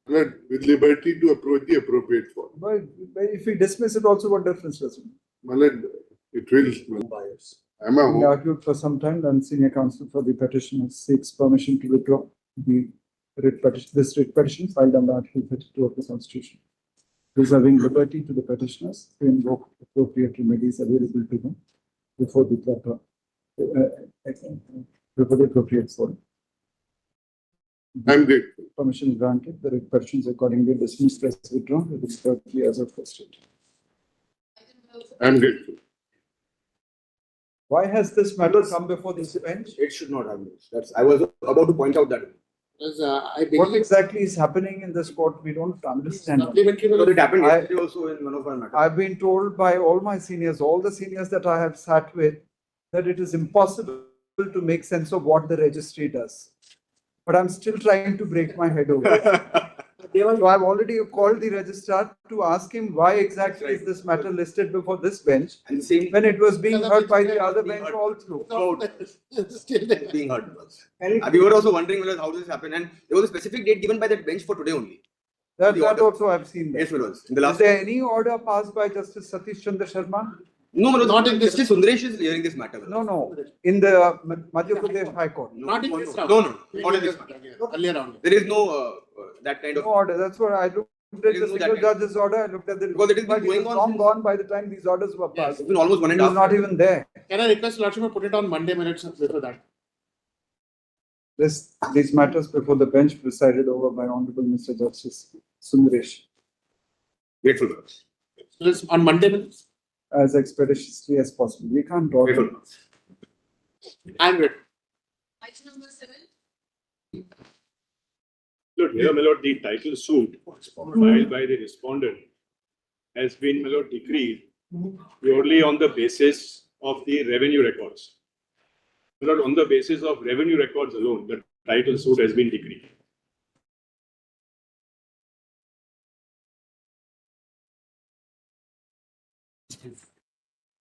Lord, with liberty to approach the appropriate forum. But if we dismiss it, also what difference does it make? My lord, it will. Bias. We argued for some time, and senior counsel for the petitioner seeks permission to withdraw the this writ petition filed under Article 32 of the Constitution, reserving liberty to the petitioners to invoke appropriate remedies available to them before the appropriate forum. I'm grateful. Permission is granted. The writ petition is accordingly dismissed as withdrawn with respect as of first date. I'm grateful. Why has this matter come before this bench? It should not have this. I was about to point out that. What exactly is happening in this court? We don't understand. It happened yesterday also in one of our matters. I've been told by all my seniors, all the seniors that I have sat with, that it is impossible to make sense of what the registry does. But I'm still trying to break my head over it. So I've already called the registrar to ask him why exactly is this matter listed before this bench when it was being heard by the other bench all through. Being heard. We were also wondering how this happened, and there was a specific date given by that bench for today only. That also I've seen. Yes, it was. In the last. Is there any order passed by Justice Satish Chandra Sharma? No, not in this. Justice Sundaresh is hearing this matter. No. In the Madhya Pradesh High Court. Not in this. No. Not in this matter. Earlier on. There is no that kind of order. That's what I looked at the single judge's order. I looked at the because it has been going on long gone by the time these orders were passed. It's been almost 1.5 years. He was not even there. Can I request Lordship to put it on Monday minutes before that? These matters before the bench presided over by Honorable Mr. Justice Sundaresh. Grateful. So it's on Monday minutes? As expeditiously as possible. We can't draw them. I'm grateful. Item number 7. Lord, here, my lord, the title suit filed by the respondent has been, my lord, decreed purely on the basis of the revenue records. my lord, on the basis of revenue records alone, the title suit has been decreed.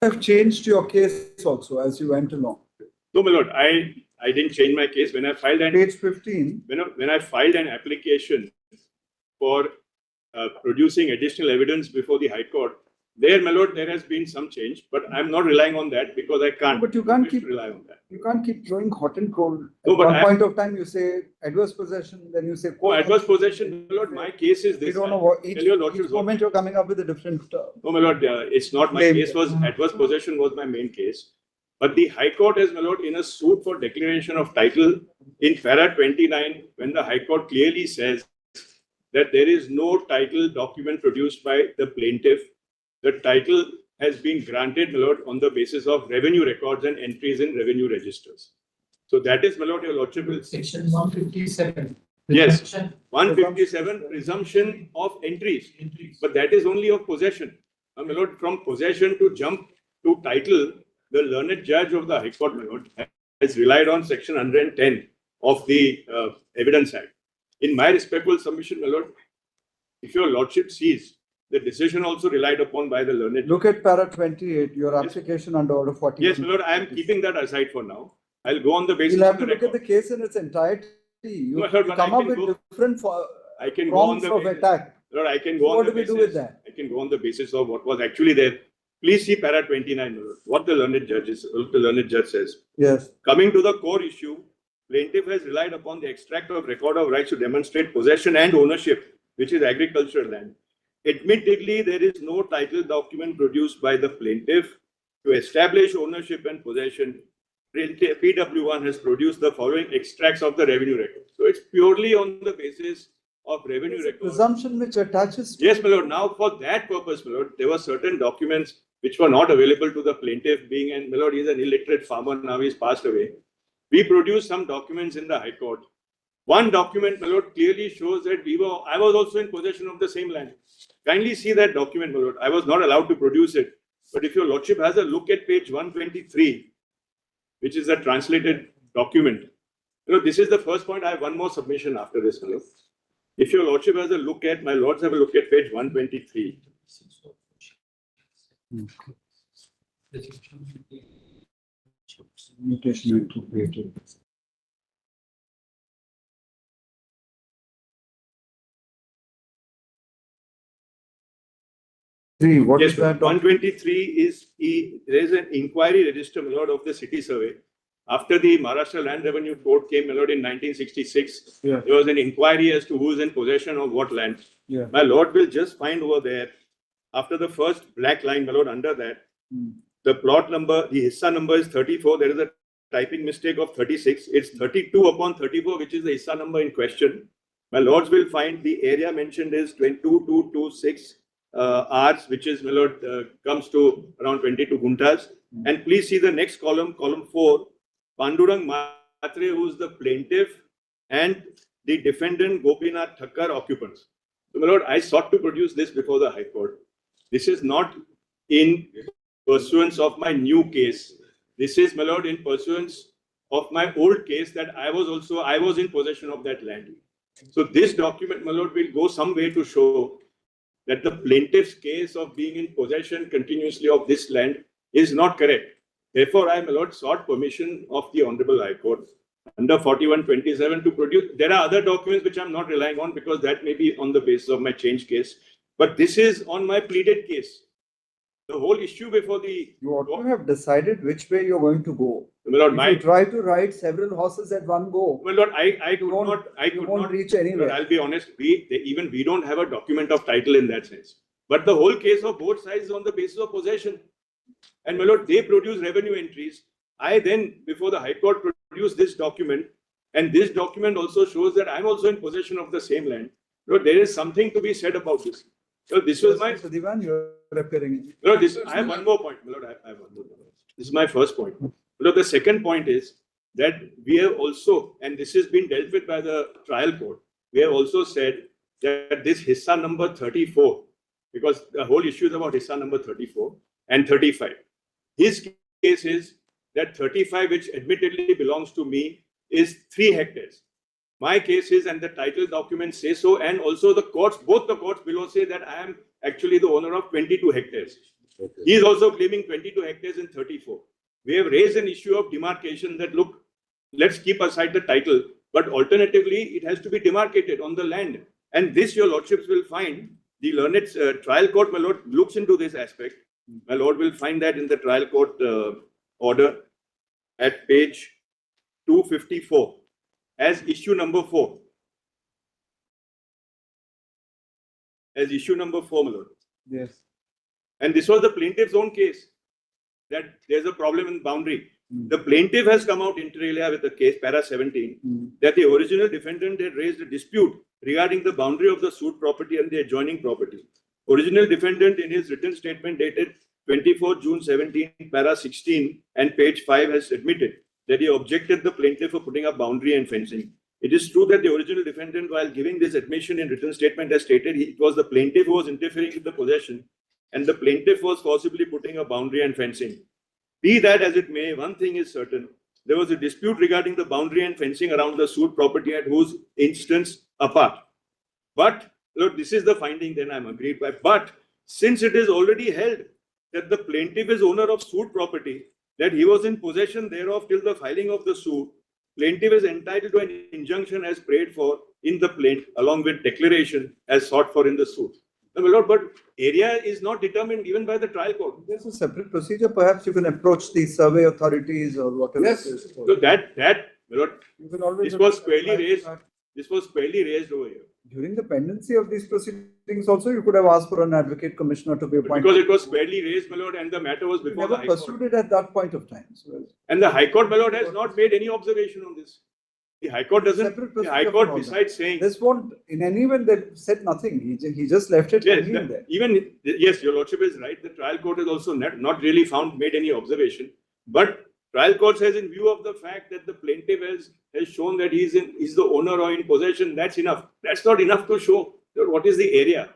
Have changed your case also as you went along. No, my lord, I didn't change my case when I filed an Page 15. when I filed an application for producing additional evidence before the High Court. There, my lord, there has been some change, but I'm not relying on that because I can't. But you can't keep rely on that. You can't keep going hot and cold. No, At but one point of time, you say adverse possession, then you say. Oh, adverse possession, my lord, my case is this. We don't know what each Tell your lordship moment you're coming up with a different. No, my lord, it's not my case. Was adverse possession was my main case, but the High Court has, my lord, in a suit for declaration of title in para 29, when the High Court clearly says that there is no title document produced by the plaintiff, the title has been granted, my lord, on the basis of revenue records and entries in revenue registers. So that is, my lord, your lordship will. Section 157. Yes, 157, presumption of entries. But that is only of possession. My lord, from possession to jump to title, the learned judge of the High Court, my lord, has relied on section 110 of the Evidence Act. In my respectful submission, my lord, if your lordship sees, the decision also relied upon by the learned judge. Look at para 28, your application under order 40. Yes, my lord, I am keeping that aside for now. I'll go on the basis. You'll have of to the look at the case in its entirety. You, No, sir, you but come I up can with go- different I can go on forms the of basis. attack. Lord, I can So go on what the do we basis. do with that? I can go on the basis of what was actually there. Please see para 29, my lord, what the learned judge says. Yes. Coming to the core issue, plaintiff has relied upon the extract of record of rights to demonstrate possession and ownership, which is agricultural land. Admittedly, there is no title document produced by the plaintiff to establish ownership and possession. PW1 has produced the following extracts of the revenue record. So it's purely on the basis of revenue record. Presumption which attaches to. Yes, my lord. Now, for that purpose, my lord, there were certain documents which were not available to the plaintiff, being, and my lord, he's an illiterate farmer, now he's passed away. We produced some documents in the High Court. One document, my lord, clearly shows that I was also in possession of the same land. Kindly see that document, my lord. I was not allowed to produce it. But if your lordship has a look at page 123, which is a translated document, this is the first point. I have one more submission after this, my lord. If your lordship has a look at, my lords have a look at page 123. Mutation into creative. What Yes, is that? 123 is there is an inquiry register, my lord, of the city survey. After the Maharashtra Land Revenue Code came, my lord, in 1966, Yeah. there was an inquiry as to who is in possession of what land. Yeah. My lord will just find over there, after the first black line, my lord, under that, the plot number, the Hissa number is 34. There is a typing mistake of 36. It's 32 upon 34, which is the Hissa number in question. My lords will find the area mentioned is 2226 Rs, which is, my lord, comes to around 22 guntas. And please see the next column, column 4, Pandurang Matre, who is the plaintiff, and the defendant Gopinath Thakkar occupants. So, my lord, I sought to produce this before the High Court. This is not in pursuance of my new case. This is, my lord, in pursuance of my old case that I was in possession of that land. So this document, my lord, will go some way to show that the plaintiff's case of being in possession continuously of this land is not correct. Therefore, I, my lord, sought permission of the Honorable High Court under 4127 to produce. There are other documents which I'm not relying on because that may be on the basis of my change case. But this is on my pleaded case. The whole issue before the... You ought to have decided which way you're going to go. My lord, if you try to ride several horses at one go, well, Lord, I could not reach anywhere. Lord, I'll be honest, even we don't have a document of title in that sense. But the whole case of both sides is on the basis of possession. And my lord, they produce revenue entries. I then, before the High Court, produce this document. And this document also shows that I'm also in possession of the same land. Lord, there is something to be said about this. So this was my... So Divan, you're appearing. Lord, I have one more point. Lord, I have one more point. This is my first point. Lord, the second point is that we have also, and this has been dealt with by the trial court, we have also said that this Hissa number 34, because the whole issue is about Hissa number 34 and 35. His case is that 35, which admittedly belongs to me, is 3 hectares. My case is, and the title documents say so, and also the courts, both the courts below say that I am actually the owner of 22 hectares. Okay. He is also claiming 22 hectares and 34. We have raised an issue of demarcation that, look, let's keep aside the title, but alternatively, it has to be demarcated on the land. And this, your lordships will find, the learned trial court, my lord, looks into this aspect. My lord will find that in the trial court order at page 254 as issue number 4. As issue number 4, my lord. Yes. And this was the plaintiff's own case, that there's a problem in boundary. The plaintiff has come out inter alia with the case, para 17, that the original defendant had raised a dispute regarding the boundary of the suit property and the adjoining property. Original defendant in his written statement dated 24 June 17, para 16 and page 5 has admitted that he objected the plaintiff for putting up boundary and fencing. It is true that the original defendant, while giving this admission in written statement, has stated it was the plaintiff who was interfering with the possession and the plaintiff was possibly putting a boundary and fencing. Be that as it may, one thing is certain. There was a dispute regarding the boundary and fencing around the suit property at whose instance apart. But, look, this is the finding then I'm agreed by. But, since it is already held that the plaintiff is owner of suit property, that he was in possession thereof till the filing of the suit, plaintiff is entitled to an injunction as prayed for in the plaint, along with declaration as sought for in the suit. No, my lord, but area is not determined even by the trial court. There's a separate procedure. Perhaps you can approach the survey authorities or whatever. Yes. So that, my lord, this was squarely raised. This was squarely raised over here. During the pendency of these proceedings also, you could have asked for an advocate commissioner to be appointed. Because it was squarely raised, my lord, and the matter was before the High Court. Pursued it at that point of time. So, and the High Court, my lord, has not made any observation on this. The High Court doesn't. The High Court, besides saying this won't, in any event, they said nothing. He just left it hanging there. Even yes, your lordship is right. The trial court has also not really made any observation. But trial court says, in view of the fact that the plaintiff has shown that he's the owner or in possession, that's enough. That's not enough to show what is the area.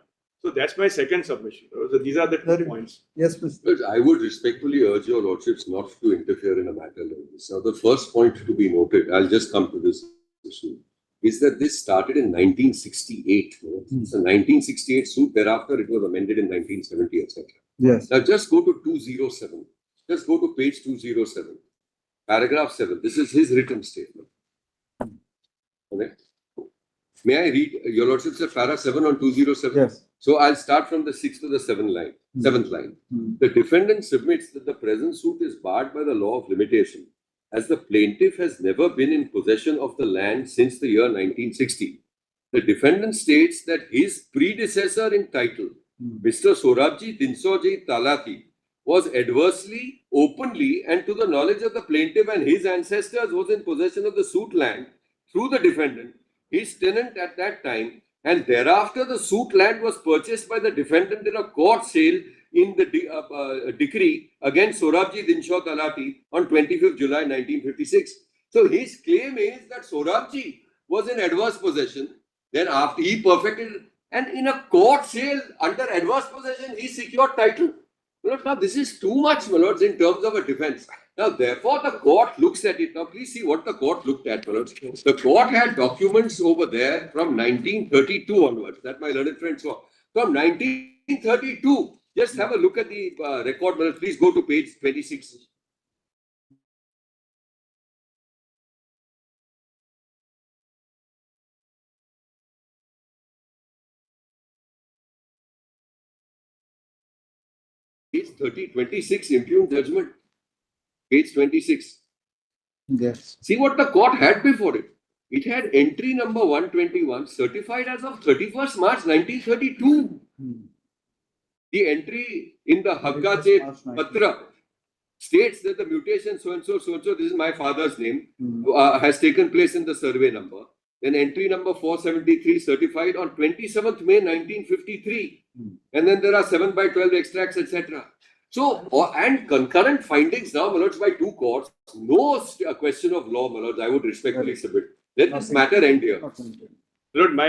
So that's my second submission. So these are the 2 points. Yes, Mr. I would respectfully urge your lordships not to interfere in a matter like this. Now, the first point to be noted, I'll just come to this issue, is that this started in 1968. It's a 1968 suit. Thereafter, it was amended in 1970, etc. Yes. Now, just go to 207. Just go to page 207, paragraph 7. This is his written statement. Okay. May I read? Your lordship said para 7 on 207? Yes. So I'll start from the 6th to the 7th line. The defendant submits that the present suit is barred by the law of limitation, as the plaintiff has never been in possession of the land since the year 1960. The defendant states that his predecessor in title, Mr. Sorabji Dinsoji Talati, was adversely, openly, and to the knowledge of the plaintiff and his ancestors was in possession of the suit land through the defendant, his tenant at that time, and thereafter the suit land was purchased by the defendant in a court sale in the decree against Sorabji Dinshaw Talati on 25th July 1956. So his claim is that Sorabji was in adverse possession, then after he perfected, and in a court sale under adverse possession, he secured title. Now, this is too much, my lords, in terms of a defense. Now, therefore, the court looks at it. Now, please see what the court looked at, my lords. The court had documents over there from 1932 onwards, that my learned friend saw. From 1932, just have a look at the record, my lords. Please go to page 26. Page 26, impugned judgment. Page 26. Yes. See what the court had before it. It had entry number 121, certified as of 31st March 1932. The entry in the Haggache Patra states that the mutation so-and-so, this is my father's name, has taken place in the survey number. Then entry number 473, certified on 27th May 1953. And then there are 7/12 extracts, etc. So, and concurrent findings now, my lords, by 2 courts, no question of law, my lords, I would respectfully submit. Let this matter end here. Lord,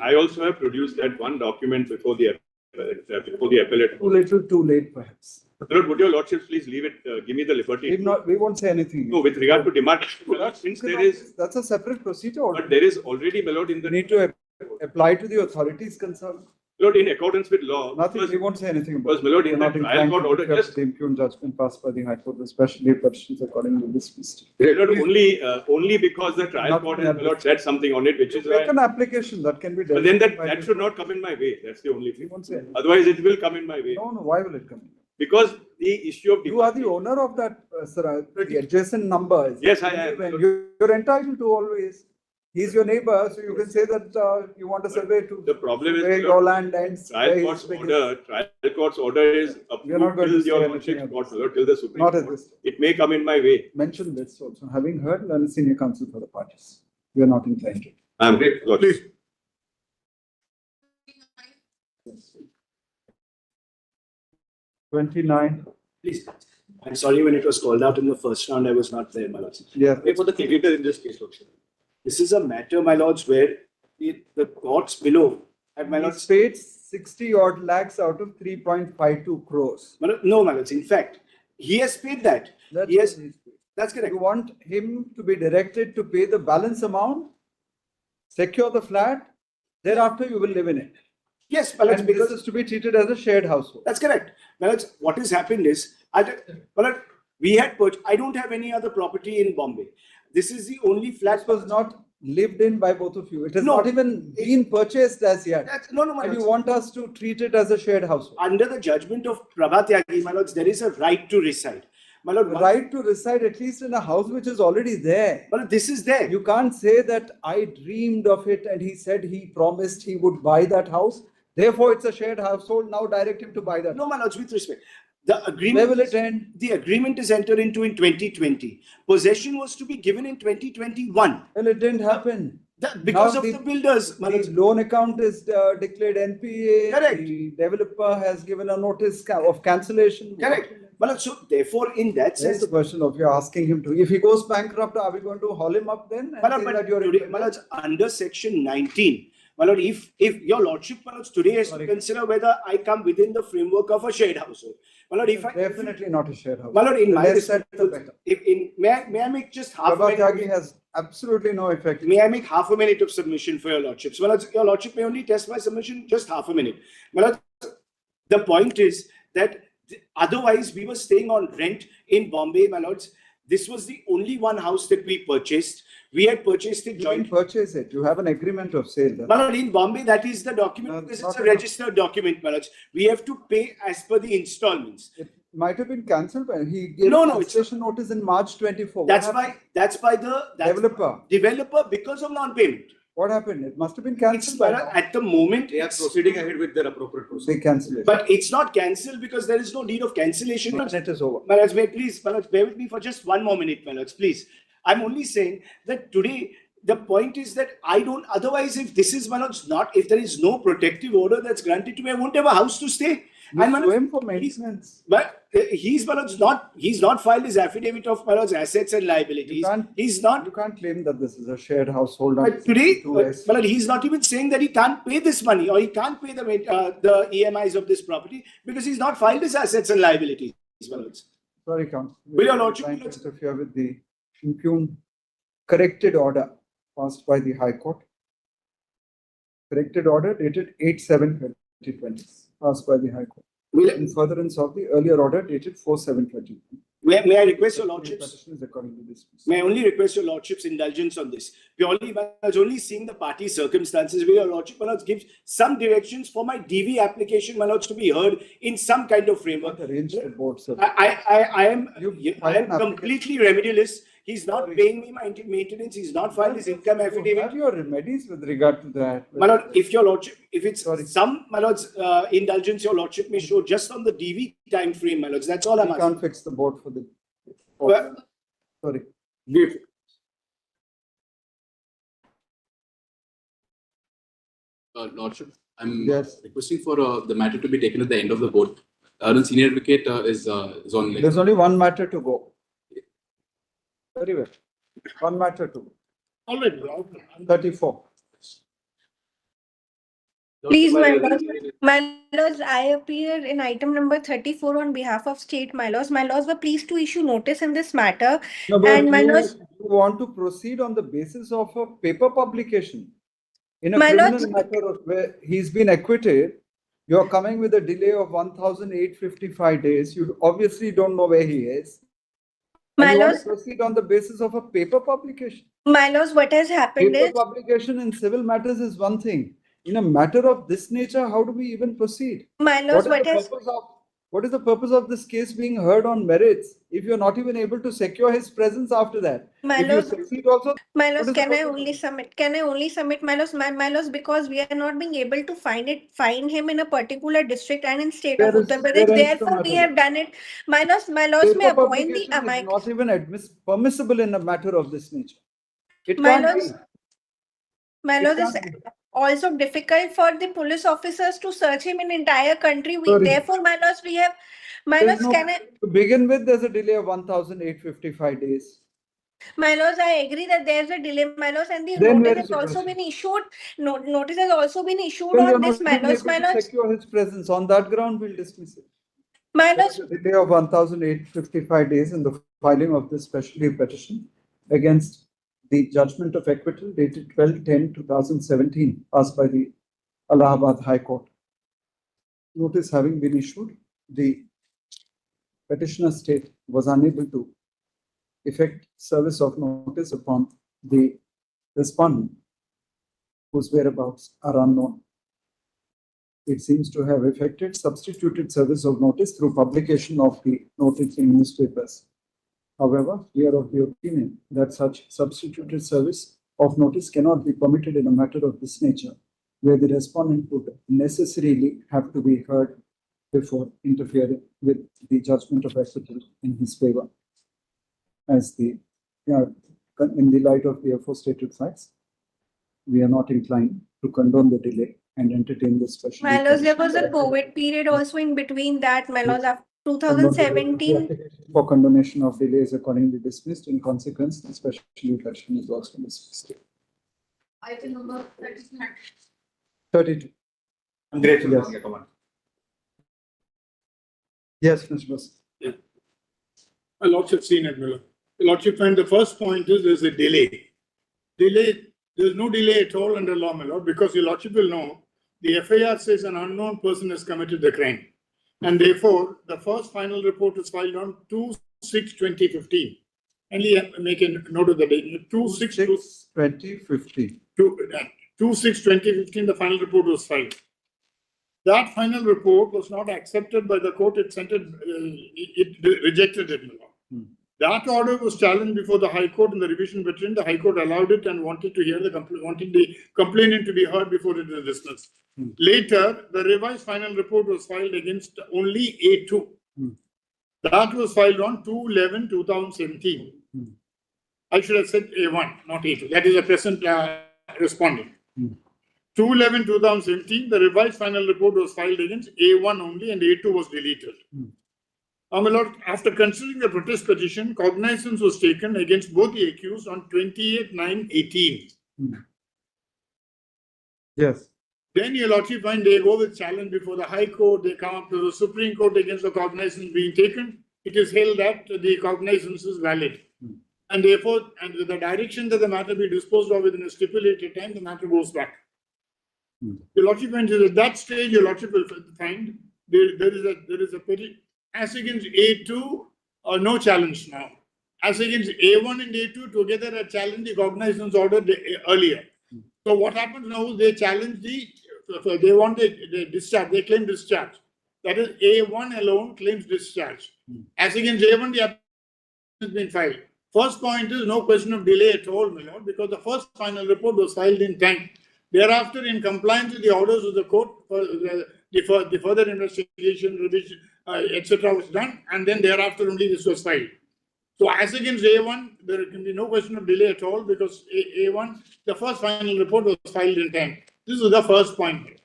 I also have produced that one document before the appellate. Too little, too late, perhaps. Lord, would your lordships please leave it, give me the liberty? We won't say anything. No, with regard to demarcation, my lord, since there is, That's a separate procedure. but there is already, my lord, in the. Need to apply to the authorities concerned. Lord, in accordance with law. Nothing, we won't say anything about Because, my lord, in the trial court order, just. The impugned judgment passed by the High Court, especially petitions accordingly dismissed. Lord, only because the trial court has, my lord, said something on it, which is why. Make an application that can be done. But then that should not come in my way. That's the only thing. We won't say anything. Otherwise, it will come in my way. No, why will it come? Because the issue of. You are the owner of that, sir, the adjacent number. Yes, I am. You're entitled to always. He's your neighbor, so you can say that you want a survey to. The problem is where your land ends. Trial court's order is approved till your lordship's court, till the Supreme Not Court. at this. It may come in my way. Mention this also. Having heard, learn a senior counsel for the parties. We are not inclined to. I am great, Lord. Please. 29. Please. I'm sorry when it was called out in the first round, I was not there, my lords. Yeah. Pray for the creditor in this case, lordship. This is a matter, my lords, where the courts below have, my lords. Paid 60 odd lakhs out of 3.52 crores. No, my lords. In fact, he has paid that. That's correct. You want him to be directed to pay the balance amount, secure the flat, thereafter you will live in it. Yes, my lords, because this is to be treated as a shared household. That's correct. My lords, what has happened is, we had purchased, I don't have any other property in Bombay. This is the only flat. This was not lived in by both of you. It has not even been purchased as yet. No, my and lords. you want us to treat it as a shared household. Under the judgment of Prabhatyagi, my lords, there is a right to reside. My lord, right to reside at least in a house which is already there. But this is there. You can't say that I dreamed of it and he said he promised he would buy that house. Therefore, it's a shared household. Now direct him to buy that. No, my lords, with respect. The agreement, where will it end? The agreement is entered into in 2020. Possession was to be given in 2021. Well, it didn't happen. Because of the builders. The loan account is declared NPA. Correct. The developer has given a notice of cancellation. Correct. But so therefore, in that sense, the question of you're asking him to. If he goes bankrupt, are we going to haul him up then? Under section 19. My lord, if your lordship, my lords, today has to consider whether I come within the framework of a shared household. My lord, if I definitely not a shared household. My lord, in my respect, may I make just half a minute? Has absolutely no effect. May I make half a minute of submission for your lordships? My lord, your lordship may only test my submission just half a minute. My lord, the point is that otherwise we were staying on rent in Bombay, my lords. This was the only one house that we purchased. We had purchased it jointly. You didn't purchase it. You have an agreement of sale. My lord, in Bombay, that is the document because it's a registered document, my lords. We have to pay as per the installments. It might have been cancelled, but he gave cancellation notice in March 24. That's by the developer because of non-payment. What happened? It must have been cancelled. At the moment, they are proceeding ahead with their appropriate procedure. They cancel it. But it's not cancelled because there is no need of cancellation. It is over. Malaj, please, Malaj, bear with me for just one more minute, Malaj, please. I'm only saying that today, the point is that I don't, otherwise, if this is, Malaj, not, if there is no protective order that's granted to me, I won't have a house to stay. And Manoj, for maintenance. But he's not filed his affidavit of Manoj's assets and liabilities. You can't claim that this is a shared household. But today, Manoj, he's not even saying that he can't pay this money or he can't pay the EMIs of this property because he's not filed his assets and liabilities. Manoj. Sorry, Counsel. Will your lordship interfere with the impugned corrected order passed by the High Court? Corrected order dated 8/7/2020. Passed by the High Court. In furtherance of the earlier order dated 4/7/2020. May I request your lordships? According to this. May I only request your lordship's indulgence on this? Only seeing the party circumstances where your lordship gives some directions for my DV application to be heard in some kind of framework. I am completely remedialist. He's not paying me my maintenance. He's not filed his income affidavit. What are your remedies with regard to that? My lord, if your lordship, if it's some, my lord's indulgence, your lordship may show just on the DV time frame, my lords. That's all I'm asking. You can't fix the board for the. Sorry. Lordship, I'm requesting for the matter to be taken at the end of the board. ARUN Senior Advocate is on. There's only one matter to go. Very well. One matter to go. Already. 34. Please, my lords, I appear in item number 34 on behalf of state. My lords were pleased to issue notice in this matter. No, but And my lords, you want to proceed on the basis of a paper publication in a My criminal lords- matter of where he's been acquitted. You're coming with a delay of 1,855 days. You obviously don't know where he is. And My you want lords- to proceed on the basis of a paper publication. my lords, what has happened Paper is, publication in civil matters is one thing. In a matter of this nature, how do we even proceed? My lords, What is the purpose of this case being heard on merits if you're not even able to secure his presence after that? My If you lords- succeed also, my what lords, is the can I purpose? only submit? Can I only submit my lords? My lords, because we are not being able to find him in a particular district and in state of Where is- Uttar where Pradesh. ends the Therefore, we matter? have done it. My lords, may Paper appoint the publication is not even permissible in a matter of this nature. It My can't lords, be. my It lords, it's can't be. also difficult for the police officers to search him in entire country. Sorry. Therefore, my lords, my There's lords, no- To begin with, there's a delay of 1,855 days. my lords, I agree that there's a delay, my lords, and the Then where notice is has the also question? been issued. Notice has also been issued Well, you're on this, not my even lords, able my to lords. secure his presence. On that ground, we'll dismiss it. My There's a delay of 1,855 days in the filing of this special leave petition against the judgment of acquittal dated 12/10/2017 passed by the Allahabad High Court. Notice having been issued, the petitioner state was unable to effect service of notice upon the respondent whose whereabouts are unknown. It seems to have effected substituted service of notice through publication of the notice in newspapers. However, we are of the opinion that such substituted service of notice cannot be permitted in a matter of this nature, where the respondent would necessarily have to be heard before interfering with the judgment of acquittal in his favor. As in the light of the aforestated facts, we are not inclined to condone the delay and entertain this special. My lords, there was a COVID period also in between that, my lords, after 2017. For condonation of delays accordingly dismissed. In consequence, the special petition is also dismissed. Item number 32. Congratulations. Yes, Mr. Bose. My lordship seen it, Miller. Lordship, and the first point is there's a delay. There's no delay at all under law, my lord, because your lordship will know the FIR says an unknown person has committed the crime. And therefore, the first final report was filed on 2/6/2015. And we make a note of the date. 2/6/2015. 2/6/2015, the final report was filed. That final report was not accepted by the court. It rejected it. That order was challenged before the High Court in the revision petition. The High Court allowed it and wanted to hear wanted the complainant to be heard before it was dismissed. Later, the revised final report was filed against only A2. That was filed on 2/11/2017. I should have said A1, not A2. That is a present respondent. 2/11/2017, the revised final report was filed against A1 only and A2 was deleted. My lord, after considering the protest petition, cognizance was taken against both the accused on 28/9/18. Yes. Then your lordship, when they go with challenge before the High Court, they come up to the Supreme Court against the cognizance being taken. It is held that the cognizance is valid. And therefore, and with the direction that the matter be disposed of within a stipulated time, the matter goes back. Your lordship, when at that stage, your lordship will find there is a petty. As against A2, no challenge now. As against A1 and A2, together a challenge the cognizance order earlier. So what happens now is they challenge they want the discharge, they claim discharge. That is A1 alone claims discharge. As against A1, the application has been filed. First point is no question of delay at all, my lord, because the first final report was filed in time. Thereafter, in compliance with the orders of the court, the further investigation, revision, etc. was done, and then thereafter only this was filed. So as against A1, there can be no question of delay at all because A1, the first final report was filed in time. This is the first point.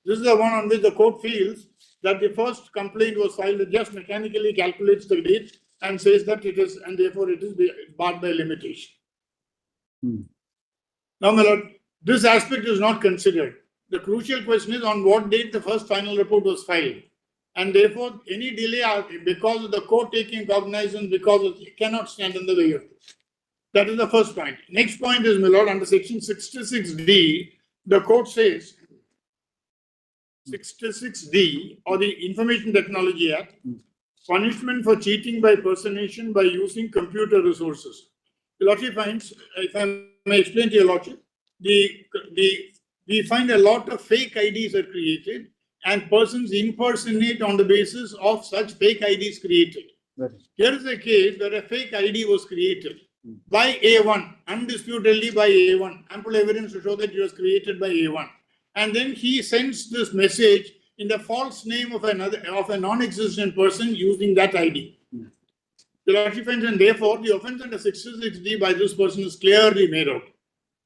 This is the one on which the court feels that the first complaint was filed, it just mechanically calculates the date and says that it is, and therefore it is barred by limitation. Now, my lord, this aspect is not considered. The crucial question is on what date the first final report was filed. And therefore, any delay because of the court taking cognizance it cannot stand under the year. That is the first point. Next point is, my lord, under section 66D, the court says 66D or the Information Technology Act, punishment for cheating by personation by using computer resources. The Lordship finds, if I may explain to your Lordship, we find a lot of fake IDs are created and persons impersonate on the basis of such fake IDs created. Here is a case where a fake ID was created by A1, undisputedly by A1. Ample evidence to show that it was created by A1. And then he sends this message in the false name of a non-existent person using that ID. The Lordship finds, and therefore the offence under 66D by this person is clearly made out.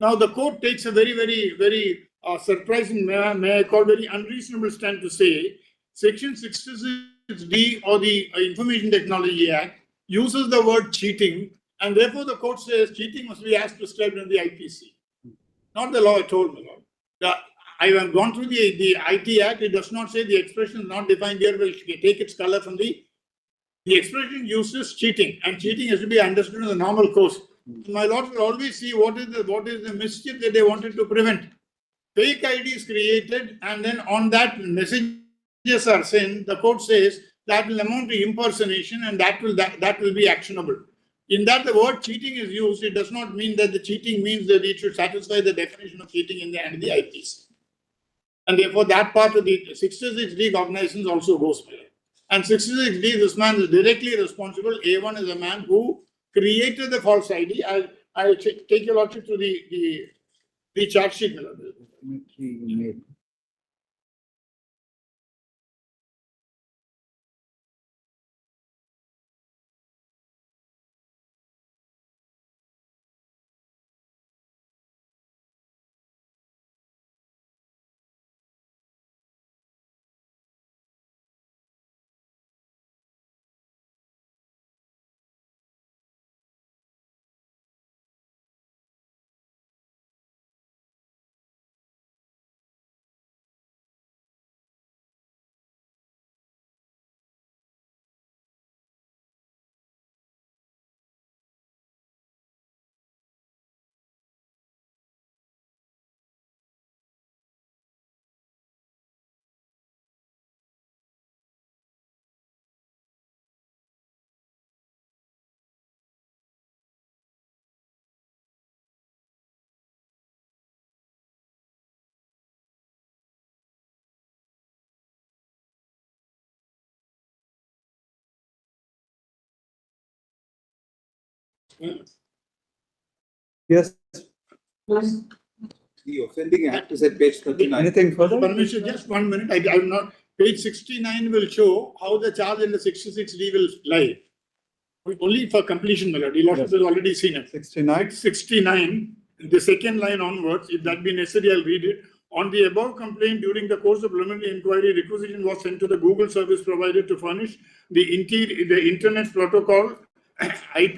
Now the court takes a very surprising, may I call very unreasonable stand to say, section 66D or the Information Technology Act uses the word cheating, and therefore the court says cheating must be as prescribed in the IPC. Not the law at all, my lord. I have gone through the IT Act. It does not say the expression is not defined here. Will take its color from the expression uses cheating, and cheating has to be understood in the normal course. My lord will always see what is the mischief that they wanted to prevent. Fake ID is created, and then on that messages are sent. The court says that will amount to impersonation, and that will be actionable. In that the word cheating is used, it does not mean that the cheating means that it should satisfy the definition of cheating in the IPC. And therefore, that part of the 66D cognizance also goes by. And 66D, this man is directly responsible. A1 is a man who created the false ID. I'll take your lordship to the charge sheet. Yes. The offending act is at page 39. Anything further? Permission, just 1 minute. I will not. Page 69 will show how the charge in the 66D will lie. Only for completion, my lord. The lordship has already seen it. 69. 69, the second line onwards, if that be necessary, I'll read it. On the above complaint, during the course of preliminary inquiry, requisition was sent to the Google service provider to furnish the internet protocol IP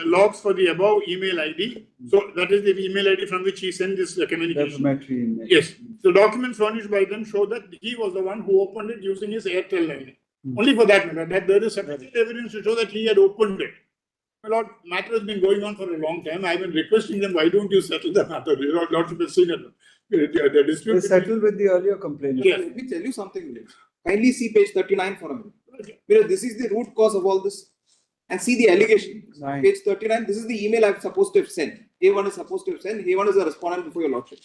logs for the above email ID. So that is the email ID from which he sent this communication. Yes. The documents furnished by them show that he was the one who opened it using his Airtel line. Only for that matter, that there is sufficient evidence to show that he had opened it. My lord, matter has been going on for a long time. I've been requesting them, why don't you settle the matter? The lordship has seen it. The dispute. Settled with the earlier complaint. Yes. Let me tell you something. Kindly see page 39 for a minute. Because this is the root cause of all this. And see the allegation. Page 39, this is the email I'm supposed to have sent. A1 is supposed to have sent. A1 is a respondent before your lordship.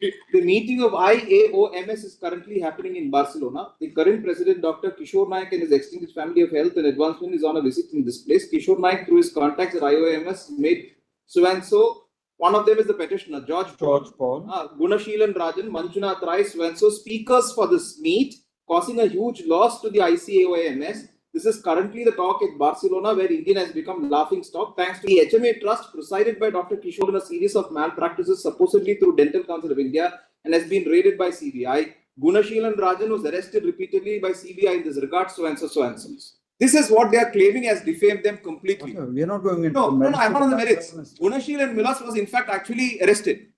The meeting of IAOMS is currently happening in Barcelona. The current president, Dr. Kishore Naik, and his extended family of health and advancement is on a visit in this place. Kishore Naik, through his contacts at IOMS, made so and so. One of them is the petitioner, George Paul. Gunashilan Rajan, Manjunath Rai, so and so, speakers for this meet, causing a huge loss to the ICAOMS. This is currently the talk at Barcelona, where Indian has become laughing stock thanks to the HMA Trust presided by Dr. Kishore in a series of malpractices supposedly through Dental Council of India and has been raided by CBI. Gunashilan Rajan was arrested repeatedly by CBI in this regard, so and so, so and so. This is what they are claiming has defamed them completely. We are not going into No, I'm not on the merits. Gunashilan Milas was in fact actually arrested.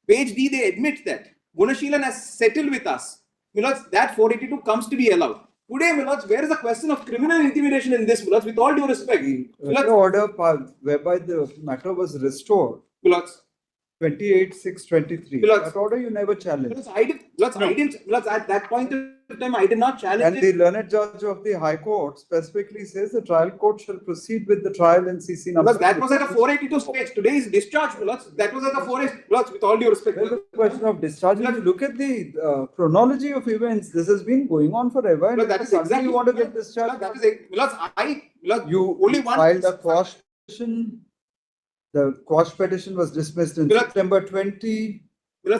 Page D, they admit that. Gunashilan has settled with us. My lords, that 482 comes to be allowed. Today, my lords, where is the question of criminal intimidation in this, my lords, with all due respect? The order whereby the matter was restored. My lords, 28/6/23. That order you never challenged. I didn't, at that point of time, I did not challenge And it. the learned judge of the High Court specifically says the trial court shall proceed with the trial in CC number. That was at a 482 stage. Today is discharge, that was at a 482, with all due respect. There's a question of discharge. If you look at the chronology of events, this has been going on forever. And that is suddenly exactly you want to get discharged. That is You only one filed a quash petition. The quash petition was dismissed in September 20.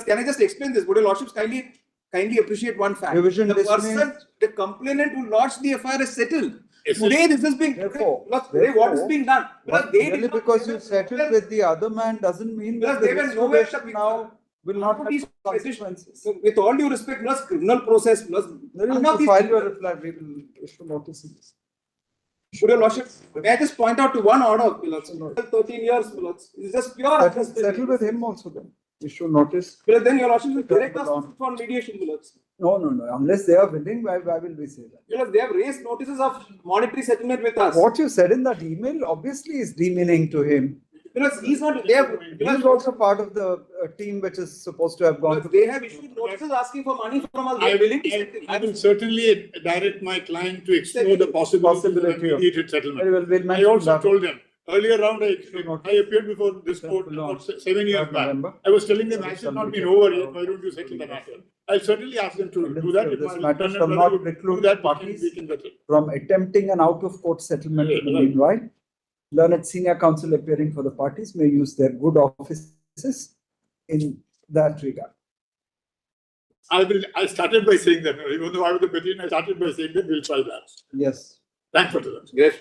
Can I just explain this? Would your lordships kindly appreciate one fact? Revision the dismissed. person, the complainant who lodged the FIR is settled. Today this is being, today what is being done? Merely because you settled with the other man doesn't mean that the restoration now will not have consequences. With all due respect, plus criminal process, plus none of these. File your reply, we will issue notices. Should your lordship, may I just point out to one order of 13 years, it's just pure. Settle with him also then. Issue notice. Then your lordship will direct us for mediation. No. Unless they are willing, why will we say that? They have raised notices of monetary settlement with us. What you said in that email obviously is demeaning to him. He's not. They have. He's also part of the team which is supposed to have gone. They have issued notices asking for money from us. I will certainly direct my client to explore the possibility of immediate settlement. I also told them. Earlier round, I appeared before this court about 7 years back. I was telling them, I should not been over yet. Why don't you settle the matter? I'll certainly ask them to do that. This matter shall not preclude parties from attempting an out-of-court settlement in the meanwhile. Learned senior counsel appearing for the parties may use their good offices in that regard. I started by saying that, even though I was the petitioner, I started by saying that we'll try that. Yes. Thanks for that. Yes.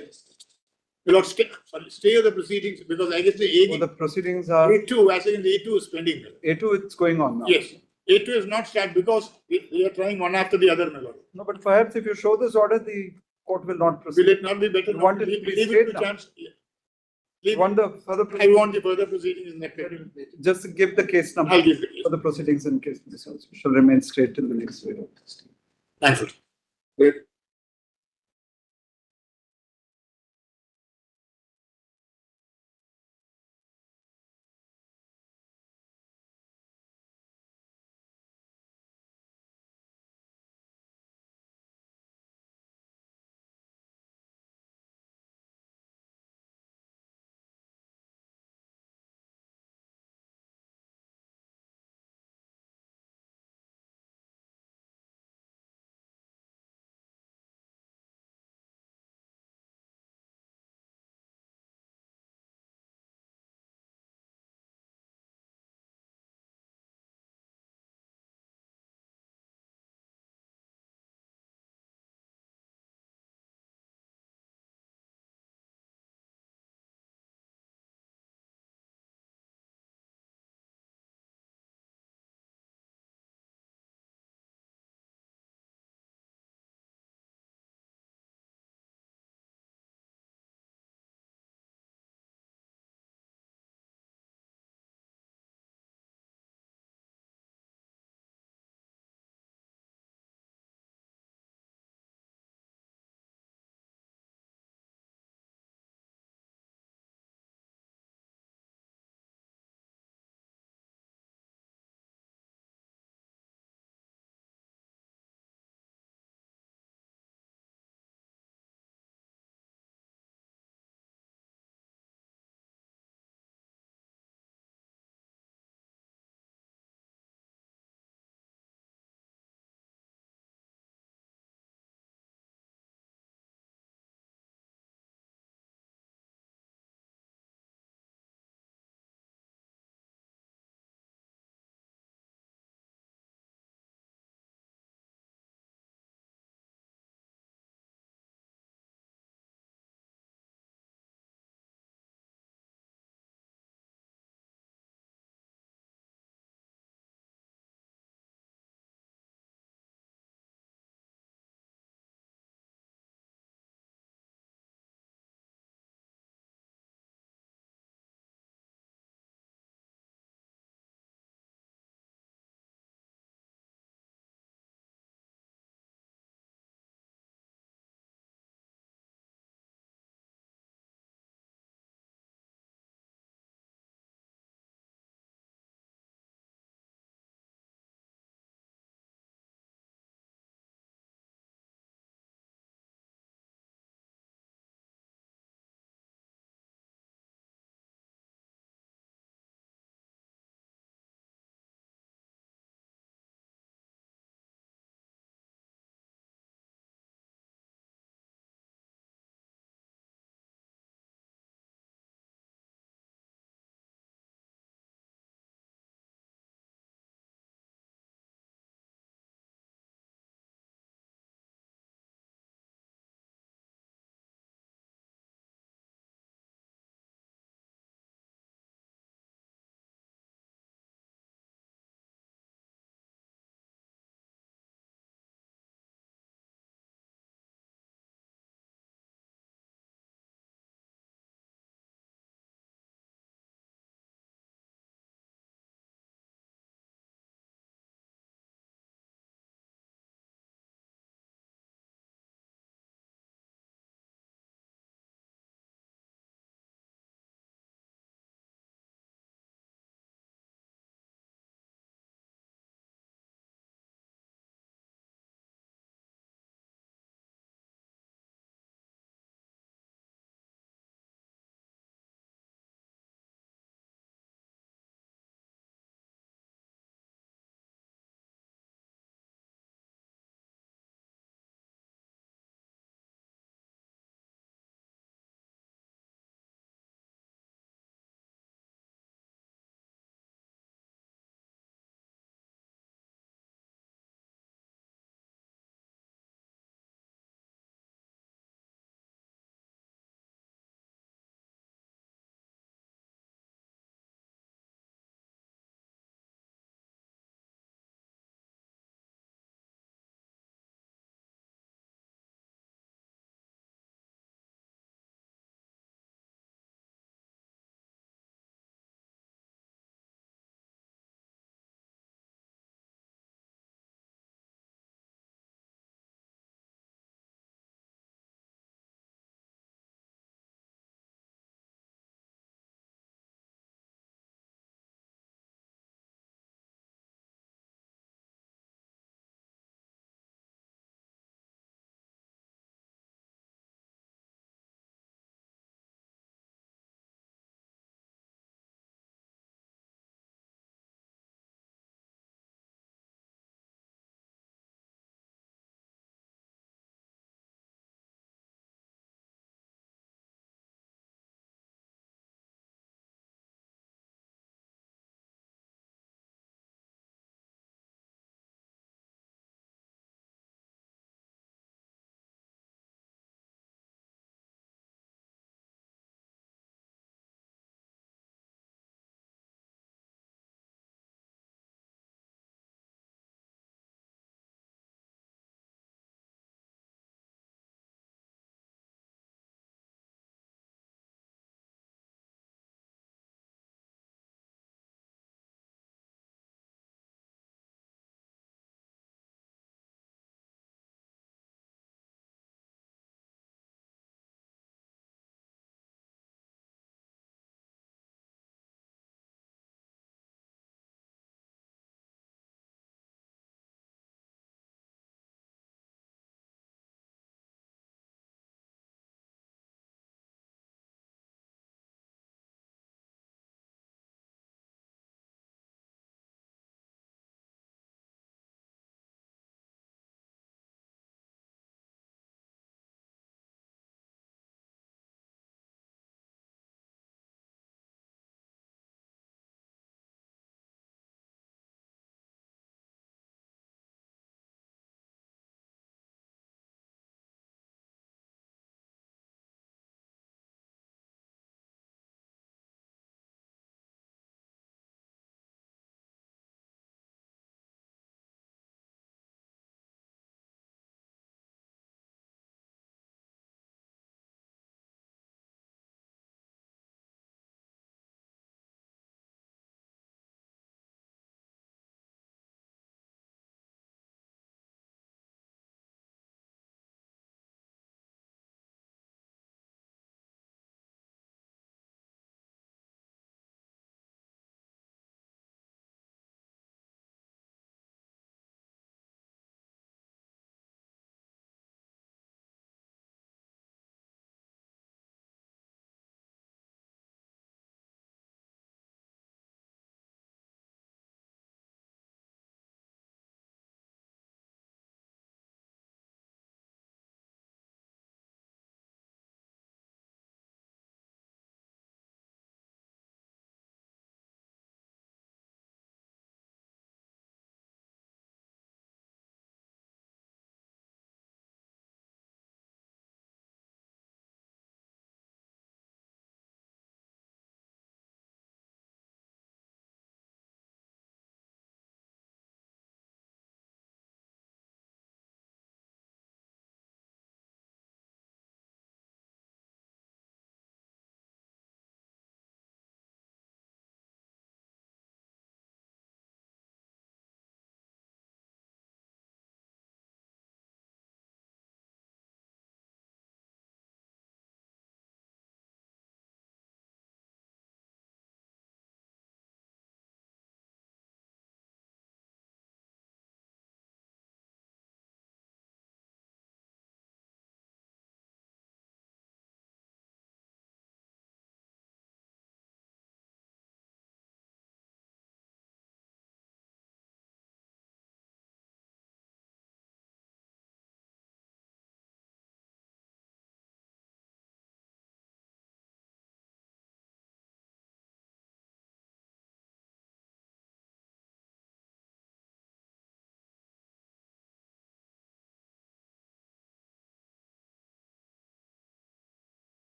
We'll not stay of the proceedings because I guess the proceedings are A2, as in the A2 is pending. A2 it's going on now. Yes. A2 is not started because we are trying one after the other. No, but perhaps if you show this order, the court will not proceed. Will it not be better? You want it to be straight now. I want the further proceedings in the period. Just give the case number I'll give the case. for the proceedings in case this also shall remain straight till the next video. Thanks. Great.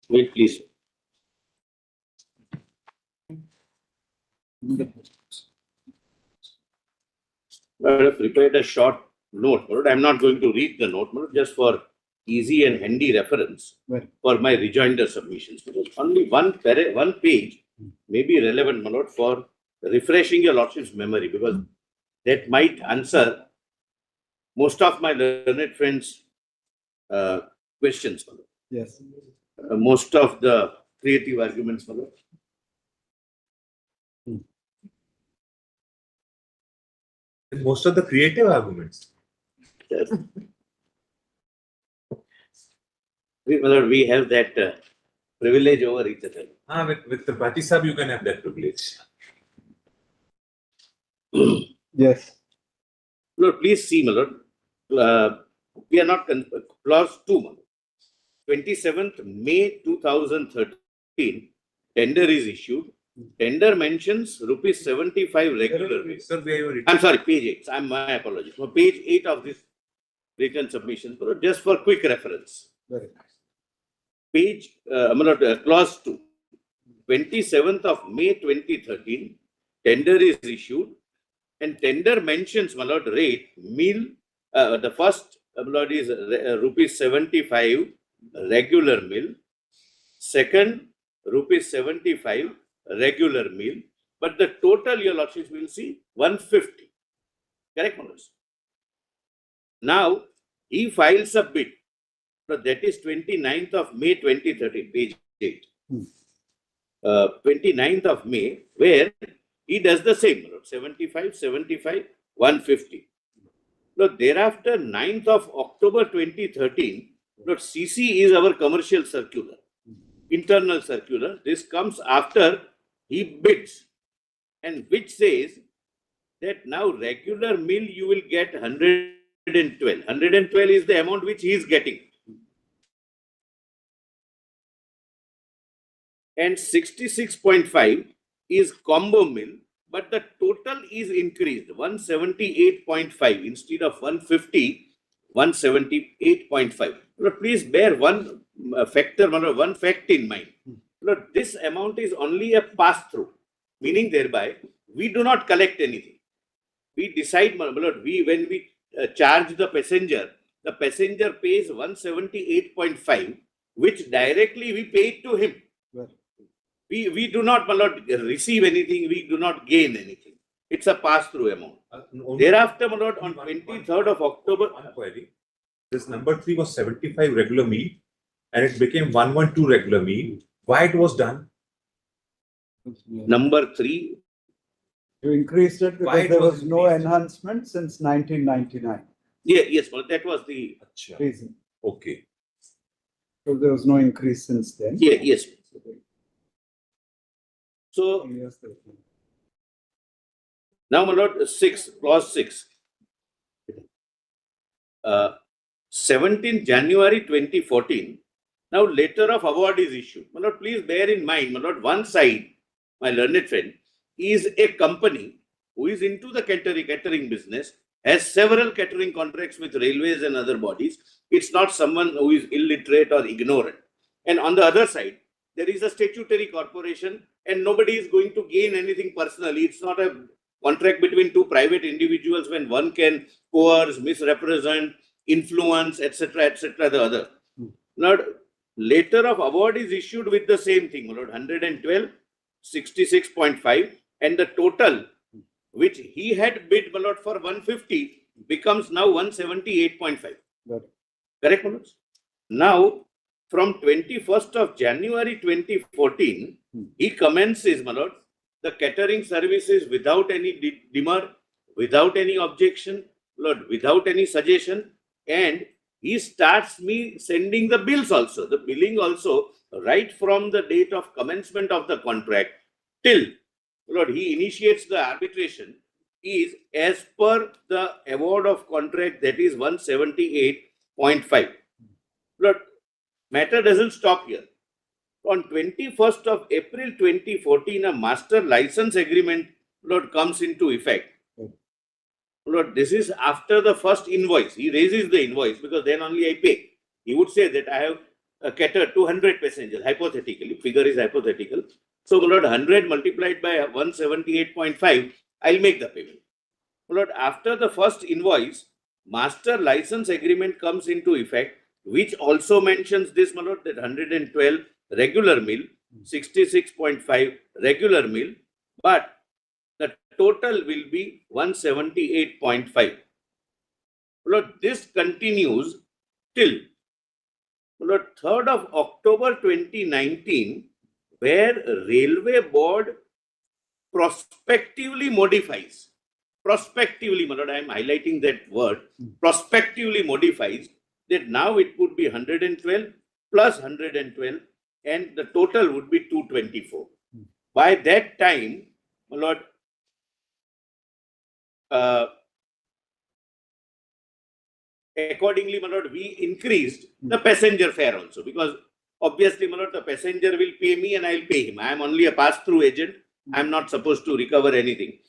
Wait, please. I have prepared a short note. I'm not going to read the note, just for easy and handy reference for my rejoinder submissions. Only one page may be relevant, my lord, for refreshing your lordship's memory, because that might answer most of my learned friends' questions, my lord. Yes. Most of the creative arguments, my lord. Most of the creative arguments. Yes. We have that privilege over each other. With the Bati Sahib, you can have that privilege. Yes. Lord, please see, my lord. We are not clause 2, my lord. 27th May 2013, tender is issued. Tender mentions rupees 75 regular. I'm sorry, page 8. My apologies. For page 8 of this written submission, just for quick reference. Very nice. Page, clause 2. 27th of May 2013, tender is issued, and tender mentions, my lord, rate, meal, the first, my lord, is rupees 75 regular meal. Second, rupees 75 regular meal. But the total, your lordships will see 150. Correct, my lords? Now, he files a bid. So that is 29th of May 2013, page 8. 29th of May, where he does the same, 75, 75, 150. Now, thereafter, 9th of October 2013, CC is our commercial circular, internal circular. This comes after he bids, and which says that now regular meal you will get 112. 112 is the amount which he is getting. And 66.5 is combo meal, but the total is increased 178.5 instead of 150, 178.5. Please bear one factor, one fact in mind. This amount is only a pass-through, meaning thereby we do not collect anything. We decide, when we charge the passenger pays 178.5, which directly we pay it to him. We do not, receive anything, we do not gain anything. It's a pass-through amount. Thereafter, on 23rd of October, this number 3 was 75 regular meal, and it became 112 regular meal. Why it was done? Number 3. You increased it because there was no enhancement since 1999. Yeah, yes, but that was the reason. Okay. So there was no increase since then. Yeah, yes. So now, my lord, 6, clause 6. 17 January 2014. Now, letter of award is issued. My lord, please bear in mind, my lord, one side, my learned friend, is a company who is into the catering business, has several catering contracts with railways and other bodies. It's not someone who is illiterate or ignorant. And on the other side, there is a statutory corporation, and nobody is going to gain anything personally. It's not a contract between two private individuals when one can coerce, misrepresent, influence, etc., the other. Now, letter of award is issued with the same thing, Lord, 112, 66.5, and the total which he had bid, my lord, for 150 becomes now 178.5. Correct, my lords? Now, from 21st of January 2014, he commences, my lord, the catering services without any demur, without any objection, Lord, without any suggestion, and he starts me sending the bills also, the billing also, right from the date of commencement of the contract till, Lord, he initiates the arbitration, is as per the award of contract, that is 178.5. Lord, matter doesn't stop here. On 21st of April 2014, a master license agreement, Lord, comes into effect. Lord, this is after the first invoice. He raises the invoice because then only I pay. He would say that I have a cater 200 passengers, hypothetically, figure is hypothetical. So, my lord, 100 multiplied by 178.5, I'll make the payment. My lord, after the first invoice, master license agreement comes into effect, which also mentions this, my lord, that 112 regular meal, 66.5 regular meal, but the total will be 178.5. My lord, this continues till Lord, 3rd of October 2019, where Railway Board prospectively modifies. Prospectively, my lord, I am highlighting that word. Prospectively modifies that now it would be 112 plus 112 and the total would be 224. By that time, my lord, accordingly, my lord, we increased the passenger fare also, because obviously, my lord, the passenger will pay me and I'll pay him. I am only a pass-through agent. I am not supposed to recover anything.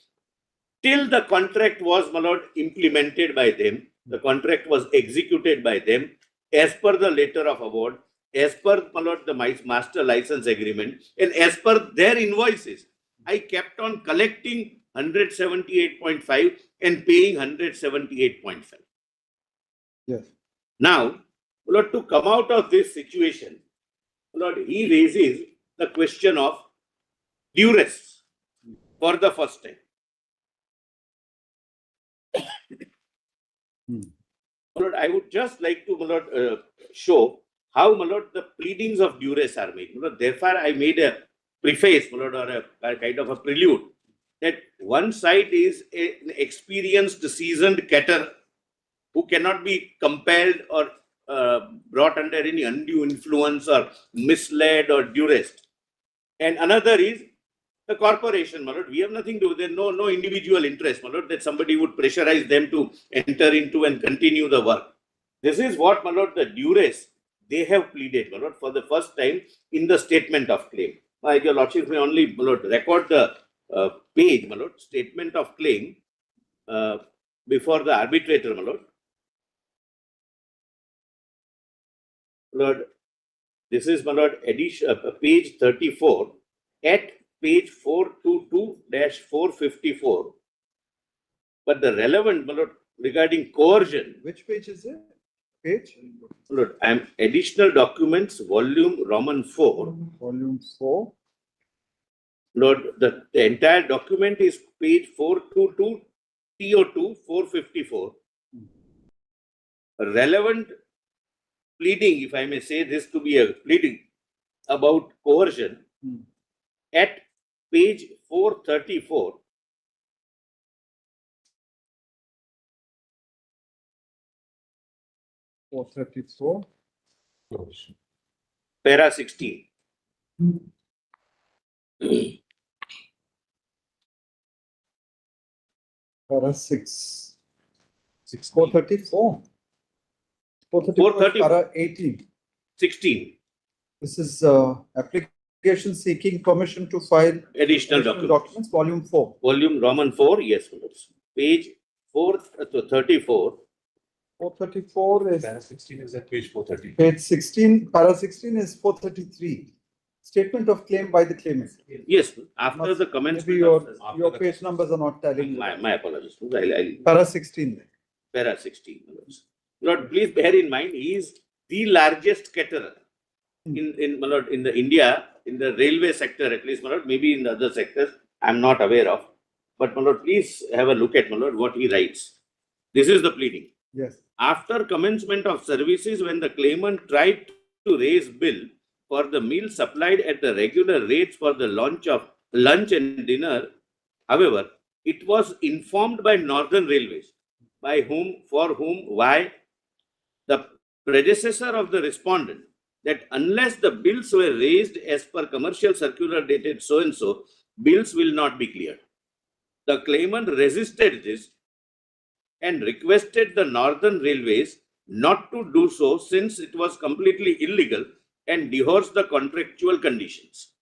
Till the contract was, my lord, implemented by them, the contract was executed by them as per the letter of award, as per, my lord, the master license agreement, and as per their invoices. I kept on collecting 178.5 and paying 178.5. Yes. Now, Lord, to come out of this situation, Lord, he raises the question of duress for the first time. Lord, I would just like to, Lord, show how, Lord, the pleadings of duress are made. Lord, therefore, I made a preface, Lord, or a kind of a prelude, that one side is an experienced, seasoned caterer who cannot be compelled or brought under any undue influence or misled or duressed. And another is the corporation, my lord. We have nothing to do. There's no individual interest, my lord, that somebody would pressurize them to enter into and continue the work. This is what, my lord, the duress they have pleaded, my lord, for the first time in the statement of claim. Your lordship may only, my lord, record the page, my lord, statement of claim before the arbitrator, my lord. Lord, this is, my lord, edition, page 34 at page 422-454. But the relevant, my lord, regarding coercion. Which page is it? Page? Lord, I am additional documents, volume Roman 4. Volume 4. Lord, the entire document is page 422, TO2, 454. Relevant pleading, if I may say this to be a pleading about coercion, at page 434. Para 16. Para 6. 434. 434. Para 18. 16. This is application seeking permission to file additional documents, volume 4. Volume Roman 4, yes, page 434. 434 is. Para 16 is at page 430. Page 16, para 16 is 433. Statement of claim by the claimant. Yes, after the commencement. Maybe your page numbers are not tallying. My apologies. Para 16. Para 16. Lord, please bear in mind, he is the largest caterer in the India, in the railway sector at least, my lord, maybe in the other sectors, I am not aware of. But, my lord, please have a look at, my lord, what he writes. This is the pleading. Yes. After commencement of services, when the claimant tried to raise bill for the meal supplied at the regular rates for the lunch and dinner, however, it was informed by Northern Railways, by whom, for whom, why, the predecessor of the respondent, that unless the bills were raised as per commercial circular dated so-and-so, bills will not be cleared. The claimant resisted this and requested the Northern Railways not to do so since it was completely illegal and divorced the contractual conditions.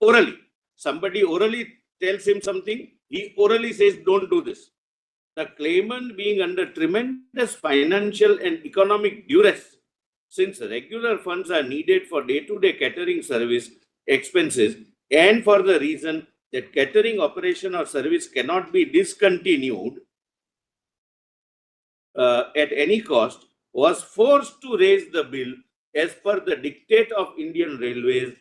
Orally, somebody orally tells him something, he orally says, don't do this. The claimant being under tremendous financial and economic duress since regular funds are needed for day-to-day catering service expenses and for the reason that catering operation or service cannot be discontinued at any cost, was forced to raise the bill as per the dictate of Indian Railways,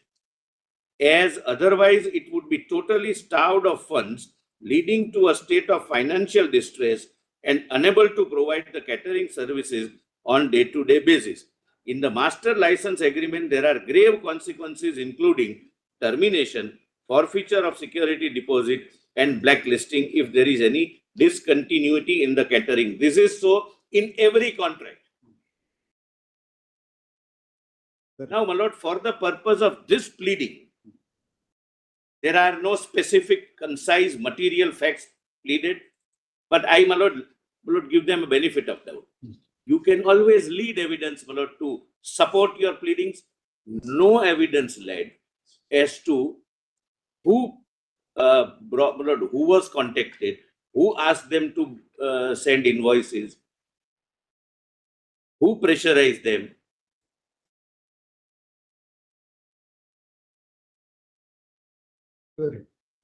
as otherwise it would be totally starved of funds, leading to a state of financial distress and unable to provide the catering services on day-to-day basis. In the master license agreement, there are grave consequences, including termination, forfeiture of security deposit, and blacklisting if there is any discontinuity in the catering. This is so in every contract. Now, my lord, for the purpose of this pleading, there are no specific, concise, material facts pleaded, but I, my lord, give them a benefit of doubt. You can always lead evidence, my lord, to support your pleadings. No evidence led as to who who was contacted, who asked them to send invoices, who pressurized them.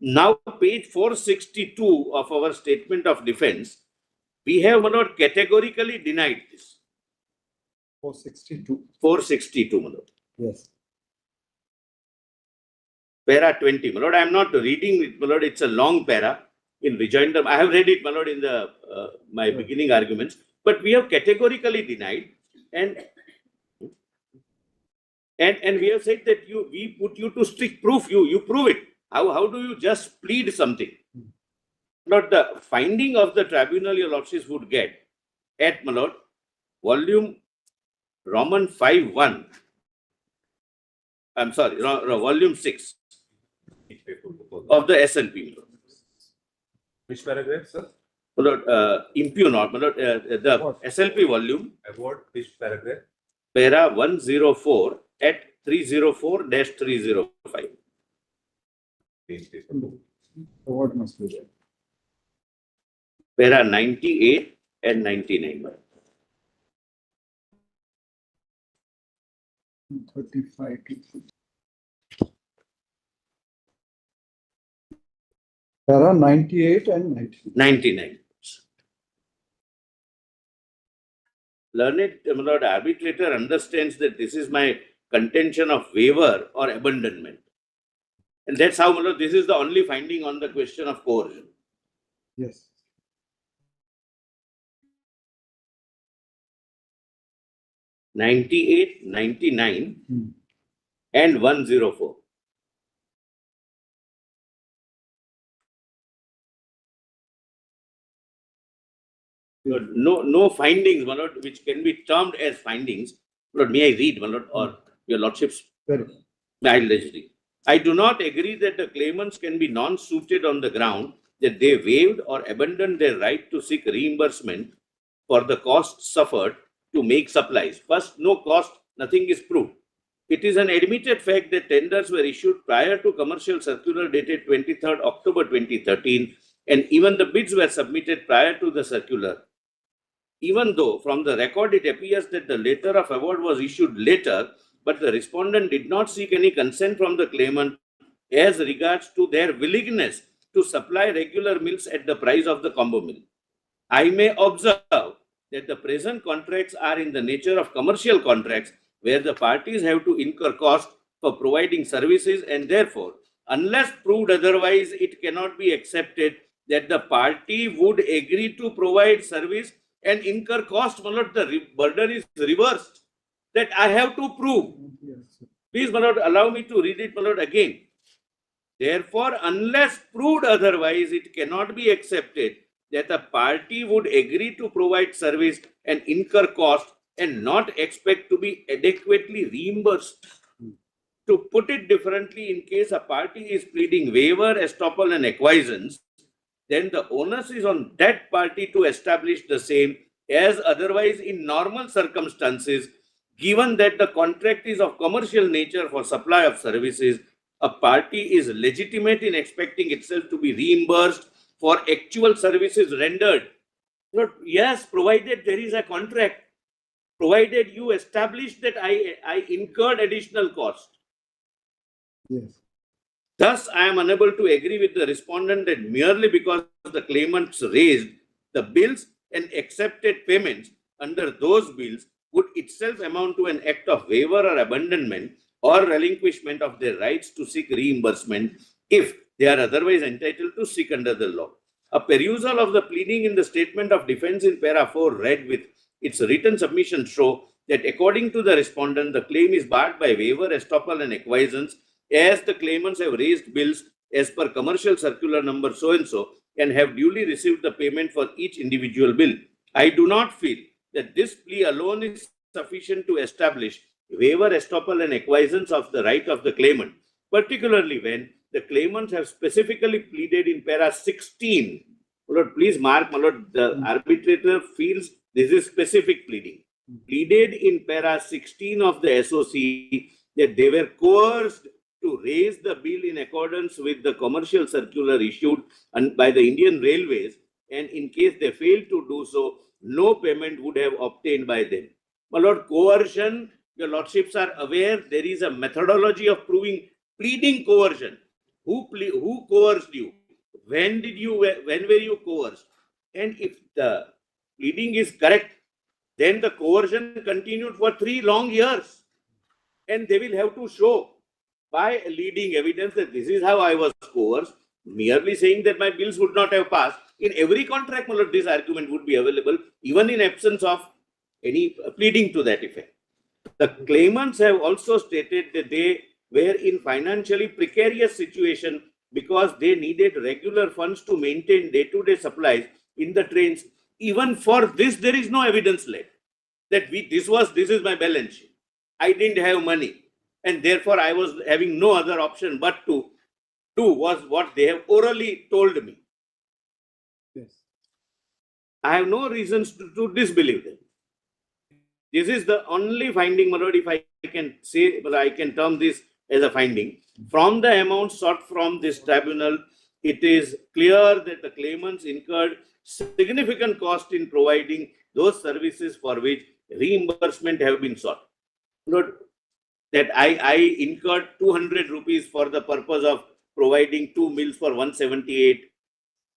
Now, page 462 of our statement of defense, we have not categorically denied this. 462. 462, my lord. Yes. Para 20, my lord. I am not reading it, my lord. It's a long para in rejoinder. I have read it, my lord, in the my beginning arguments. But we have categorically denied, and we have said that we put you to strict proof. You prove it. How do you just plead something? Not the finding of the tribunal your lordships would get at, my lord, volume Roman 5.1. I'm sorry, volume 6 of the SLP. Which paragraph, sir? My lord, impugn not, my lord, the SLP volume. About which paragraph? Para 104 at 304-305. The word must be there. Para 98 and 99. 35 to Para 98 and 99. Learned, my lord, arbitrator understands that this is my contention of waiver or abandonment. And that's how, my lord, this is the only finding on the question of coercion. Yes. '98, 99, and 104. No findings, my lord, which can be termed as findings. Lord, may I read, my lord, or your lordships? Very. I'll read. I do not agree that the claimants can be non-suited on the ground that they waived or abandoned their right to seek reimbursement for the costs suffered to make supplies. First, no cost, nothing is proved. It is an admitted fact that tenders were issued prior to commercial circular dated 23rd October 2013, and even the bids were submitted prior to the circular. Even though from the record it appears that the letter of award was issued later, but the respondent did not seek any consent from the claimant as regards to their willingness to supply regular mills at the price of the combo mill. I may observe that the present contracts are in the nature of commercial contracts where the parties have to incur cost for providing services, and therefore, unless proved otherwise, it cannot be accepted that the party would agree to provide service and incur cost. My lord, the burden is reversed. That I have to prove. Please, my lord, allow me to read it, my lord, again. Therefore, unless proved otherwise, it cannot be accepted that a party would agree to provide service and incur cost and not expect to be adequately reimbursed. To put it differently, in case a party is pleading waiver, estoppel, and acquiescence, then the onus is on that party to establish the same as otherwise in normal circumstances. Given that the contract is of commercial nature for supply of services, a party is legitimate in expecting itself to be reimbursed for actual services rendered. Yes, provided there is a contract. provided you establish that I incurred additional cost. Yes. Thus, I am unable to agree with the respondent that merely because the claimants raised the bills and accepted payments under those bills would itself amount to an act of waiver or abandonment or relinquishment of their rights to seek reimbursement if they are otherwise entitled to seek under the law. A perusal of the pleading in the statement of defense in para 4 read with its written submission show that according to the respondent, the claim is barred by waiver, estoppel and acquiescence as the claimants have raised bills as per commercial circular number so-and-so and have duly received the payment for each individual bill. I do not feel that this plea alone is sufficient to establish waiver, estoppel and acquiescence of the right of the claimant, particularly when the claimants have specifically pleaded in para 16. Lord, please mark, my Lord, the arbitrator feels this is specific pleading. Pleaded in para 16 of the SOC that they were coerced to raise the bill in accordance with the commercial circular issued by the Indian Railways, and in case they failed to do so, no payment would have obtained by them. My Lord, coercion, your Lordships are aware there is a methodology of proving pleading coercion. Who coerced you? When were you coerced? And if the pleading is correct, then the coercion continued for 3 long years. And they will have to show by leading evidence that this is how I was coerced, merely saying that my bills would not have passed. In every contract, my Lord, this argument would be available, even in absence of any pleading to that effect. The claimants have also stated that they were in financially precarious situation because they needed regular funds to maintain day-to-day supplies in the trains. Even for this, there is no evidence left that this is my balance sheet. I didn't have money, and therefore I was having no other option but to do was what they have orally told me. Yes. I have no reasons to disbelieve them. This is the only finding, my Lord, if I can say, but I can term this as a finding. From the amount sought from this tribunal, it is clear that the claimants incurred significant cost in providing those services for which reimbursement have been sought. Lord, that I incurred 200 rupees for the purpose of providing 2 meals for 178.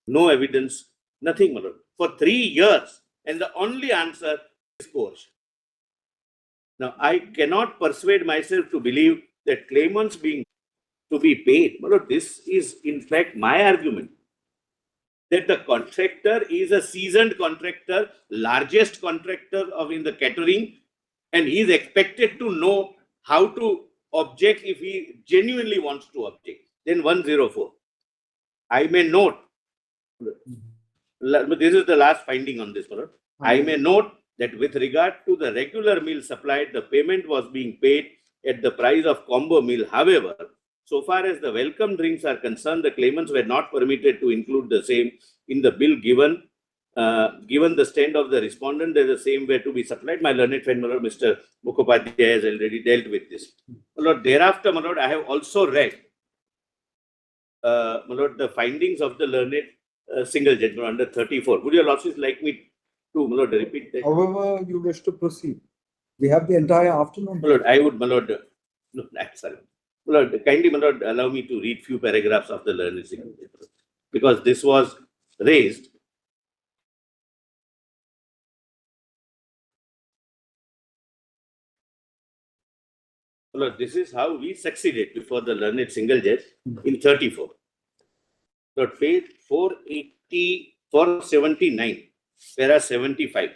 No evidence, nothing, my Lord. For 3 years, and the only answer is coercion. Now, I cannot persuade myself to believe that claimants being to be paid. My Lord, this is in fact my argument. That the contractor is a seasoned contractor, largest contractor in the catering, and he is expected to know how to object if he genuinely wants to object. Then 104. I may note, this is the last finding on this, Lord. I may note that with regard to the regular meal supplied, the payment was being paid at the price of combo meal. However, so far as the welcome drinks are concerned, the claimants were not permitted to include the same in the bill given the stand of the respondent that the same were to be supplied. My learned friend, my Lord, Mr. Mukhopadhyay has already dealt with this. My Lord, thereafter, my Lord, I have also read, my Lord, the findings of the learned single judgment under 34. Would your Lordship like me to, my Lord, repeat that? However you wish to proceed. We have the entire afternoon. My Lord, I would, my Lord, no, sorry. My Lord, kindly, my Lord, allow me to read few paragraphs of the learned single judgment, because this was raised. My Lord, this is how we succeeded before the learned single judge in 34. Lord, page 480, 479, para 75.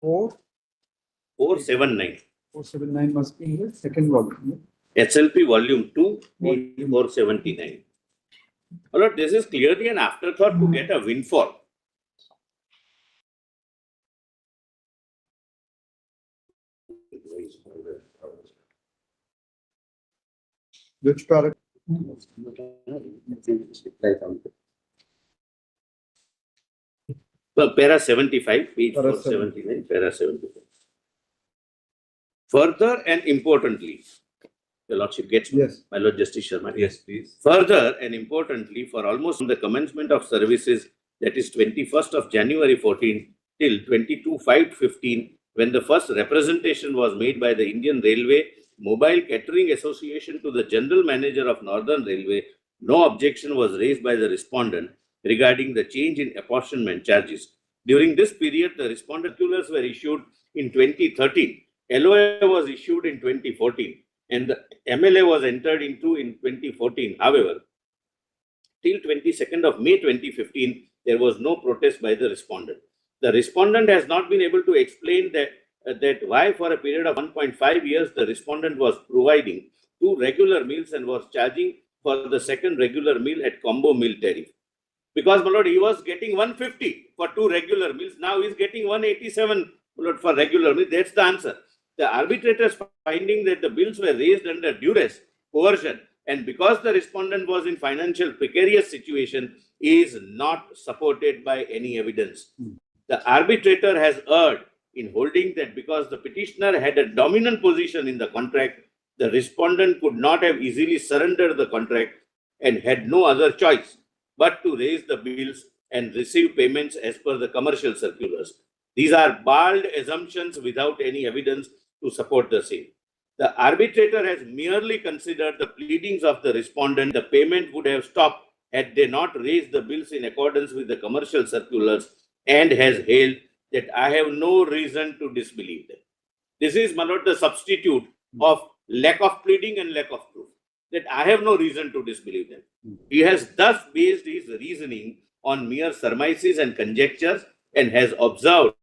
479. 479 must be here, second volume. SLP volume 2, page 479. My Lord, this is clearly an afterthought to get a windfall. Which paragraph? Well, para 75, page 479, para 75. Further and importantly, your Lordship gets me, yes. My Lord Justice Sharma. Yes, please. Further and importantly, for almost from the commencement of services that is 21st of January 14 till 22/5/15, when the first representation was made by the Indian Railway Mobile Catering Association to the General Manager of Northern Railway, no objection was raised by the respondent regarding the change in apportionment charges. During this period, the respondent circulars were issued in 2013, LOA was issued in 2014, and the MLA was entered into in 2014. However, till 22nd of May 2015, there was no protest by the respondent. The respondent has not been able to explain that why for a period of 1.5 years the respondent was providing 2 regular meals and was charging for the second regular meal at combo meal tariff. Because, my lord, he was getting 150 for 2 regular meals. Now he is getting 187, my lord, for regular meals. That's the answer. The arbitrator's finding that the bills were raised under duress, coercion, and because the respondent was in financial precarious situation, is not supported by any evidence. The arbitrator has erred in holding that because the petitioner had a dominant position in the contract, the respondent could not have easily surrendered the contract and had no other choice but to raise the bills and receive payments as per the commercial circulars. These are bald assumptions without any evidence to support the same. The arbitrator has merely considered the pleadings of the respondent. The payment would have stopped had they not raised the bills in accordance with the commercial circulars, and has held that I have no reason to disbelieve them. This is, my lord, the substitute of lack of pleading and lack of proof, that I have no reason to disbelieve them. He has thus based his reasoning on mere surmises and conjectures, and has observed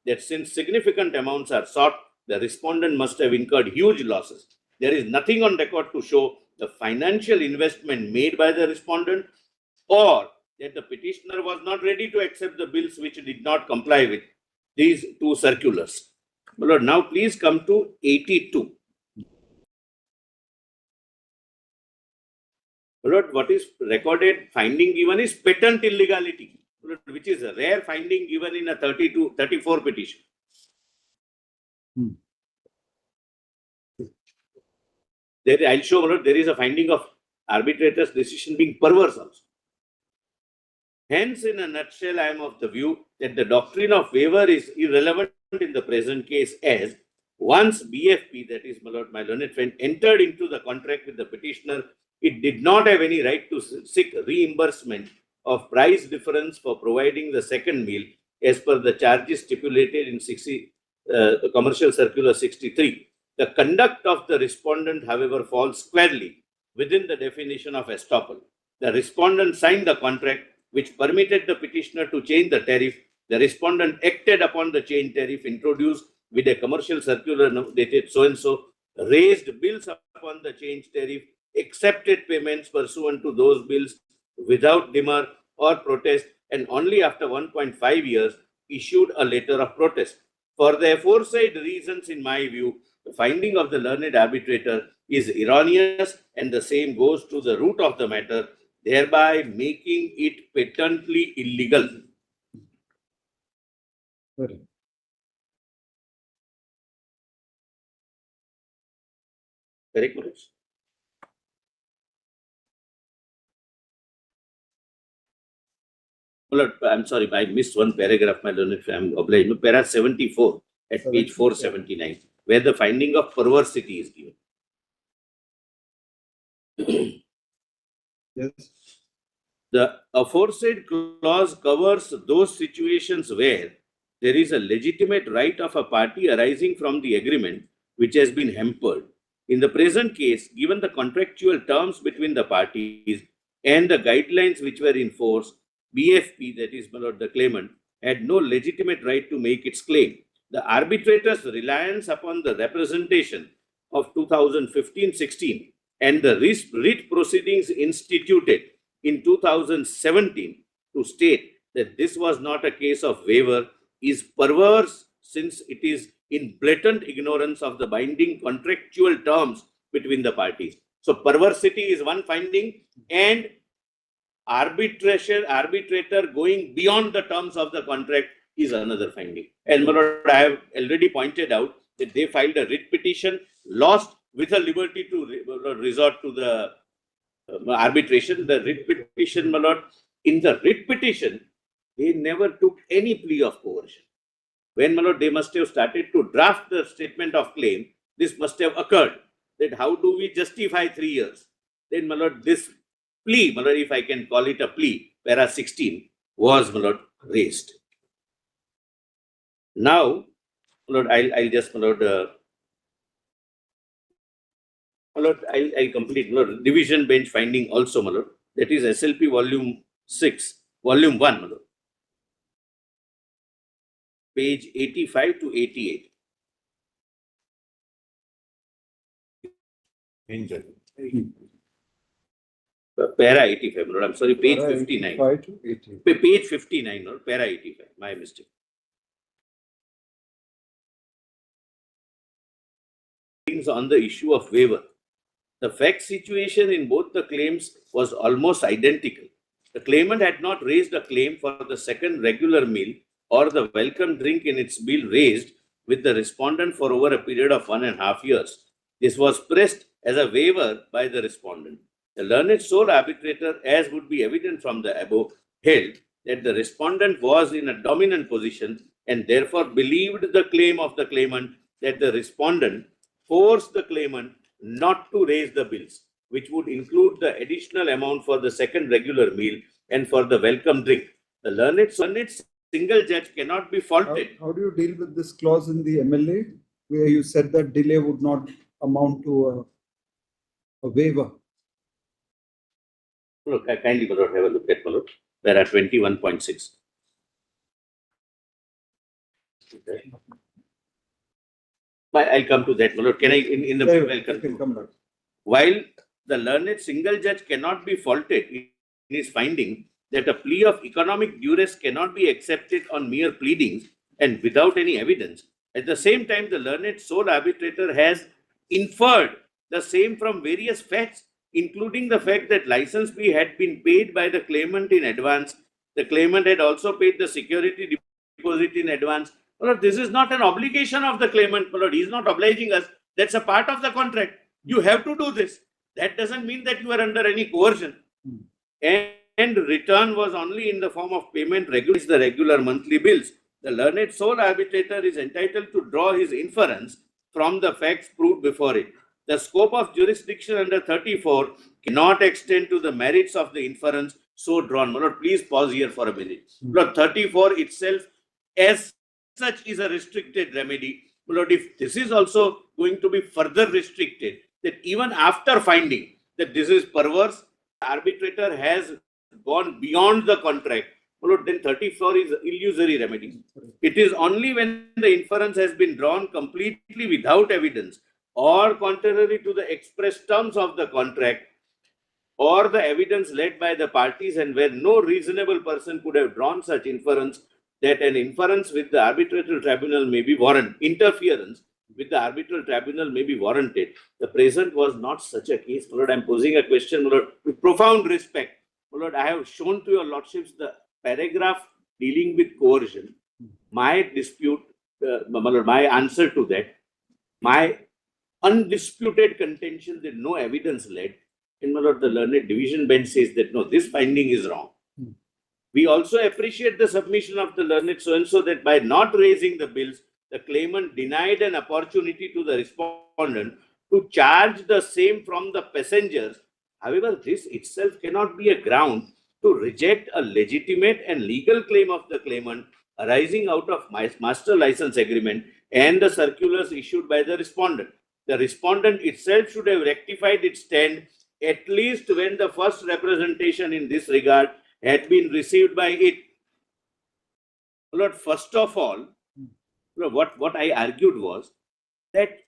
that since significant amounts are sought, the respondent must have incurred huge losses. There is nothing on record to show the financial investment made by the respondent, or that the petitioner was not ready to accept the bills which did not comply with these 2 circulars. My lord, now please come to 82. My lord, what is recorded finding given is patent illegality, which is a rare finding given in a 34 petition. There, I'll show, my lord, there is a finding of arbitrator's decision being perverse also. Hence, in a nutshell, I am of the view that the doctrine of waiver is irrelevant in the present case, as once BFP, that is, my lord, my learned friend, entered into the contract with the petitioner, it did not have any right to seek reimbursement of price difference for providing the second meal as per the charges stipulated in Commercial Circular 63. The conduct of the respondent, however, falls squarely within the definition of estoppel. The respondent signed the contract which permitted the petitioner to change the tariff. The respondent acted upon the change tariff introduced with a commercial circular dated so-and-so, raised bills upon the change tariff, accepted payments pursuant to those bills without demur or protest, and only after 1.5 years issued a letter of protest. For the aforesaid reasons, in my view, the finding of the learned arbitrator is erroneous, and the same goes to the root of the matter, thereby making it patently illegal. Correct. Correct, Manoj? Well, I'm sorry, I missed one paragraph, my learned friend. I'm obliged. Para 74 at page 479, where the finding of perversity is given. Yes. The aforesaid clause covers those situations where there is a legitimate right of a party arising from the agreement which has been hampered. In the present case, given the contractual terms between the parties and the guidelines which were in force, BFP, that is, my lord, the claimant, had no legitimate right to make its claim. The arbitrator's reliance upon the representation of 2015-16 and the writ proceedings instituted in 2017 to state that this was not a case of waiver is perverse, since it is in blatant ignorance of the binding contractual terms between the parties. So perversity is one finding, and arbitrator going beyond the terms of the contract is another finding. And my lord, I have already pointed out that they filed a writ petition, lost with a liberty to resort to the arbitration. The writ petition, my lord, in the writ petition, they never took any plea of coercion. When, my lord, they must have started to draft the statement of claim, this must have occurred. That how do we justify 3 years? Then, my lord, this plea, my lord, if I can call it a plea, para 16, was, my lord, raised. Now, my lord, I'll just, my lord, I'll complete, my lord, division bench finding also, my lord. That is SLP volume 6, volume 1, my lord. Page 85 to 88. Para 85, my lord. I'm sorry, page Para 59. 85 to 88. Page 59, no, para 85. My mistake. On the issue of waiver. The fact situation in both the claims was almost identical. The claimant had not raised a claim for the second regular meal or the welcome drink in its bill raised with the respondent for over a period of 1.5 years. This was pressed as a waiver by the respondent. The learned sole arbitrator, as would be evident from the above, held that the respondent was in a dominant position and therefore believed the claim of the claimant that the respondent forced the claimant not to raise the bills, which would include the additional amount for the second regular meal and for the welcome drink. The learned single judge cannot be faulted. How do you deal with this clause in the MLA where you said that delay would not amount to a waiver? Look, I kindly, my lord, have a look at, my lord. There are 21.6. Okay. I'll come to that, my lord. Can I, in the Can come back. While the learned single judge cannot be faulted in his finding that a plea of economic duress cannot be accepted on mere pleadings and without any evidence, at the same time, the learned sole arbitrator has inferred the same from various facts, including the fact that license fee had been paid by the claimant in advance. The claimant had also paid the security deposit in advance. Lord, this is not an obligation of the claimant, Lord. He is not obliging us. That's a part of the contract. You have to do this. That doesn't mean that you are under any coercion. And return was only in the form of payment regulates the regular monthly bills. The learned sole arbitrator is entitled to draw his inference from the facts proved before it. The scope of jurisdiction under 34 cannot extend to the merits of the inference so drawn. My lord, please pause here for a minute. Lord, 34 itself as such is a restricted remedy. My lord, if this is also going to be further restricted, that even after finding that this is perverse, the arbitrator has gone beyond the contract, my lord, then 34 is illusory remedy. It is only when the inference has been drawn completely without evidence or contrary to the express terms of the contract or the evidence led by the parties and where no reasonable person could have drawn such inference that an inference with the arbitral tribunal may be warranted. Interference with the arbitral tribunal may be warranted. The present was not such a case. My lord, I am posing a question, my lord, with profound respect. My lord, I have shown to your lordships the paragraph dealing with coercion. My dispute, my lord, my answer to that, my undisputed contention that no evidence led, and my lord, the learned division bench says that no, this finding is wrong. We also appreciate the submission of the learned so-and-so that by not raising the bills, the claimant denied an opportunity to the respondent to charge the same from the passengers. However, this itself cannot be a ground to reject a legitimate and legal claim of the claimant arising out of master license agreement and the circulars issued by the respondent. The respondent itself should have rectified its stand at least when the first representation in this regard had been received by it. Lord, first of all, Lord, what I argued was that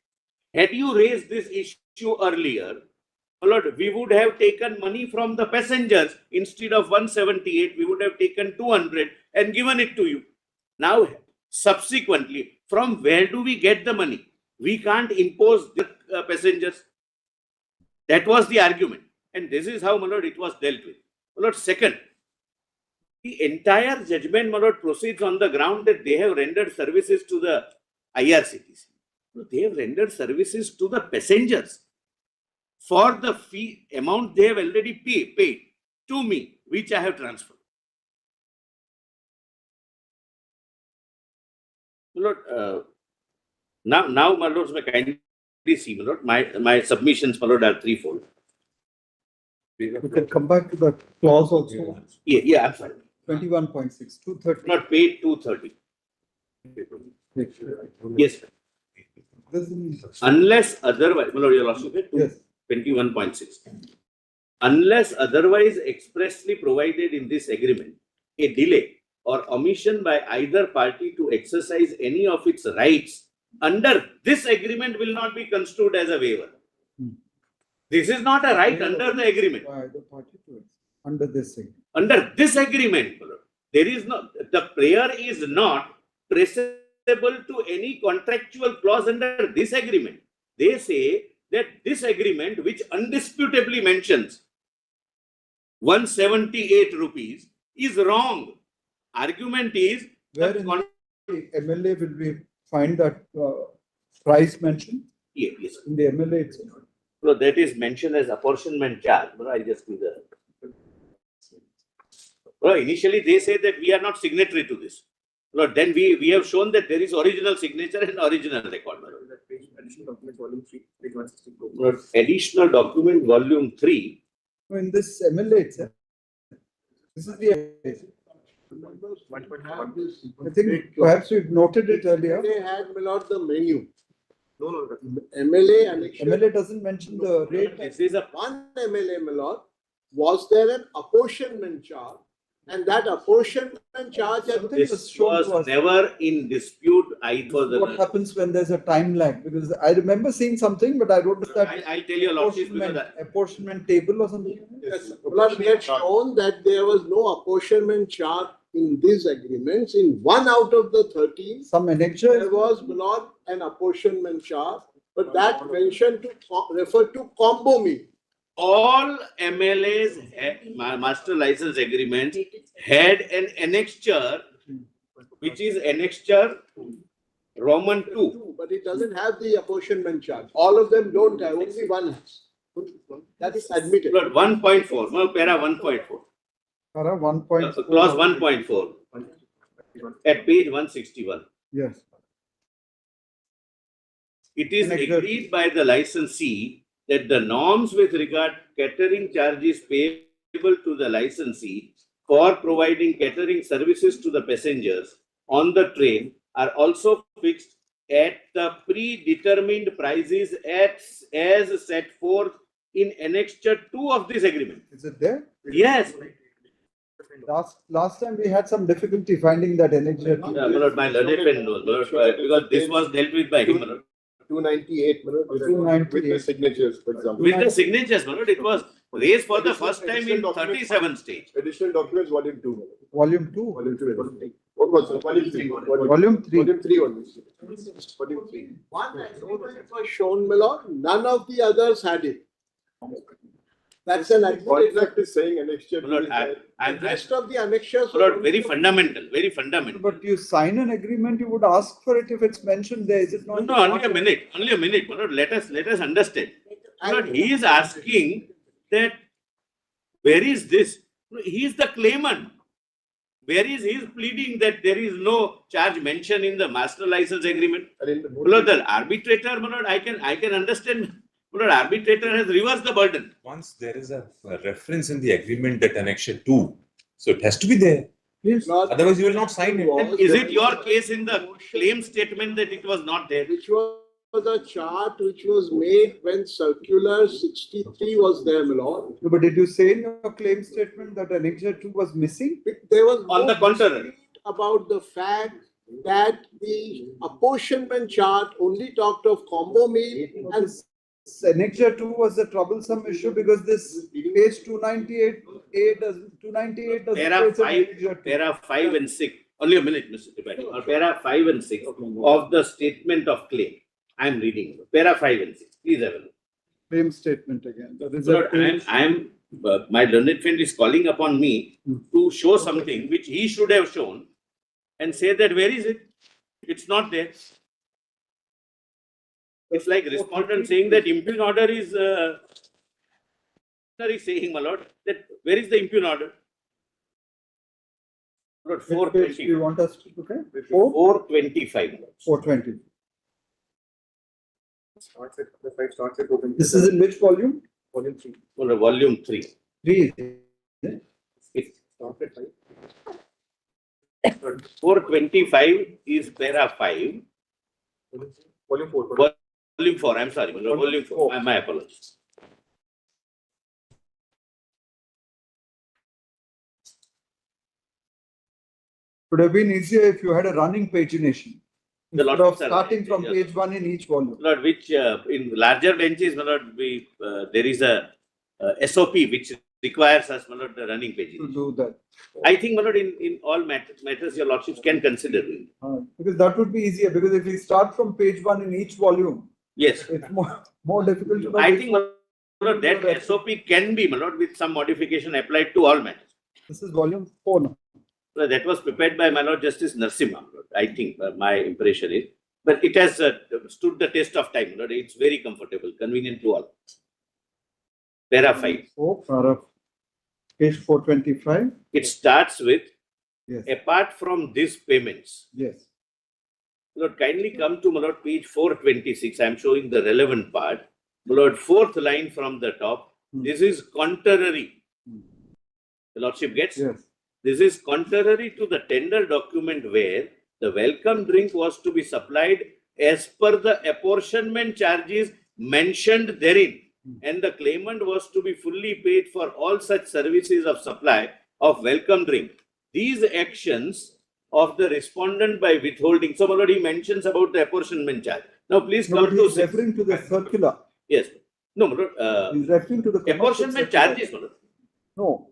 had you raised this issue earlier, Lord, we would have taken money from the passengers. Instead of 178, we would have taken 200 and given it to you. Now, subsequently, from where do we get the money? We can't impose the passengers. That was the argument. And this is how, my lord, it was dealt with. My lord, second, the entire judgment, my lord, proceeds on the ground that they have rendered services to the IRCTC. They have rendered services to the passengers for the fee amount they have already paid to me, which I have transferred. my lord, now, my lords, may kindly see, my lord, my submissions, my lord, are threefold. We can come back to the clause also. Yeah, I'm fine. 21.6, 230. Not paid 230. Yes. Unless otherwise, my lord, your lordship, yes. 21.6. Unless otherwise expressly provided in this agreement, a delay or omission by either party to exercise any of its rights under this agreement will not be construed as a waiver. This is not a right under the agreement. By the party to it. Under this agreement. Under this agreement, there is no, the prayer is not traceable to any contractual clause under this agreement. They say that this agreement, which undisputably mentions 178 rupees, is wrong. Argument is where in the MLA will we find that price mentioned? Yes. In the MLA itself. No, that is mentioned as apportionment charge. But I just do the. Well, initially they say that we are not signatory to this. Well, then we have shown that there is original signature and original record. Additional document volume 3, page 162. Well, additional document volume 3. In this MLA itself. This is the. I think perhaps we've noted it earlier. They had not the menu. No. MLA and MLA doesn't mention the rate. This is a one MLA, my lord. Was there an apportionment charge? And that apportionment charge this was never in dispute either. What happens when there's a time lag? Because I remember seeing something, but I don't know that. I'll tell you a lot. Apportionment table or something. Yes, but we had shown that there was no apportionment charge in these agreements. In one out of the 13, some annexure there was not an apportionment charge, but that mentioned to refer to combo meal. All MLAs, master license agreements, had an annexure, which is annexure Roman 2. But it doesn't have the apportionment charge. All of them don't have, only one has. That is admitted. But 1.4, no, para 1.4. Para 1.4. Clause 1.4 at page 161. Yes. It is agreed by the licensee that the norms with regard catering charges payable to the licensee for providing catering services to the passengers on the train are also fixed at the predetermined prices as set forth in annexure 2 of this agreement. Is it there? Yes. Last time we had some difficulty finding that annexure. Yeah, my learned friend knows, because this was dealt with by him. 298, with the signatures, for example. With the signatures, it was raised for the first time in 37 stage. Additional documents, volume 2. Volume 2? Volume 2. What was it? Volume 3. Volume 3. Volume 3 only. Volume 3. One agreement was shown, my lord. None of the others had it. That's an admitted fact is saying annexure. And rest of the annexures. Very fundamental, very fundamental. But you sign an agreement, you would ask for it if it's mentioned there. Is it not? No, only a minute. Let us understand. He is asking that where is this? He is the claimant. Where is his pleading that there is no charge mentioned in the master license agreement? The arbitrator, I can understand. Arbitrator has reversed the burden. Once there is a reference in the agreement that annexure 2, so it has to be there. Yes. Otherwise, you will not sign it. And is it your case in the claim statement that it was not there? Which was a chart which was made when circular 63 was there, my lord. No, but did you say in your claim statement that annexure 2 was missing? There was on the contrary about the fact that the apportionment chart only talked of combo meal and annexure 2 was a troublesome issue because this page 298 doesn't. Para 5 and 6. Only a minute, Mr. Tripathi. Or para 5 and 6 of the statement of claim. I am reading. Para 5 and 6. Please have a look. Claim statement again. That is my learned friend is calling upon me to show something which he should have shown and say that where is it? It's not there. It's like respondent saying that impugn order is saying, my lord, that where is the impugn order? Lord, Which page do you 420. want us to look at? 425. 420. The file starts at 420. This is in which volume? Volume 3. Lord, volume 3. 3. It starts at 5. 425 is para 5. Volume 4. Volume 4, I'm sorry. Volume 4. My apologies. Would have been easier if you had a running pagination. The Instead lot of starting from page 1 in each volume. Lord, which in larger benches, my lord, there is a SOP which requires us, my lord, the running pages. To do that. I think, my lord, in all matters, your lordships can consider it. Because that would be easier, because if we start from page 1 in each volume, yes, it's more difficult to know. I think, my lord, that SOP can be, my lord, with some modification applied to all matters. This is volume 4 now. So that was prepared by my lord Justice Narasimha, I think, my impression is. But it has stood the test of time. Lord. It's very comfortable, convenient to all. Para 5. Page 425. It starts with, yes. Apart from these payments. Yes. Lord, kindly come to, my lord, page 426. I am showing the relevant part. My lord, fourth line from the top. This is contrary. The lordship gets? Yes. This is contrary to the tender document where the welcome drink was to be supplied as per the apportionment charges mentioned therein, and the claimant was to be fully paid for all such services of supply of welcome drink. These actions of the respondent by withholding. So, already mentions about the apportionment charge. Now, please come to. He's referring to the circular. Yes. No, he's referring to the apportionment charges. No.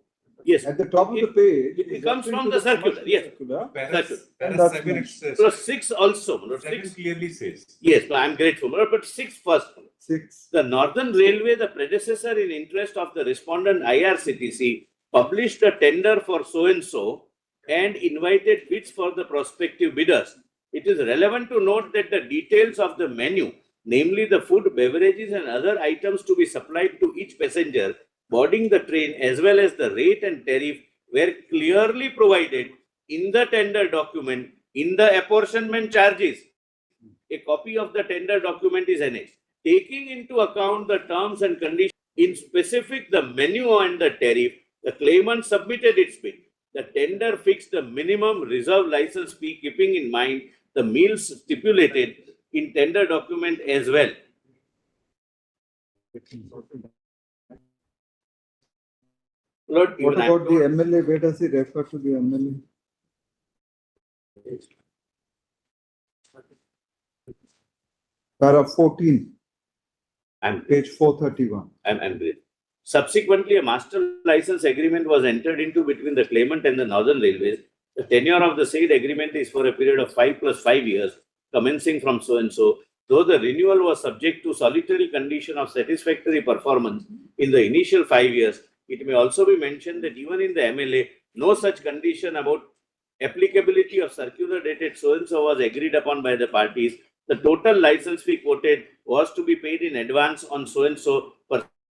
Yes. At the top of the page. It comes from the circular. Yes. Para 7 it says. Plus 6 also. 7 clearly says. Yes, I am grateful. But 6 first. 6. The Northern Railway, the predecessor in interest of the respondent IRCTC, published a tender for so-and-so and invited bids for the prospective bidders. It is relevant to note that the details of the menu, namely the food, beverages and other items to be supplied to each passenger boarding the train, as well as the rate and tariff, were clearly provided in the tender document in the apportionment charges. A copy of the tender document is annexed. Taking into account the terms and conditions, in specific the menu and the tariff, the claimant submitted its bid. The tender fixed the minimum reserve license fee, keeping in mind the meals stipulated in tender document as well. Lord, what about the MLA? Where does he refer to the MLA? Para 14. Page 431. I'm great. Subsequently, a master license agreement was entered into between the claimant and the Northern Railways. The tenure of the said agreement is for a period of 5 + 5 years, commencing from so-and-so, though the renewal was subject to solitary condition of satisfactory performance in the initial 5 years. It may also be mentioned that even in the MLA, no such condition about applicability of circular dated so-and-so was agreed upon by the parties. The total license fee quoted was to be paid in advance on so-and-so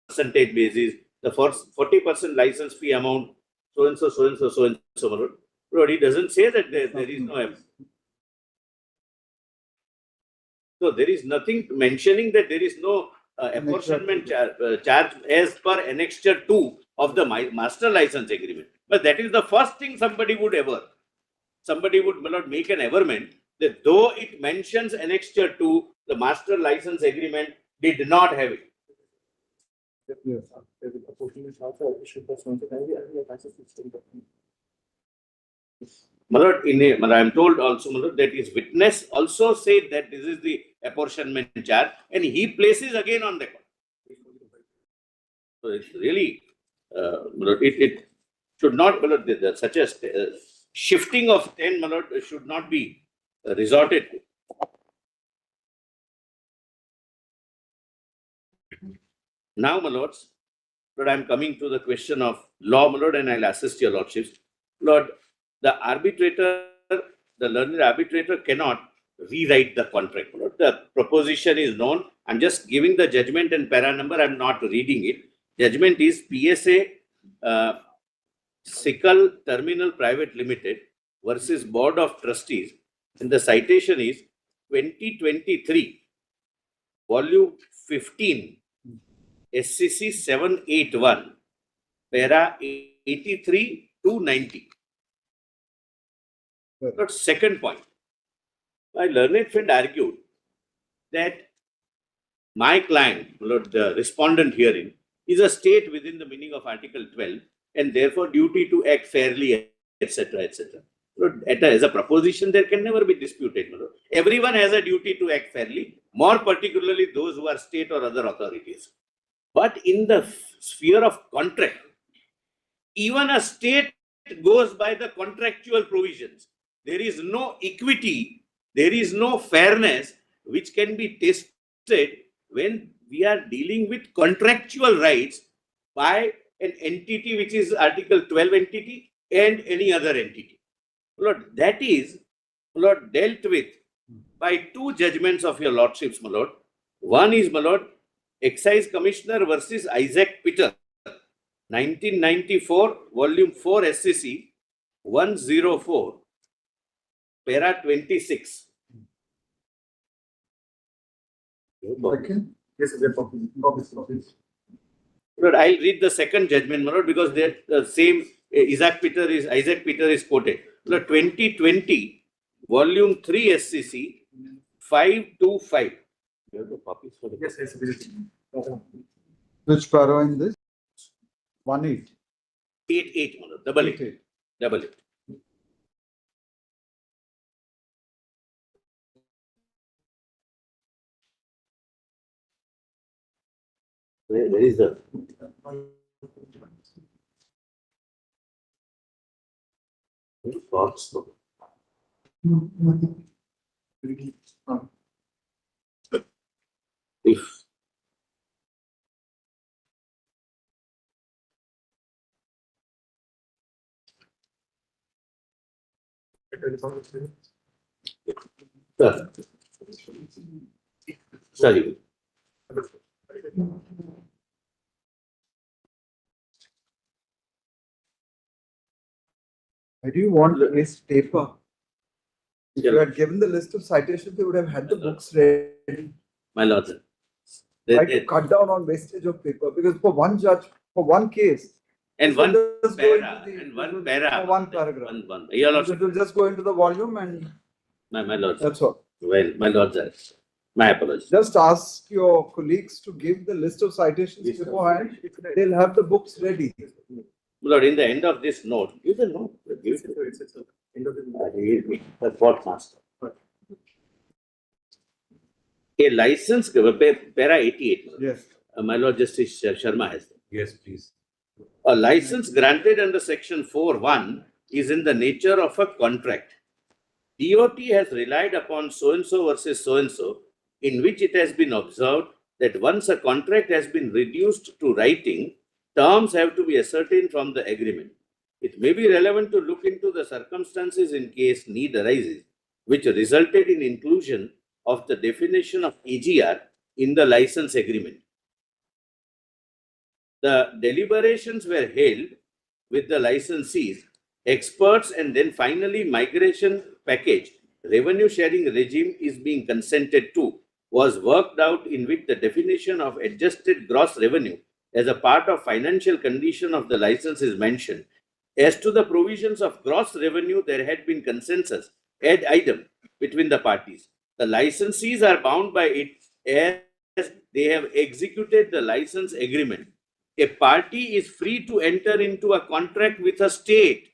percentage basis. The first 40% license fee amount, so-and-so, so-and-so, so-and-so. But he doesn't say that there is no. So there is nothing mentioning that there is no apportionment charge as per Annexure 2 of the master license agreement. But that is the first thing somebody would not make an averment that though it mentions Annexure 2, the master license agreement did not have it. Yes. I am told also that his witness also said that this is the apportionment charge, and he places again on record. So it's really, it should not, such a shifting of 10 should not be resorted to. Now, my lords, I am coming to the question of law, my lord, and I'll assist your lordships. Lord, the arbitrator, the learned arbitrator cannot rewrite the contract. The proposition is known. I'm just giving the judgment and para number. I'm not reading it. Judgment is PSA Sickle Terminal Private Limited versus Board of Trustees. And the citation is 2023, volume 15, SCC 781, para 83 to 90. But second point, my learned friend argued that my client, the respondent herein, is a state within the meaning of Article 12 and therefore duty to act fairly, etc., etc. As a proposition, there can never be disputed. Everyone has a duty to act fairly, more particularly those who are state or other authorities. But in the sphere of contract, even a state goes by the contractual provisions. There is no equity, there is no fairness which can be tested when we are dealing with contractual rights by an entity which is Article 12 entity and any other entity. Lord, that is, Lord, dealt with by two judgments of your lordships, my lord. One is, my lord, Excise Commissioner versus Isaac Peter, 1994, volume 4 SCC 104, para 26. Yes, Lord, I'll read the second judgment, my lord, because the same Isaac Peter is quoted. Lord, 2020, volume 3 SCC 525. You have the copies for the yes. Which para in this? 18. 88, my lord, double it. Double it. Where is the thoughts? If sorry. I do want this paper. If you had given the list of citations, they would have had the books ready. My lord, sir. Try to cut down on wastage of paper because for one judge, for one case, and this will one just go para, into the- and one para. for one paragraph. Your It lordship. will just go into the volume and My lord, that's all. Well, my lord, sir. My apologies. Just ask your colleagues to give the list of citations beforehand. They'll have the books ready. Lord, in the end of this note, give the note. Give it to the court master. A license, para 88. Yes. My Lord Justice Sharma has. Yes, please. A license granted under section 4(1) is in the nature of a contract. DOT has relied upon so-and-so versus so-and-so, in which it has been observed that once a contract has been reduced to writing, terms have to be ascertained from the agreement. It may be relevant to look into the circumstances in case need arises, which resulted in inclusion of the definition of AGR in the license agreement. The deliberations were held with the licensees, experts, and then finally migration package, revenue sharing regime is being consented to, was worked out in which the definition of adjusted gross revenue as a part of financial condition of the license is mentioned. As to the provisions of gross revenue, there had been consensus ad idem between the parties. The licensees are bound by it as they have executed the license agreement. A party is free to enter into a contract with a state.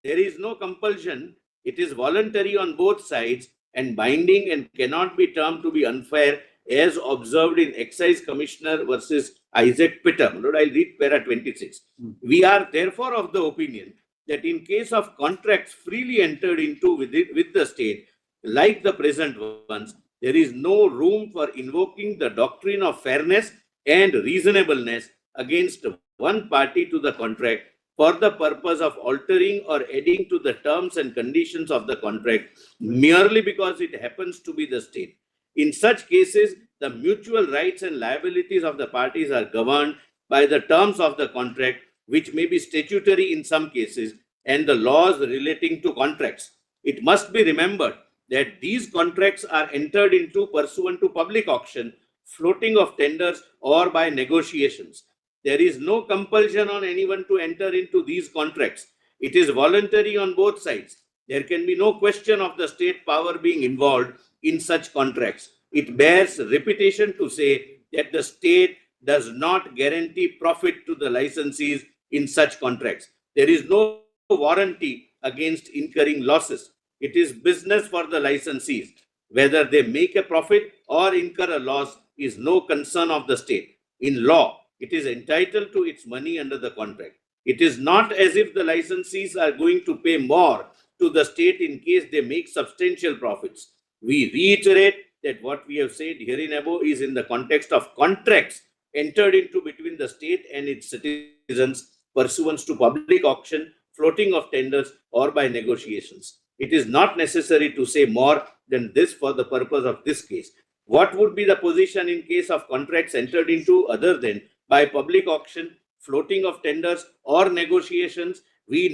There is no compulsion. It is voluntary on both sides and binding and cannot be termed to be unfair as observed in Excise Commissioner versus Isaac Peter. Lord, I'll read para 26. We are therefore of the opinion that in case of contracts freely entered into with the state, like the present ones, there is no room for invoking the doctrine of fairness and reasonableness against one party to the contract for the purpose of altering or adding to the terms and conditions of the contract merely because it happens to be the state. In such cases, the mutual rights and liabilities of the parties are governed by the terms of the contract, which may be statutory in some cases and the laws relating to contracts. It must be remembered that these contracts are entered into pursuant to public auction, floating of tenders, or by negotiations. There is no compulsion on anyone to enter into these contracts. It is voluntary on both sides. There can be no question of the state power being involved in such contracts. It bears repetition to say that the state does not guarantee profit to the licensees in such contracts. There is no warranty against incurring losses. It is business for the licensees. Whether they make a profit or incur a loss is no concern of the state. In law, it is entitled to its money under the contract. It is not as if the licensees are going to pay more to the state in case they make substantial profits. We reiterate that what we have said herein above is in the context of contracts entered into between the state and its citizens pursuant to public auction, floating of tenders, or by negotiations. It is not necessary to say more than this for the purpose of this case. What would be the position in case of contracts entered into other than by public auction, floating of tenders, or negotiations? We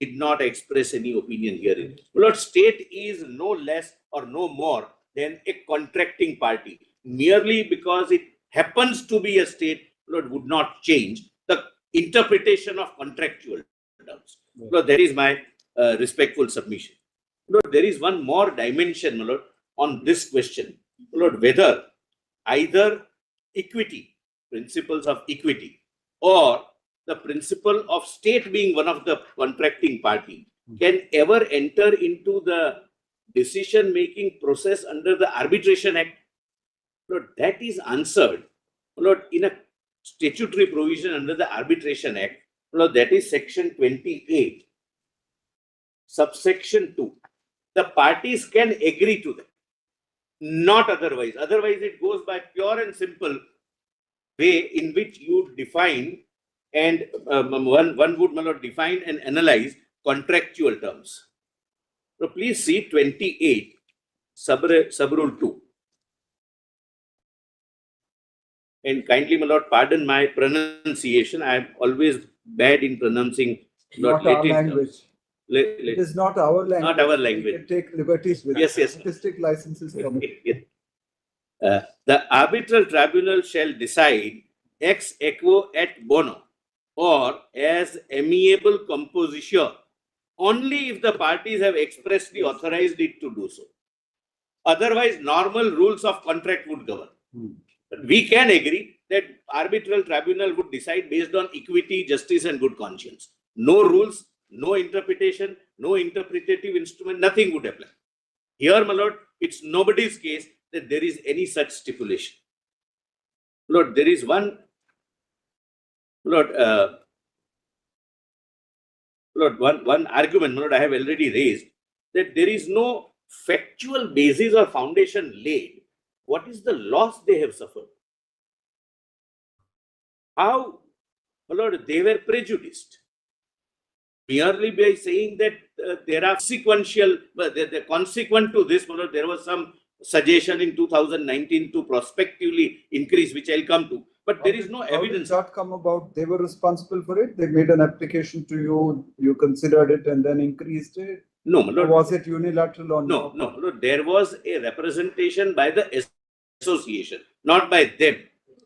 need not express any opinion herein. Lord, state is no less or no more than a contracting party. Merely because it happens to be a state, Lord, would not change the interpretation of contractual terms. Lord, that is my respectful submission. Lord, there is one more dimension, Lord, on this question. Lord, whether either equity, principles of equity, or the principle of state being one of the contracting party can ever enter into the decision-making process under the Arbitration Act. Lord, that is answered, Lord, in a statutory provision under the Arbitration Act. Lord, that is section 28, subsection 2. The parties can agree to that, not otherwise. Otherwise, it goes by pure and simple way in which you define and one would not define and analyze contractual terms. So please see 28, subrule 2. And kindly, my lord, pardon my pronunciation. I am always bad in pronouncing. Not our language. It is not our language. Not our language. We can take liberties with yes, yes. artistic licenses. The arbitral tribunal shall decide ex equo et bono or as amiable composition only if the parties have expressly authorized it to do so. Otherwise, normal rules of contract would govern. But we can agree that arbitral tribunal would decide based on equity, justice, and good conscience. No rules, no interpretation, no interpretative instrument, nothing would apply. Here, my lord, it's nobody's case that there is any such stipulation. Lord, there is one, Lord, one argument, Lord, I have already raised, that there is no factual basis or foundation laid. What is the loss they have suffered? How, Lord, they were prejudiced? Merely by saying that there are sequential, the consequent to this, Lord, there was some suggestion in 2019 to prospectively increase, which I'll come to. But there is no evidence. How did that come about? They were responsible for it. They made an application to you. You considered it and then increased it. No, my lord. Or was it unilateral or no? No, Lord, there was a representation by the association, not by them.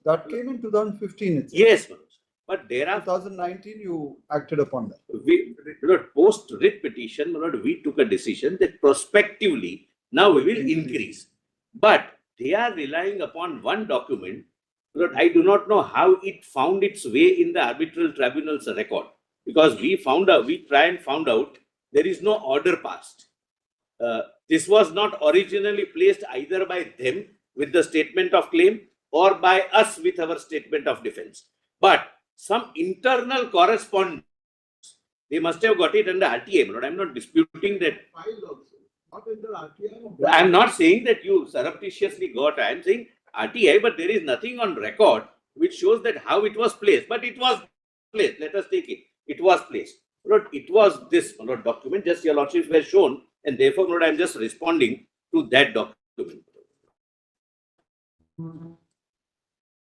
That came in 2015. Itself. Yes, Lord. But there are 2019. You acted upon that. We, Lord, post writ petition, Lord, we took a decision that prospectively now we will increase. But they are relying upon one document. Lord, I do not know how it found its way in the arbitral tribunal's record, because we found out, we try and found out there is no order passed. This was not originally placed either by them with the statement of claim or by us with our statement of defense. But some internal correspondence, they must have got it under RTA. Lord, I'm not disputing that. I'm not saying that you surreptitiously got. I'm saying RTI, but there is nothing on record which shows that how it was placed. But it was placed. Let us take it. It was placed. Lord, it was this document, just your lordships were shown, and therefore, Lord, I'm just responding to that document.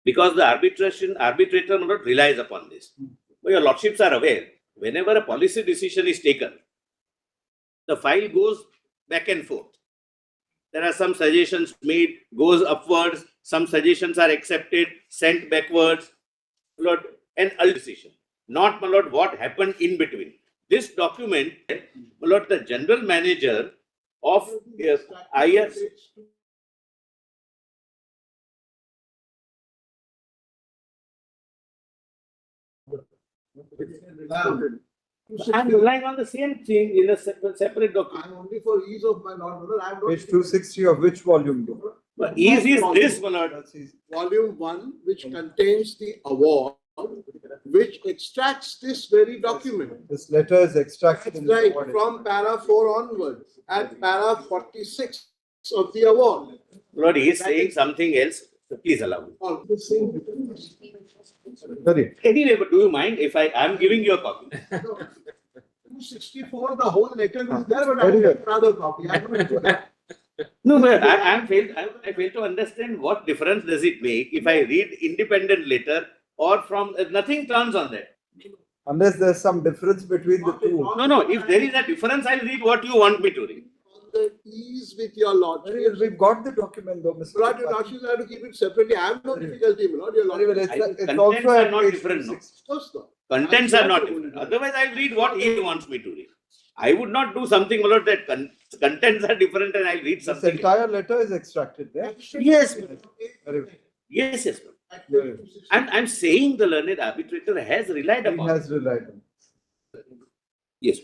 Because the arbitrator, Lord, relies upon this. But your lordships are aware whenever a policy decision is taken, the file goes back and forth. There are some suggestions made, goes upwards, some suggestions are accepted, sent backwards, my lord, and a decision. Not, my lord, what happened in between. This document, my lord, the general manager of IS. I'm relying on the same thing in a separate document. And only for ease of my knowledge, I am not. Page 260 of which volume? Though? But ease is this, my lord. Volume 1, which contains the award, which extracts this very document. This letter is extracted in the Right, award. from para 4 onwards, at para 46 of the award. Lord, he is saying something else. So please allow me. Sorry. Anyway, but do you mind if I am giving you a copy? 264, the whole letter is there, but I have another copy. I don't do that. No, but I fail to understand what difference does it make if I read independent letter or from nothing turns on that. Unless there's some difference between the two. No. If there is a difference, I'll read what you want me to read. The ease with your lordship. We've got the document though, Mr. But your lordship have to keep it separately. I have no difficulty, my lord. Your lordship. Contents are not different. No? Of course not. Contents are not different. Otherwise, I'll read what he wants me to read. I would not do something, my lord, that contents are different and I'll read something. This entire letter is extracted there. Yes. Very well. Yes. I'm saying the learned arbitrator has relied upon. He has relied on. Yes.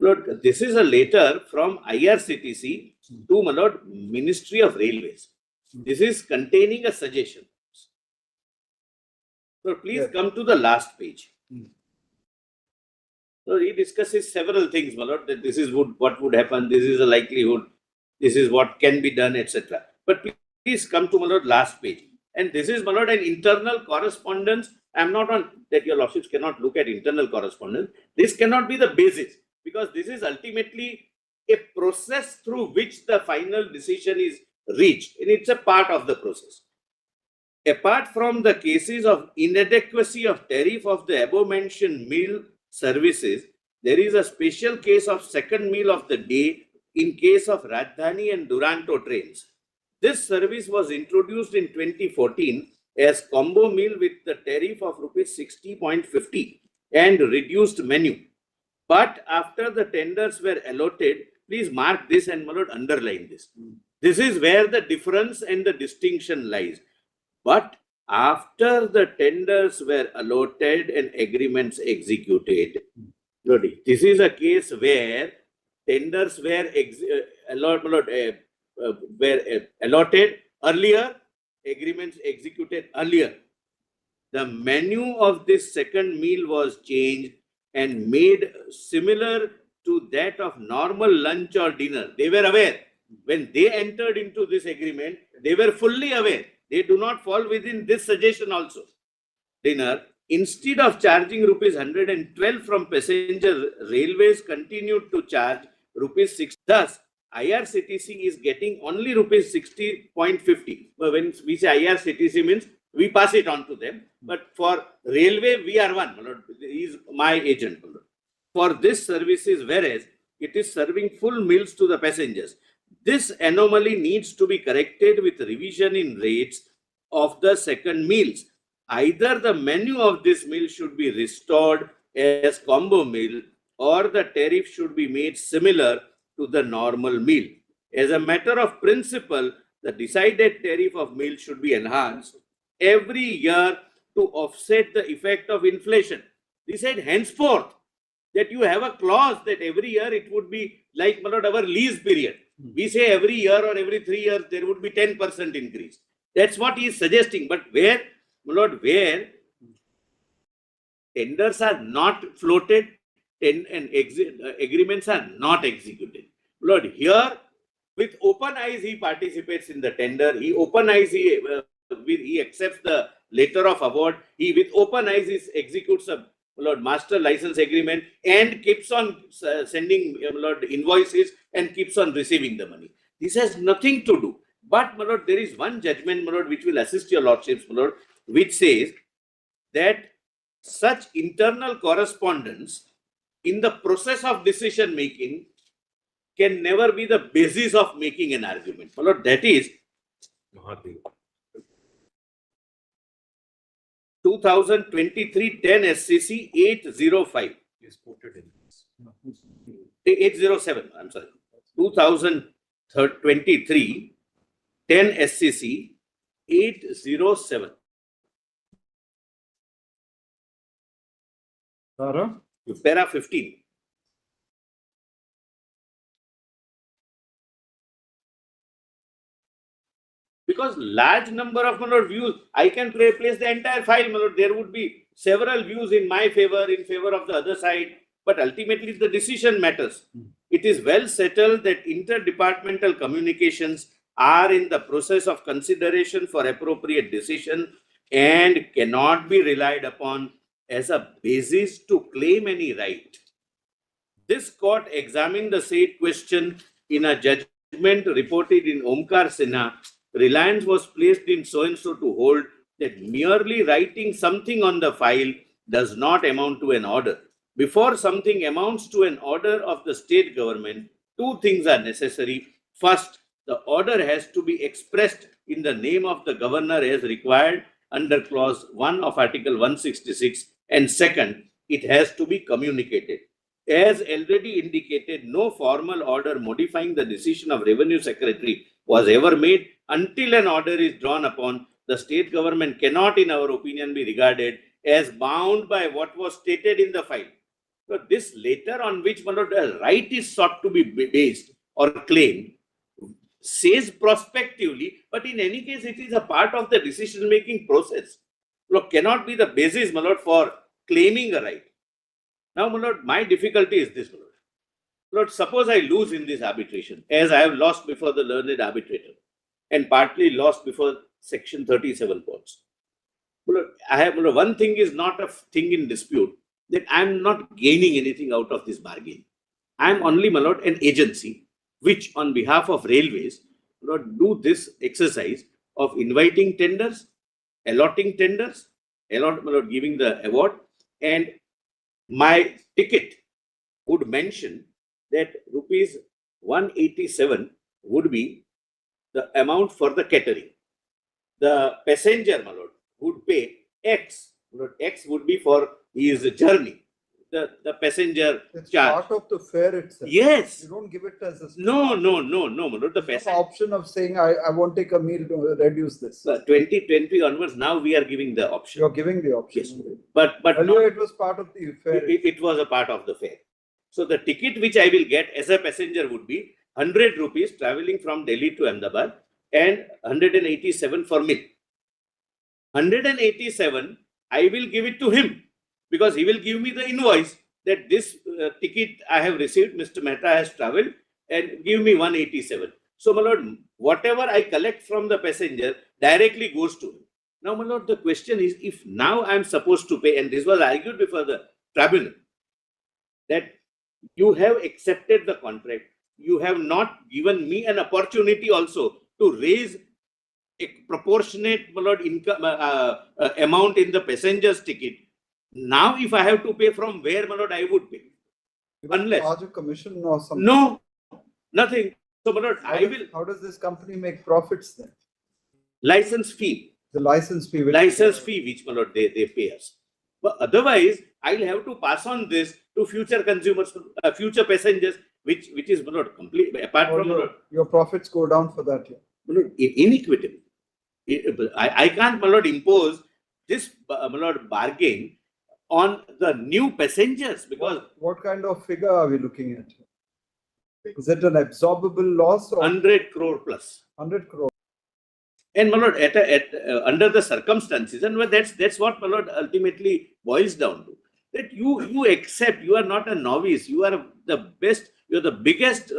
Lord, this is a letter from IRCTC to, my lord, Ministry of Railways. This is containing a suggestion. So please come to the last page. So he discusses several things, my lord, that this is what would happen, this is a likelihood, this is what can be done, etc. But please come to, my lord, last page. And this is, my lord, an internal correspondence. I am not on that your lordships cannot look at internal correspondence. This cannot be the basis because this is ultimately a process through which the final decision is reached. And it's a part of the process. Apart from the cases of inadequacy of tariff of the above mentioned meal services, there is a special case of second meal of the day in case of Rajdhani and Duronto trains. This service was introduced in 2014 as combo meal with the tariff of rupees 60.50 and reduced menu. But after the tenders were allotted, please mark this and my lord, underline this. This is where the difference and the distinction lies. But after the tenders were allotted and agreements executed, this is a case where tenders were allotted earlier, agreements executed earlier. The menu of this second meal was changed and made similar to that of normal lunch or dinner. They were aware. When they entered into this agreement, they were fully aware. They do not fall within this suggestion also. Dinner, instead of charging rupees 112 from passenger, railways continued to charge rupees 6. Thus, IRCTC is getting only rupees 60.50. When we say IRCTC means we pass it on to them. But for railway, we are one. He is my agent. For this services, whereas it is serving full meals to the passengers. This anomaly needs to be corrected with revision in rates of the second meals. Either the menu of this meal should be restored as combo meal or the tariff should be made similar to the normal meal. As a matter of principle, the decided tariff of meal should be enhanced every year to offset the effect of inflation. They said henceforth that you have a clause that every year it would be like our lease period. We say every year or every 3 years there would be 10% increase. That's what he is suggesting. But where, where tenders are not floated and agreements are not executed. Here with open eyes he participates in the tender. He open eyes he accepts the letter of award. He with open eyes he executes a master license agreement and keeps on sending invoices and keeps on receiving the money. This has nothing to do. But there is one judgment which will assist your lordships, which says that such internal correspondence in the process of decision making can never be the basis of making an argument. My lord, that is 2023 10 SCC 805. 807, I'm sorry. 2023 10 SCC 807. Para 15. Because large number of views, I can place the entire file. There would be several views in my favor, in favor of the other side, but ultimately the decision matters. It is well settled that interdepartmental communications are in the process of consideration for appropriate decision and cannot be relied upon as a basis to claim any right. This court examined the said question in a judgment reported in Omkar Sinha. Reliance was placed in so-and-so to hold that merely writing something on the file does not amount to an order. Before something amounts to an order of the state government, two things are necessary. First, the order has to be expressed in the name of the governor as required under clause 1 of article 166. And second, it has to be communicated. As already indicated, no formal order modifying the decision of Revenue Secretary was ever made. Until an order is drawn upon, the state government cannot, in our opinion, be regarded as bound by what was stated in the file. So this later on which the right is sought to be based or claimed says prospectively, but in any case, it is a part of the decision-making process. Cannot be the basis, for claiming a right. Now, my difficulty is this, suppose I lose in this arbitration, as I have lost before the learned arbitrator and partly lost before section 37 courts. I have one thing is not a thing in dispute, that I am not gaining anything out of this bargain. I am only, an agency which on behalf of railways do this exercise of inviting tenders, allotting tenders, giving the award, and my ticket would mention that rupees 187 would be the amount for the catering. The passenger, would pay X. X would be for his journey. The passenger It's charge. part of the fare itself. Yes. You don't give it as a. No. The There's no option of saying, I won't take a meal to reduce this. 2020 onwards, now we are giving the option. You're giving the option. Yes. But earlier it was part of the fare. It was a part of the fare. So the ticket which I will get as a passenger would be 100 rupees traveling from Delhi to Ahmedabad and 187 for meal. 187, I will give it to him because he will give me the invoice that this ticket I have received, Mr. Mehta has traveled and give me 187. So, my lord, whatever I collect from the passenger directly goes to him. Now, my lord, the question is, if now I am supposed to pay, and this was argued before the tribunal, that you have accepted the contract, you have not given me an opportunity also to raise a proportionate income amount in the passenger's ticket. Now, if I have to pay from where, I would pay. Unless charge a commission or something. No, nothing. So, How does this company make profits then? License fee. The license fee. License fee, which they pay us. But otherwise, I'll have to pass on this to future consumers, future passengers, which is completely apart from your profits go down for that. Inequitable. I can't impose this bargain on the new passengers because what kind of figure are we looking at? Is it an absorbable loss? Or 100 crore plus. 100 crore. And under the circumstances, and that's what ultimately boils down to. That you accept, you are not a novice, you are the best, you are the biggest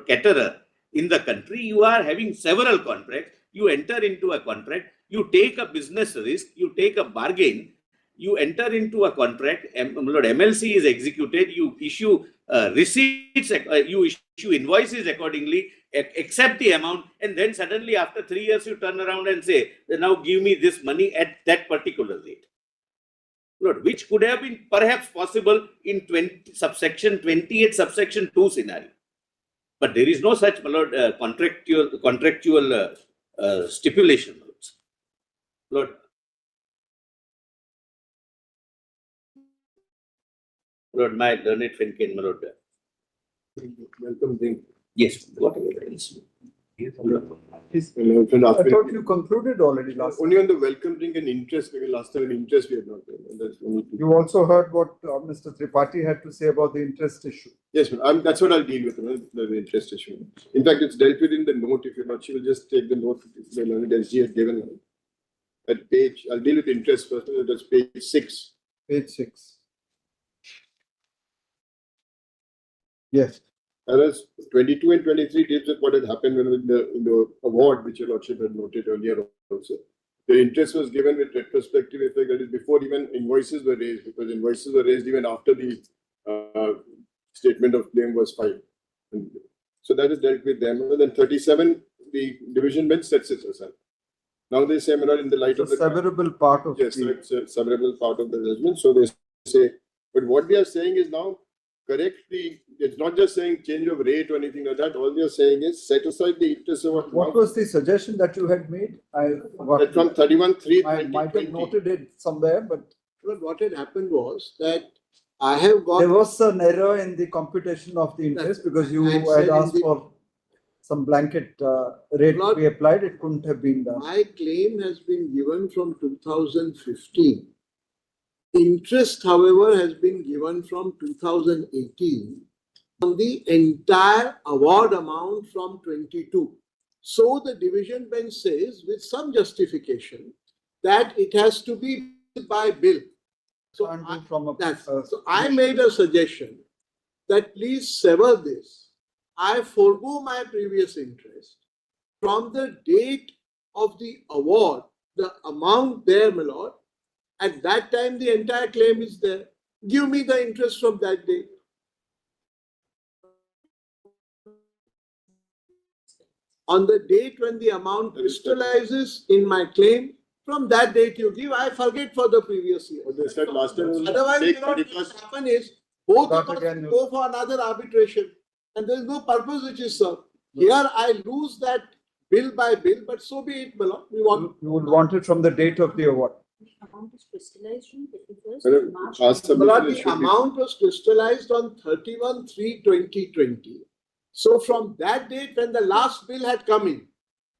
caterer in the country. You are having several contracts. You enter into a contract, you take a business risk, you take a bargain, you enter into a contract, MLC is executed, you issue receipts, you issue invoices accordingly, accept the amount, and then suddenly after 3 years you turn around and say, now give me this money at that particular rate. Lord, which could have been perhaps possible in subsection 28, subsection 2 scenario. But there is no such, my lord, contractual stipulation. Lord, my learned friend can, my lord. Welcome, thing. Yes, whatever else. I thought you concluded already last Only on the welcome drink and interest, because last time interest we had not done. That's only You also heard what Mr. Tripathi had to say about the interest issue. Yes, that's what I'll deal with, the interest issue. In fact, it's dealt with in the note. If you're not, she will just take the note the learned SG had given her. At page, I'll deal with interest first. That's page 6. Page 6. Yes. Whereas 22 and 23 deals with what had happened when in the award, which your lordship had noted earlier also. The interest was given with retrospective effect, that is before even invoices were raised, because invoices were raised even after the statement of claim was filed. So that is dealt with them. And then 37, the division bench sets it aside. Now they say, in the light of the severable part of yes, it's a severable part of the judgment. So they say, but what we are saying is now correct it's not just saying change of rate or anything like that. All they are saying is set aside the interest of what was the suggestion that you had made? That from 31.3. I might have noted it somewhere, but what had happened was that I have got. There was an error in the computation of the interest because you had asked for some blanket rate to be applied. It couldn't have been done. My claim has been given from 2015. Interest, however, has been given from 2018 on the entire award amount from 22. So the division bench says, with some justification, that it has to be by bill. So I made a suggestion that please sever this. I forgo my previous interest. From the date of the award, the amount there, my lord, at that time the entire claim is there. Give me the interest from that date. On the date when the amount crystallizes in my claim, from that date you give, I forget for the previous year. They said last time. Otherwise, you know what will happen is both of us will go for another arbitration, and there is no purpose which is served. Here I lose that bill by bill, but so be it, Bala. We want. You would want it from the date of the award. Amount is crystallized from 31st March. The amount was crystallized on 31/3/2020. So from that date, when the last bill had come in,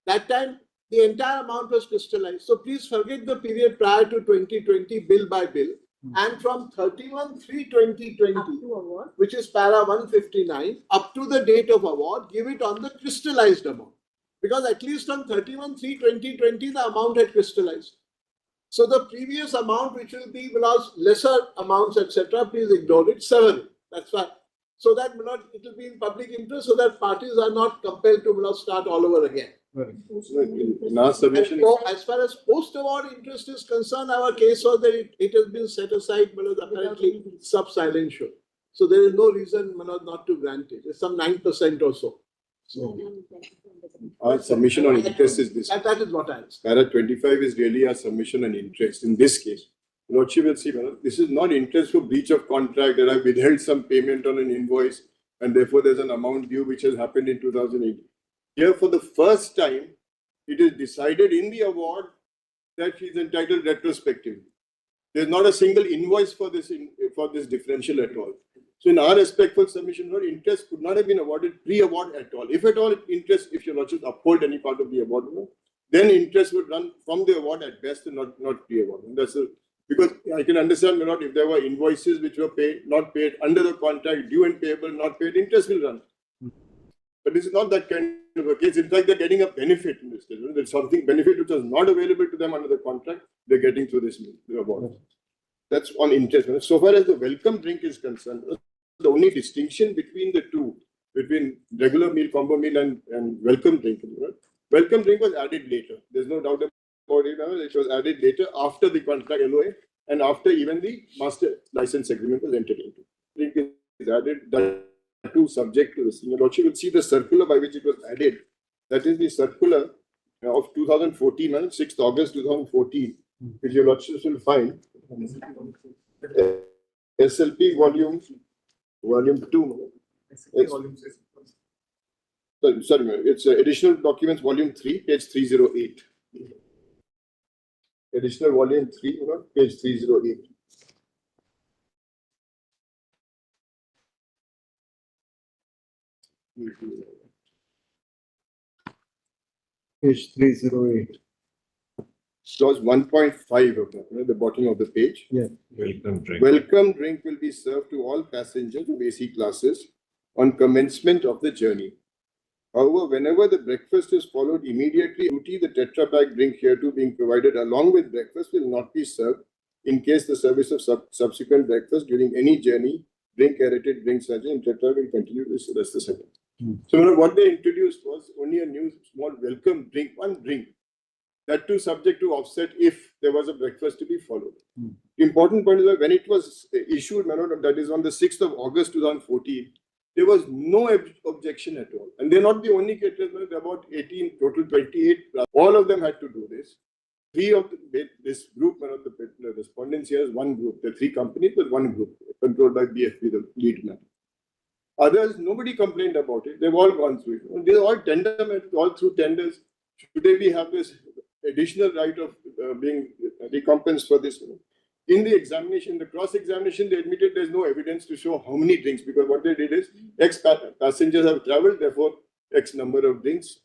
that time the entire amount was crystallized. So please forget the period prior to 2020 bill by bill. And from 31/3/2020, which is para 159, up to the date of award, give it on the crystallized amount. Because at least on 31/3/2020, the amount had crystallized. So the previous amount, which will be lesser amounts, etc., please ignore it, 7. That's why. So that it will be in public interest, so that parties are not compelled to start all over again. In our submission, so as far as post-award interest is concerned, our case was that it has been set aside, apparently sub-silential. So there is no reason not to grant it. It's some 9% or so. So our submission on interest is this. That is what I asked. Para 25 is really our submission on interest. In this case, Lordship will see, this is not interest for breach of contract that I withheld some payment on an invoice and therefore there's an amount due which has happened in 2008. Here, for the first time, it is decided in the award that she is entitled retrospectively. There is not a single invoice for this differential at all. So, in our respectful submission, interest could not have been awarded pre-award at all. If at all, interest, if your lordship uphold any part of the award, then interest would run from the award at best and not pre-award. Because I can understand, if there were invoices which were not paid under the contract, due and payable, not paid, interest will run. But this is not that kind of a case. In fact, they're getting a benefit in this case. There's something benefit which was not available to them under the contract. They're getting through this award. That's on interest. So far as the welcome drink is concerned, the only distinction between the two, between regular meal, combo meal, and welcome drink. Welcome drink was added later. There's no doubt about it. It was added later after the contract LOA and after even the master license agreement was entered into. Drink is added. That too subject to this. Your lordship will see the circular by which it was added. That is the circular of 2014, 6th August 2014, which your lordship will find. SLP volume 2. Sorry, it's additional documents volume 3, page 308. Additional volume 3, page 308. Page 308. Clause 1.5 of that, the bottom of the page. Yeah. Welcome drink. Welcome drink will be served to all passengers of AC classes on commencement of the journey. However, whenever the breakfast is followed immediately, the Tetra Pak drink hereto being provided along with breakfast will not be served in case the service of subsequent breakfast during any journey, drink aerated, drink SANJAY and Tetra will continue this. That's the second. So what they introduced was only a new small welcome drink, one drink. That too subject to offset if there was a breakfast to be followed. Important point is that when it was issued, that is on the 6th of August 2014, there was no objection at all. And they're not the only caterers, there are about 18, total 28. All of them had to do this. Three of this group, the respondents here is one group. The three companies was one group, controlled by BFP, the lead man. Others, nobody complained about it. They've all gone through it. They're all all through tenders. Should they have this additional right of being recompensed for this? In the examination, the cross-examination, they admitted there's no evidence to show how many drinks, because what they did is X passengers have traveled, therefore X number of drinks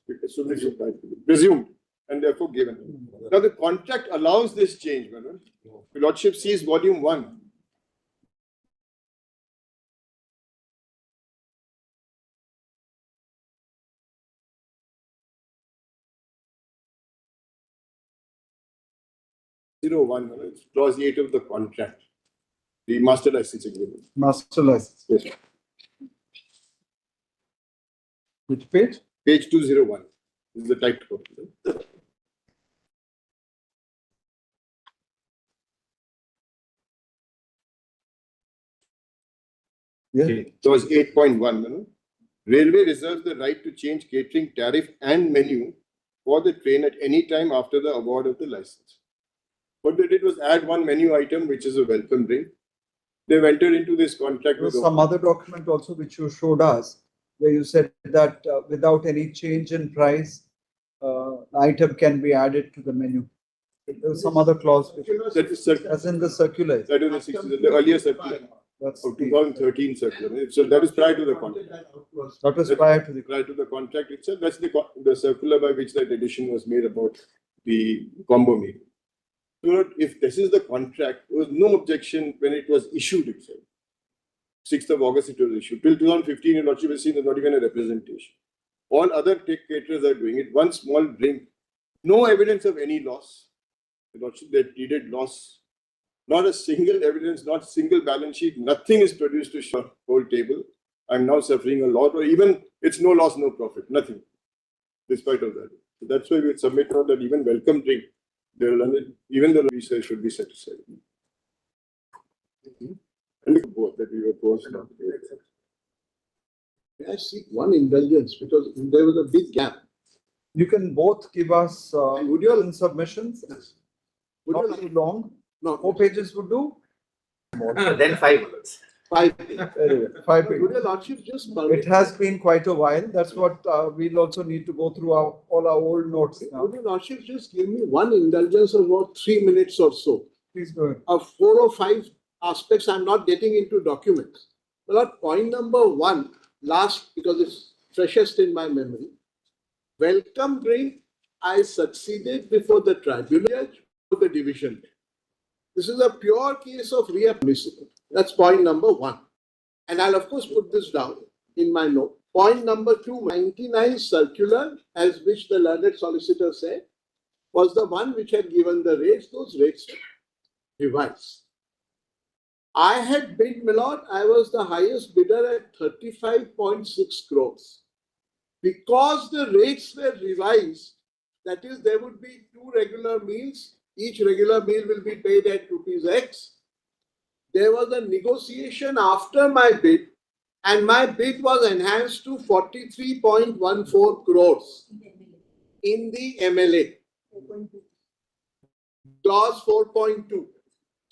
presumed and therefore given. Now the contract allows this change. Your Lordship sees volume 1. Clause 8 of the contract, the master license agreement. Master license. Yes. Which page? Page 201. This is the typed copy. Yeah. Clause 8.1. Railway reserves the right to change catering tariff and menu for the train at any time after the award of the license. What they did was add one menu item, which is a welcome drink. They've entered into this contract with some other document also which you showed us, where you said that without any change in price, item can be added to the menu. There was some other clause which, that is as in the circular. That is the earlier circular. That's of 2013 circular. So that is prior to the contract. That was prior to the contract itself. That's the circular by which that addition was made about the combo meal. So if this is the contract, there was no objection when it was issued itself. 6th of August it was issued. Till 2015, your Lordship has seen there's not even a representation. All other caterers are doing it. One small drink, no evidence of any loss. Your Lordship, they pleaded loss. Not a single evidence, not a single balance sheet, nothing is produced to show whole table. I'm now suffering a lot, or even it's no loss, no profit, nothing, despite of that. So that's why we would submit now that even welcome drink, they will even the research should be set aside. And both that we were forced now. May I seek one indulgence, because there was a big gap. You can both give us in submissions. Would Not too long. No. 4 pages would do. Then 5 minutes. 5 pages. Very well. 5 pages. Would your Lordship just It has been quite a while. That's what we'll also need to go through all our old notes now. Would your Lordship just give me one indulgence of about 3 minutes or so? Please go ahead. Of 4 or 5 aspects, I'm not getting into documents. But point number 1, last, because it's freshest in my memory. Welcome drink, I succeeded before the tribunal judge for the division. This is a pure case of readmissible. That's point number 1. And I'll of course put this down in my note. Point number 2, 99 circular, as which the learned solicitor said, was the one which had given the rates, those rates revised. I had bid, my lord, I was the highest bidder at 35.6 crores. Because the rates were revised, that is, there would be 2 regular meals, each regular meal will be paid at rupees X. There was a negotiation after my bid, and my bid was enhanced to 43.14 crores in the MLA. Clause 4.2.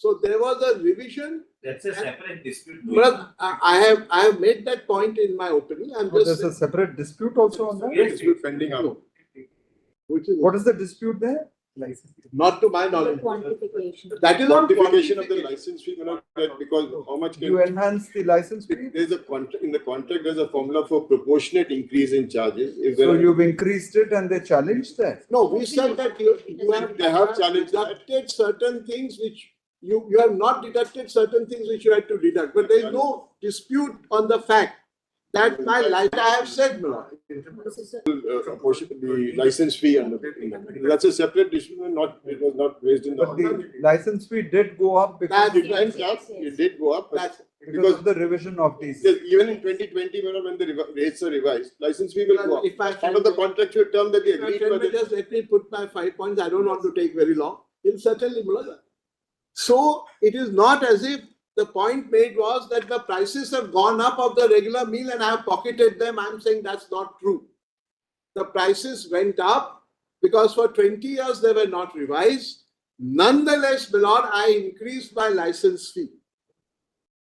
So there was a revision. That's a separate dispute. But I have made that point in my opening. I'm Oh, just there's a separate dispute also on that? Yes. Dispute pending now. What is the dispute there? Not to my knowledge. Quantification. That is on Quantification of the license fee, because how much can You enhance the license fee? there's a contract in the contract. There's a formula for proportionate increase in charges. If there So are- you've increased it and they challenged that? No, we said that you They have challenged deducted certain things which you have not deducted certain things which you had to deduct. But there is no dispute on the fact that my license, I have said, Milord. the license fee and that's a separate issue. It was not raised in the. But the license fee did go up because It went up. It did go up. because of the revision of these. Even in 2020, when the rates are revised, license fee will go up. If I Part of the contractual term that they agreed to. Just let me put my 5 points. I don't want to take very long. It'll certainly, Milord. So it is not as if the point made was that the prices have gone up of the regular meal and I have pocketed them. I'm saying that's not true. The prices went up because for 20 years they were not revised. Nonetheless, Milord, I increased my license fee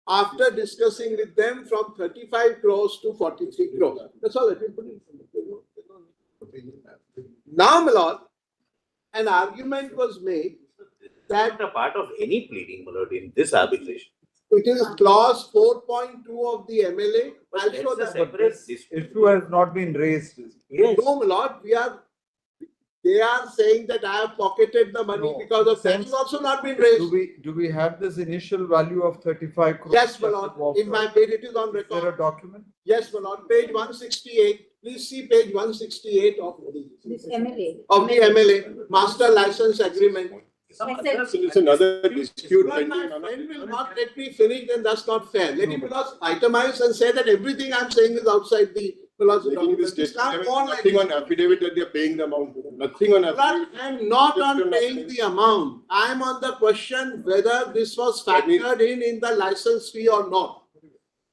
after discussing with them from 35 crores to 43 crores. That's all. Let me put it. Now, Milord, an argument was made that a part of any pleading, Milord, in this arbitration. It is clause 4.2 of the MLA. But I'll show that's a that. separate Issue has not been raised. Yes. No, my lord, they are saying that I have pocketed the money because of that. It's also not been raised. Do we have this initial value of 35 crores? Yes, my lord. In my page, it is on record. Is there a document? Yes, my lord. Page 168. Please see page 168 of This MLA. the MLA Master License Agreement. It's another dispute. But my friend will not let me finish, then that's not fair. Let him itemize and say that everything I'm saying is outside the philosophy. Nothing on affidavit that they're paying the amount. Nothing on affidavit. I'm not on paying the amount. I'm on the question whether this was factored in the license fee or not.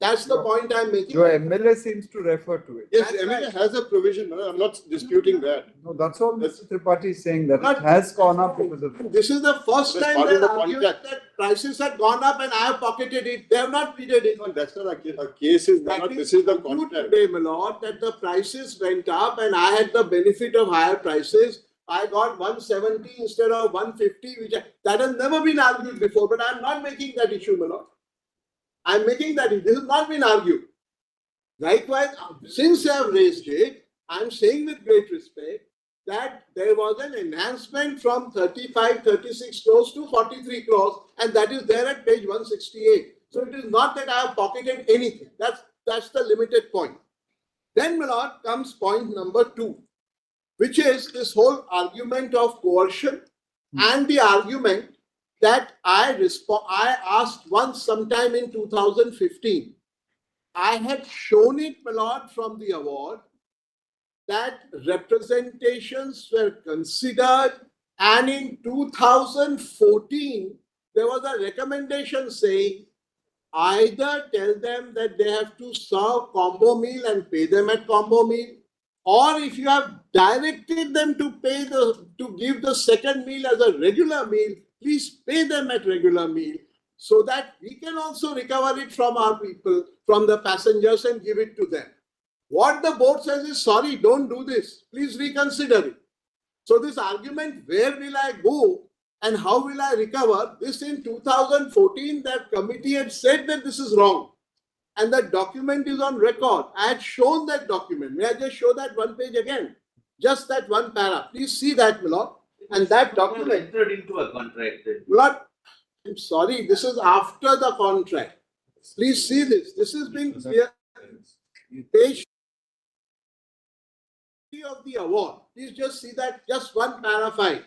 That's the point I'm making. Your MLA seems to refer to it. Yes, MLA has a provision. I'm not disputing that. No, that's all Mr. Tripathi is saying, that it has gone up because of this. This is the first That's time part they of the argued contract. that prices had gone up and I have pocketed it. They have not pleaded it. No, that's not a case. A case is not. This is the contract. Today, my lord, that the prices went up and I had the benefit of higher prices. I got 170 instead of 150, that has never been argued before. But I'm not making that issue, my lord. I'm making that issue. This has not been argued. Likewise, since I have raised it, I'm saying with great respect that there was an enhancement from 35, 36 crores to 43 crores, and that is there at page 168. So it is not that I have pocketed anything. That's the limited point. Then, my lord, comes point number 2, which is this whole argument of coercion and the argument that I asked once sometime in 2015. I had shown it, my lord, from the award that representations were considered, and in 2014 there was a recommendation saying either tell them that they have to serve combo meal and pay them at combo meal, or if you have directed them to give the second meal as a regular meal, please pay them at regular meal, so that we can also recover it from our people, from the passengers, and give it to them. What the board says is, sorry, don't do this. Please reconsider it. So this argument, where will I go and how will I recover? This in 2014, that committee had said that this is wrong. And that document is on record. I had shown that document. May I just show that one page again? Just that one para. Please see that, my lord. And that document entered into a contract. Lord, I'm sorry, this is after the contract. Please see this. This has been clear. Page of the award. Please just see that, just one para 5.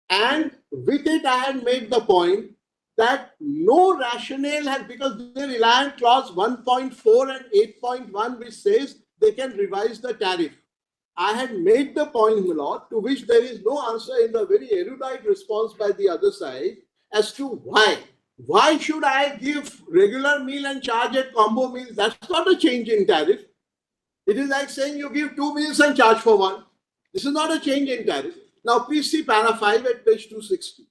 And with it, I had made the point that no rationale has, because they rely on clause 1.4 and 8.1, which says they can revise the tariff. I had made the point, my lord, to which there is no answer in the very erudite response by the other side as to why. Why should I give regular meal and charge at combo meals? That's not a change in tariff. It is like saying you give 2 meals and charge for one. This is not a change in tariff. Now please see para 5 at page 260.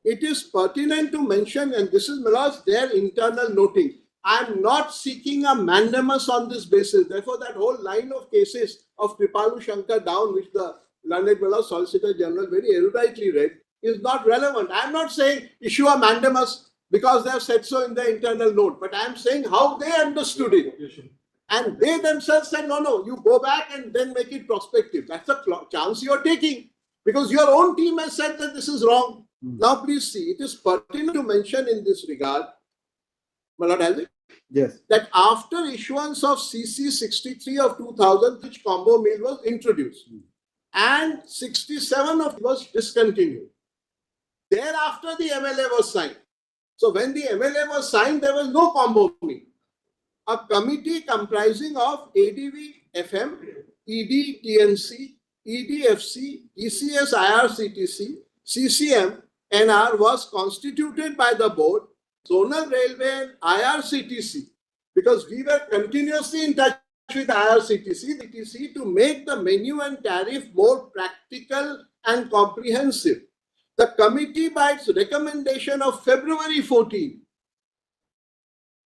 It is pertinent to mention, and this is Milord's their internal noting. I am not seeking a mandamus on this basis. Therefore, that whole line of cases of Kripalu Shankar down, which the learned Milord Solicitor General very eruditely read, is not relevant. I am not saying issue a mandamus because they have said so in their internal note, but I am saying how they understood it. And they themselves said, no, no, you go back and then make it prospective. That's a chance you are taking because your own team has said that this is wrong. Now, please see, it is pertinent to mention in this regard, Milord, has it? Yes. That after issuance of CC 63 of 2000, which combo meal was introduced, and 67 of it was discontinued. Thereafter, the MLA was signed. So, when the MLA was signed, there was no combo meal. A committee comprising of ADV, FM, ED, TNC, EDFC, ECS, IRCTC, CCM, NR was constituted by the board, Zonal Railway and IRCTC, because we were continuously in touch with IRCTC to make the menu and tariff more practical and comprehensive. The committee, by its recommendation of February 14,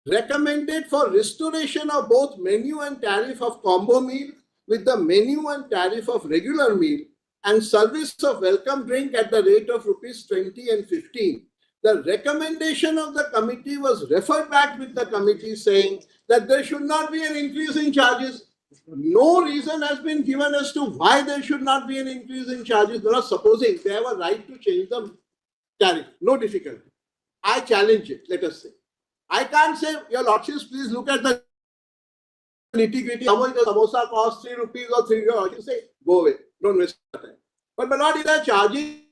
recommended for restoration of both menu and tariff of combo meal with the menu and tariff of regular meal and service of welcome drink at the rate of rupees 20 and 15. The recommendation of the committee was referred back with the committee saying that there should not be an increase in charges. No reason has been given as to why there should not be an increase in charges. They are supposing they have a right to change the tariff. No difficulty. I challenge it, let us say. I can't say, your lordships, please look at the nitty-gritty. How much the samosa costs 3 rupees or 3 rupees? You say, go away. Don't waste time. But my lord, if they are charging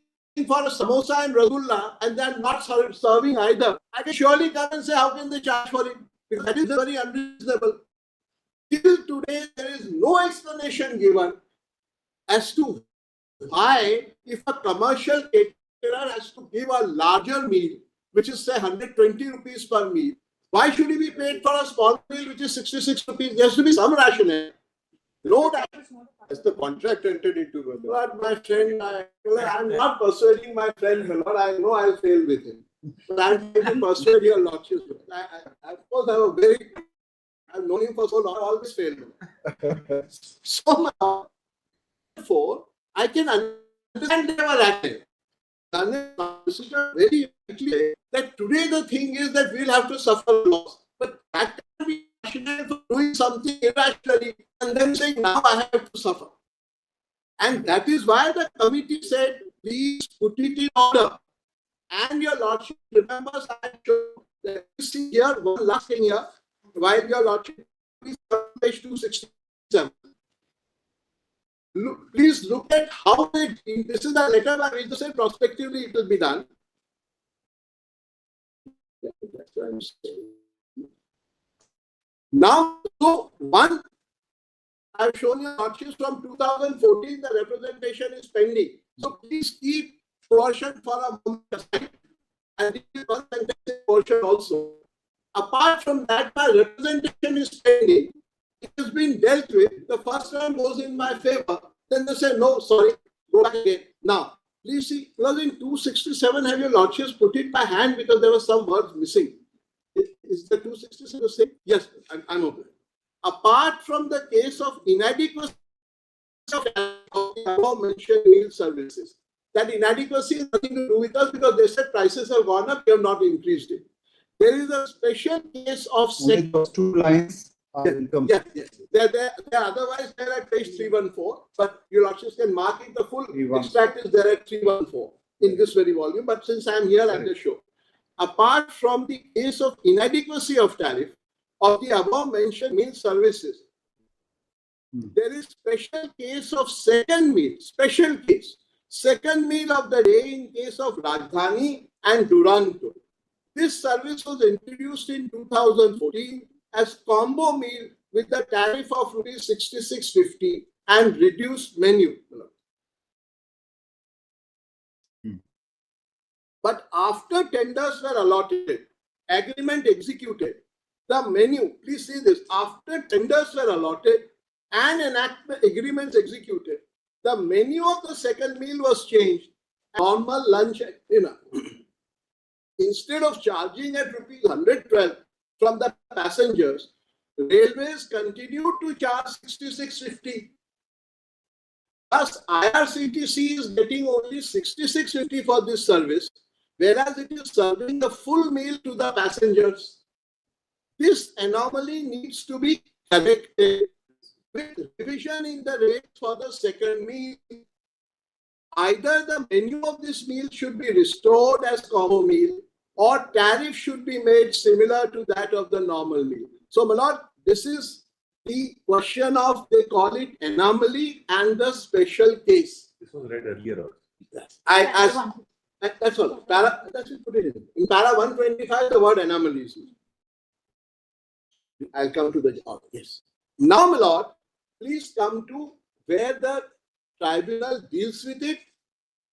for a samosa and rasgulla and they are not serving either, I can surely come and say, how can they charge for it? Because that is very unreasonable. Till today, there is no explanation given as to why, if a commercial caterer has to give a larger meal, which is say 120 rupees per meal, why should he be paid for a small meal which is 66 rupees? There has to be some rationale. No rationale. As the contract entered into, But my friend, I'm not persuading my friend, Milord. I know I'll fail with him. But I'm trying to persuade your lordship. Of course, I've known him for so long, I always fail him. So now, therefore, I can understand they were active. Very clear that today the thing is that we'll have to suffer loss. But that can be rational for doing something irrationally and then saying, now I have to suffer. And that is why the committee said, please put it in order. And your lordship remembers, I showed that you see here, one last thing here, while your lordship, please page 267. Please look at how this is the letter by which they say prospectively it will be done. That's what I'm saying. Now, so one, I've shown you lordships from 2014, the representation is pending. So please keep portion for a moment aside. And this is one sentence portion also. Apart from that, my representation is pending. It has been dealt with. The first one goes in my favor. Then they say, no, sorry, go back again. Now, please see, because in 267, have your lordships put it by hand because there were some words missing. Is the 267 the same? Yes, I'm okay. Apart from the case of inadequacy of the above mentioned meal services, that inadequacy has nothing to do with us because they said prices have gone up, we have not increased it. There is a special case of Only those 2 lines are yes, yes. They're otherwise they're at page 314, but your lordships can mark it. The full extract is there at 314 in this very volume. But since I'm here, I'll just show. Apart from the case of inadequacy of tariff of the above mentioned meal services, there is special case of second meal, special case, second meal of the day in case of Rajdhani and Duranto. This service was introduced in 2014 as combo meal with the tariff of rupees 66.50 and reduced menu. But after tenders were allotted, agreement executed, the menu, please see this, after tenders were allotted and enactment agreements executed, the menu of the second meal was changed. Normal lunch and dinner. Instead of charging at rupees 112 from the passengers, railways continued to charge 66.50. Thus, IRCTC is getting only 66.50 for this service, whereas it is serving the full meal to the passengers. This anomaly needs to be corrected with revision in the rates for the second meal. Either the menu of this meal should be restored as combo meal, or tariff should be made similar to that of the normal meal. So, my lord, this is the question of, they call it anomaly and the special case. This was read earlier. That's all. That's it, put it in para 125, the word anomaly is used. I'll come to the yes. Now, my lord, please come to where the tribunal deals with it.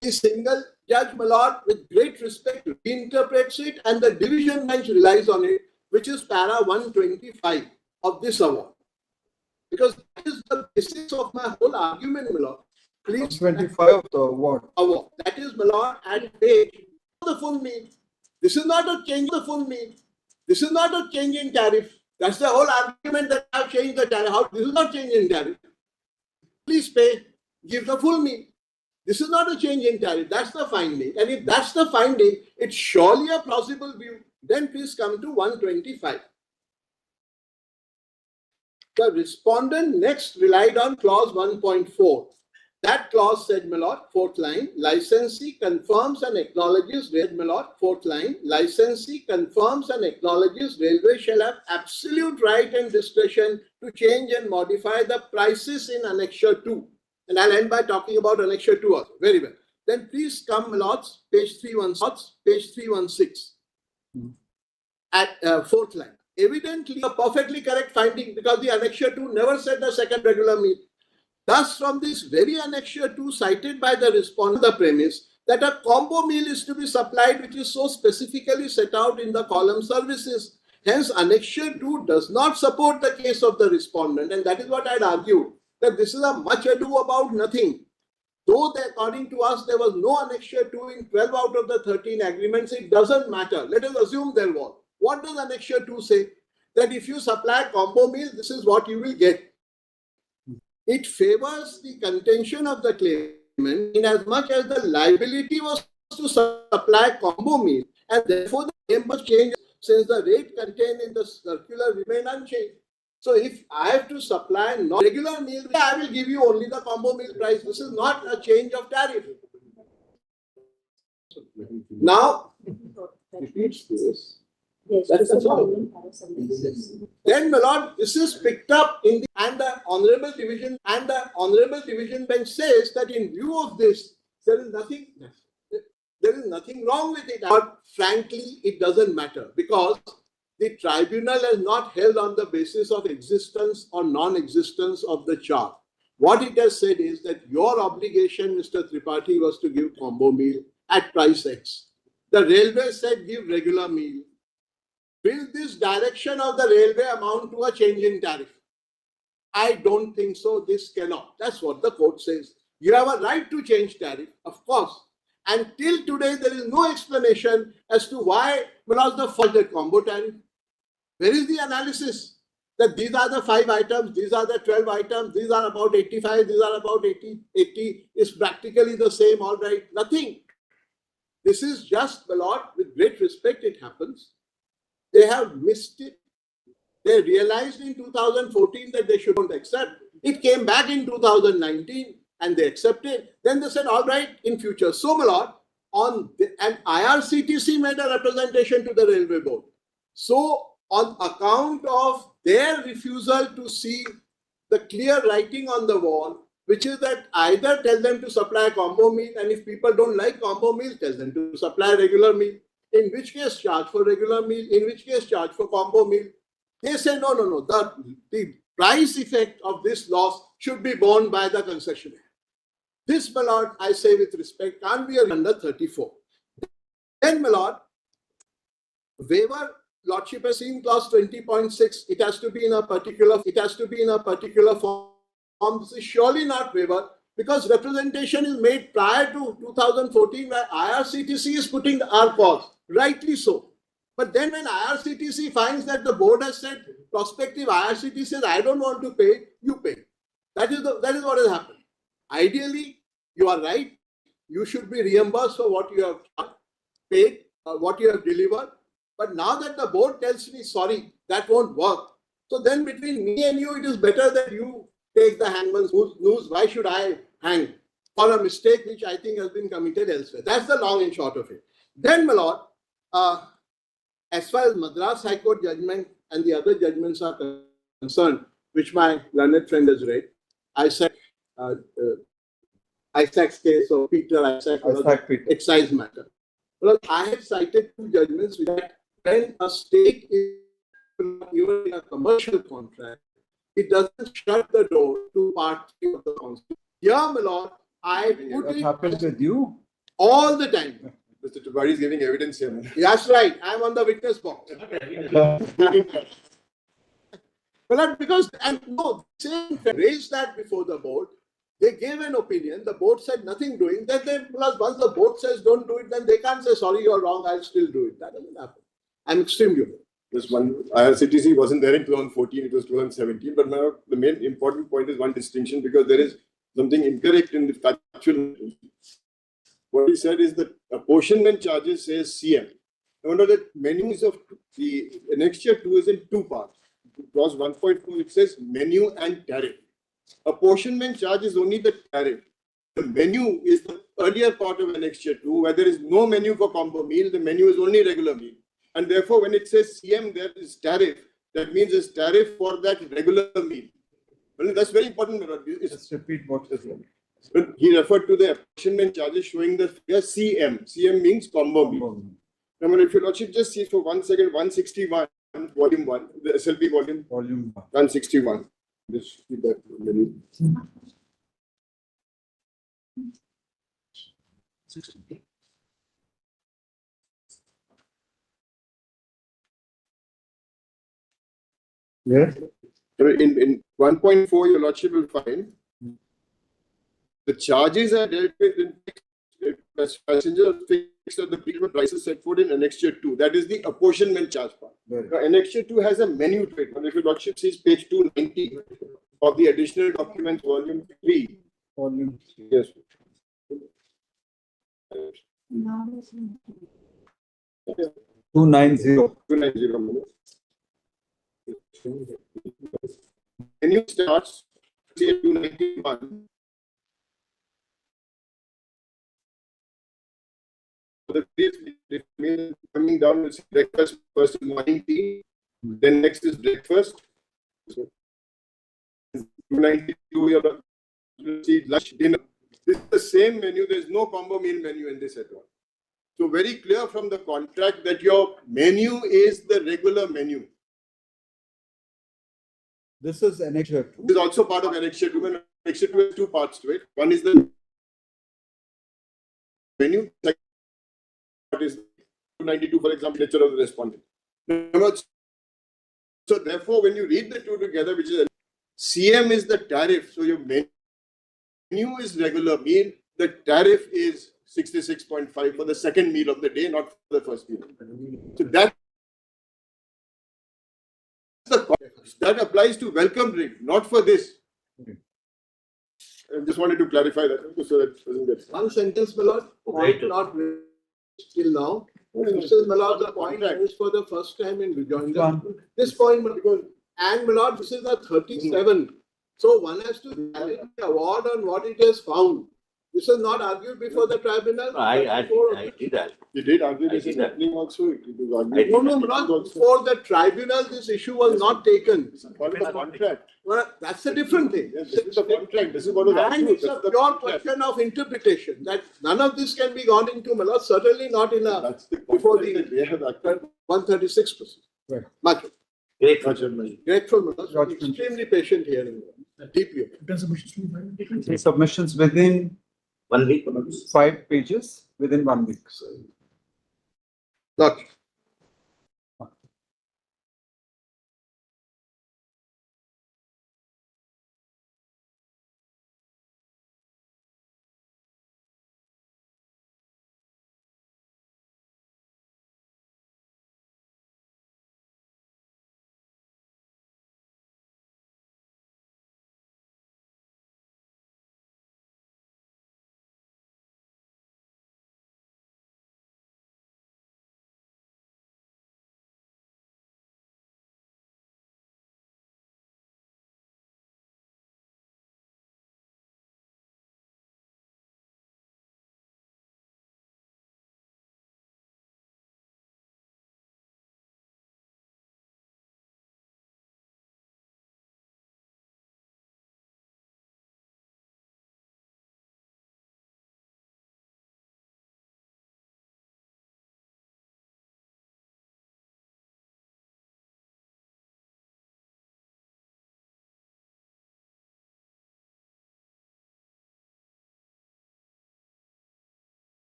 The single judge, my lord, with great respect, reinterprets it, and the division bench relies on it, which is para 125 of this award. Because that is the basis of my whole argument, my lord. Please. 25 of the award. That is, my lord, at page the full meal. This is not a change of the full meal. This is not a change in tariff. That's the whole argument that I have changed the tariff. How this is not change in tariff. Please pay, give the full meal. This is not a change in tariff. That's the finding. And if that's the finding, it's surely a plausible view. Then please come to 125. The respondent next relied on clause 1.4. That clause said, my lord, fourth line, licensee confirms and acknowledges, read, my lord, fourth line, licensee confirms and acknowledges railway shall have absolute right and discretion to change and modify the prices in Annexure 2. And I'll end by talking about Annexure 2 also. Very well. Then please come, my lords, page 316. At fourth line. Evidently, a perfectly correct finding, because the Annexure 2 never said the second regular meal. Thus, from this very Annexure 2 cited by the respondent, the premise that a combo meal is to be supplied, which is so specifically set out in the column services. Hence, Annexure 2 does not support the case of the respondent, and that is what I'd argue, that this is a much ado about nothing. Though, according to us, there was no Annexure 2 in 12 out of the 13 agreements, it doesn't matter. Let us assume there was. What does Annexure 2 say? That if you supply combo meal, this is what you will get. It favors the contention of the claimant in as much as the liability was to supply combo meal, and therefore the claim must change since the rate contained in the circular remain unchanged. So if I have to supply not regular meal, I will give you only the combo meal price. This is not a change of tariff. Now, repeats this. That's all. Then, my lord, this is picked up in the and the honorable division bench says that in view of this, there is nothing wrong with it. But frankly, it doesn't matter, because the tribunal has not held on the basis of existence or non-existence of the charge. What it has said is that your obligation, Mr. Tripathi, was to give combo meal at price X. The railway said give regular meal. Will this direction of the railway amount to a change in tariff? I don't think so. This cannot. That's what the court says. You have a right to change tariff, of course. And till today, there is no explanation as to why was the first combo tariff. Where is the analysis that these are the 5 items, these are the 12 items, these are about 85, these are about 80, 80 is practically the same, all right? Nothing. This is just, my lord, with great respect, it happens. They have missed it. They realized in 2014 that they shouldn't accept. It came back in 2019 and they accepted. Then they said, all right, in future. So, my lord, and IRCTC made a representation to the railway board. So, on account of their refusal to see the clear writing on the wall, which is that either tell them to supply combo meal, and if people don't like combo meal, tell them to supply regular meal. In which case, charge for regular meal. In which case, charge for combo meal. They say, no. The price effect of this loss should be borne by the concessionaire. This, my lord, I say with respect, can't be under 34. Then, my lord, waiver, lordship has seen clause 20.6. It has to be in a particular form. This is surely not waiver. because representation is made prior to 2014 where IRCTC is putting the RPOS, rightly so. But then when IRCTC finds that the board has said, prospective IRCTC says, I don't want to pay, you pay. That is what has happened. Ideally, you are right. You should be reimbursed for what you have paid, what you have delivered. But now that the board tells me, sorry, that won't work. So then between me and you, it is better that you take the hangman's noose. Why should I hang for a mistake which I think has been committed elsewhere? That's the long and short of it. Then, my lord, as far as Madras High Court judgment and the other judgments are concerned, which my learned friend has read, Isaac's case or Peter Isaac excise matter. Well, I have cited two judgments which that when a state is even in a commercial contract, it doesn't shut the door to part 3 of the constitution. Yeah, my lord, I put What it happens with you? all the time. Mr. Tiwari is giving evidence here. That's right. I'm on the witness box. Well, because and no, raised that before the board. They gave an opinion. The board said nothing doing. Then plus once the board says don't do it, then they can't say sorry, you're wrong. I'll still do it. That doesn't happen. I'm extremely humble. This one IRCTC wasn't there in 2014. It was 2017. But now the main important point is one distinction because there is something incorrect in the factual. What he said is that apportionment charges says CM. Now, under that menus of the annexure 2 is in two parts. Clause 1.2, it says menu and tariff. Apportionment charge is only the tariff. The menu is the earlier part of annexure 2, where there is no menu for combo meal, the menu is only regular meal. And therefore, when it says CM, there is tariff. That means it's tariff for that regular meal. Well, that's very important. Just repeat what is it. But he referred to the apportionment charges showing the figure CM. CM means combo meal. Now, if your lordship just see for 1 second, 161, volume 1, the SLP volume 161. Just keep that menu. Yes. In 1.4, your lordship will find the charges are dealt with in passenger fixed at the premium prices set forth in annexure 2. That is the apportionment charge part. Now, annexure 2 has a menu to it. But if your lordship sees page 290 of the additional documents, volume 3. Volume 3. Yes. 290. 290 menu starts at 291. The coming down is breakfast, first is morning tea, then next is breakfast. So, 292, you see lunch, dinner. This is the same menu. There is no combo meal menu in this at all. So very clear from the contract that your menu is the regular menu. This is annexure 2. This is also part of annexure 2. And annexure 2 has two parts to it. One is the menu. Second part is 292, for example, nature of the respondent. So therefore, when you read the two together, which is CM is the tariff. So your menu is regular meal. The tariff is 66.5 for the second meal of the day, not for the first meal. So that applies to welcome drink, not for this. I just wanted to clarify that so that doesn't get one sentence, my lord, point not till now. This is, my lord, the point is for the first time in rejoinder. This point, and my lord, this is the 37. So one has to challenge the award on what it has found. This is not argued before the tribunal. I did that. You did argue this is happening also. No, before the tribunal, this issue was not taken. It's part of the contract. Well, that's a different thing. Yes, this is the contract. This is what was And argued. it's a pure question of interpretation. That none of this can be gone into, my lord, certainly not in a before the 136%. Right. Much. Grateful. Grateful, my lord. Extremely patient hearing. Deeply. Submissions within 1 week. 5 pages within 1 week. Not.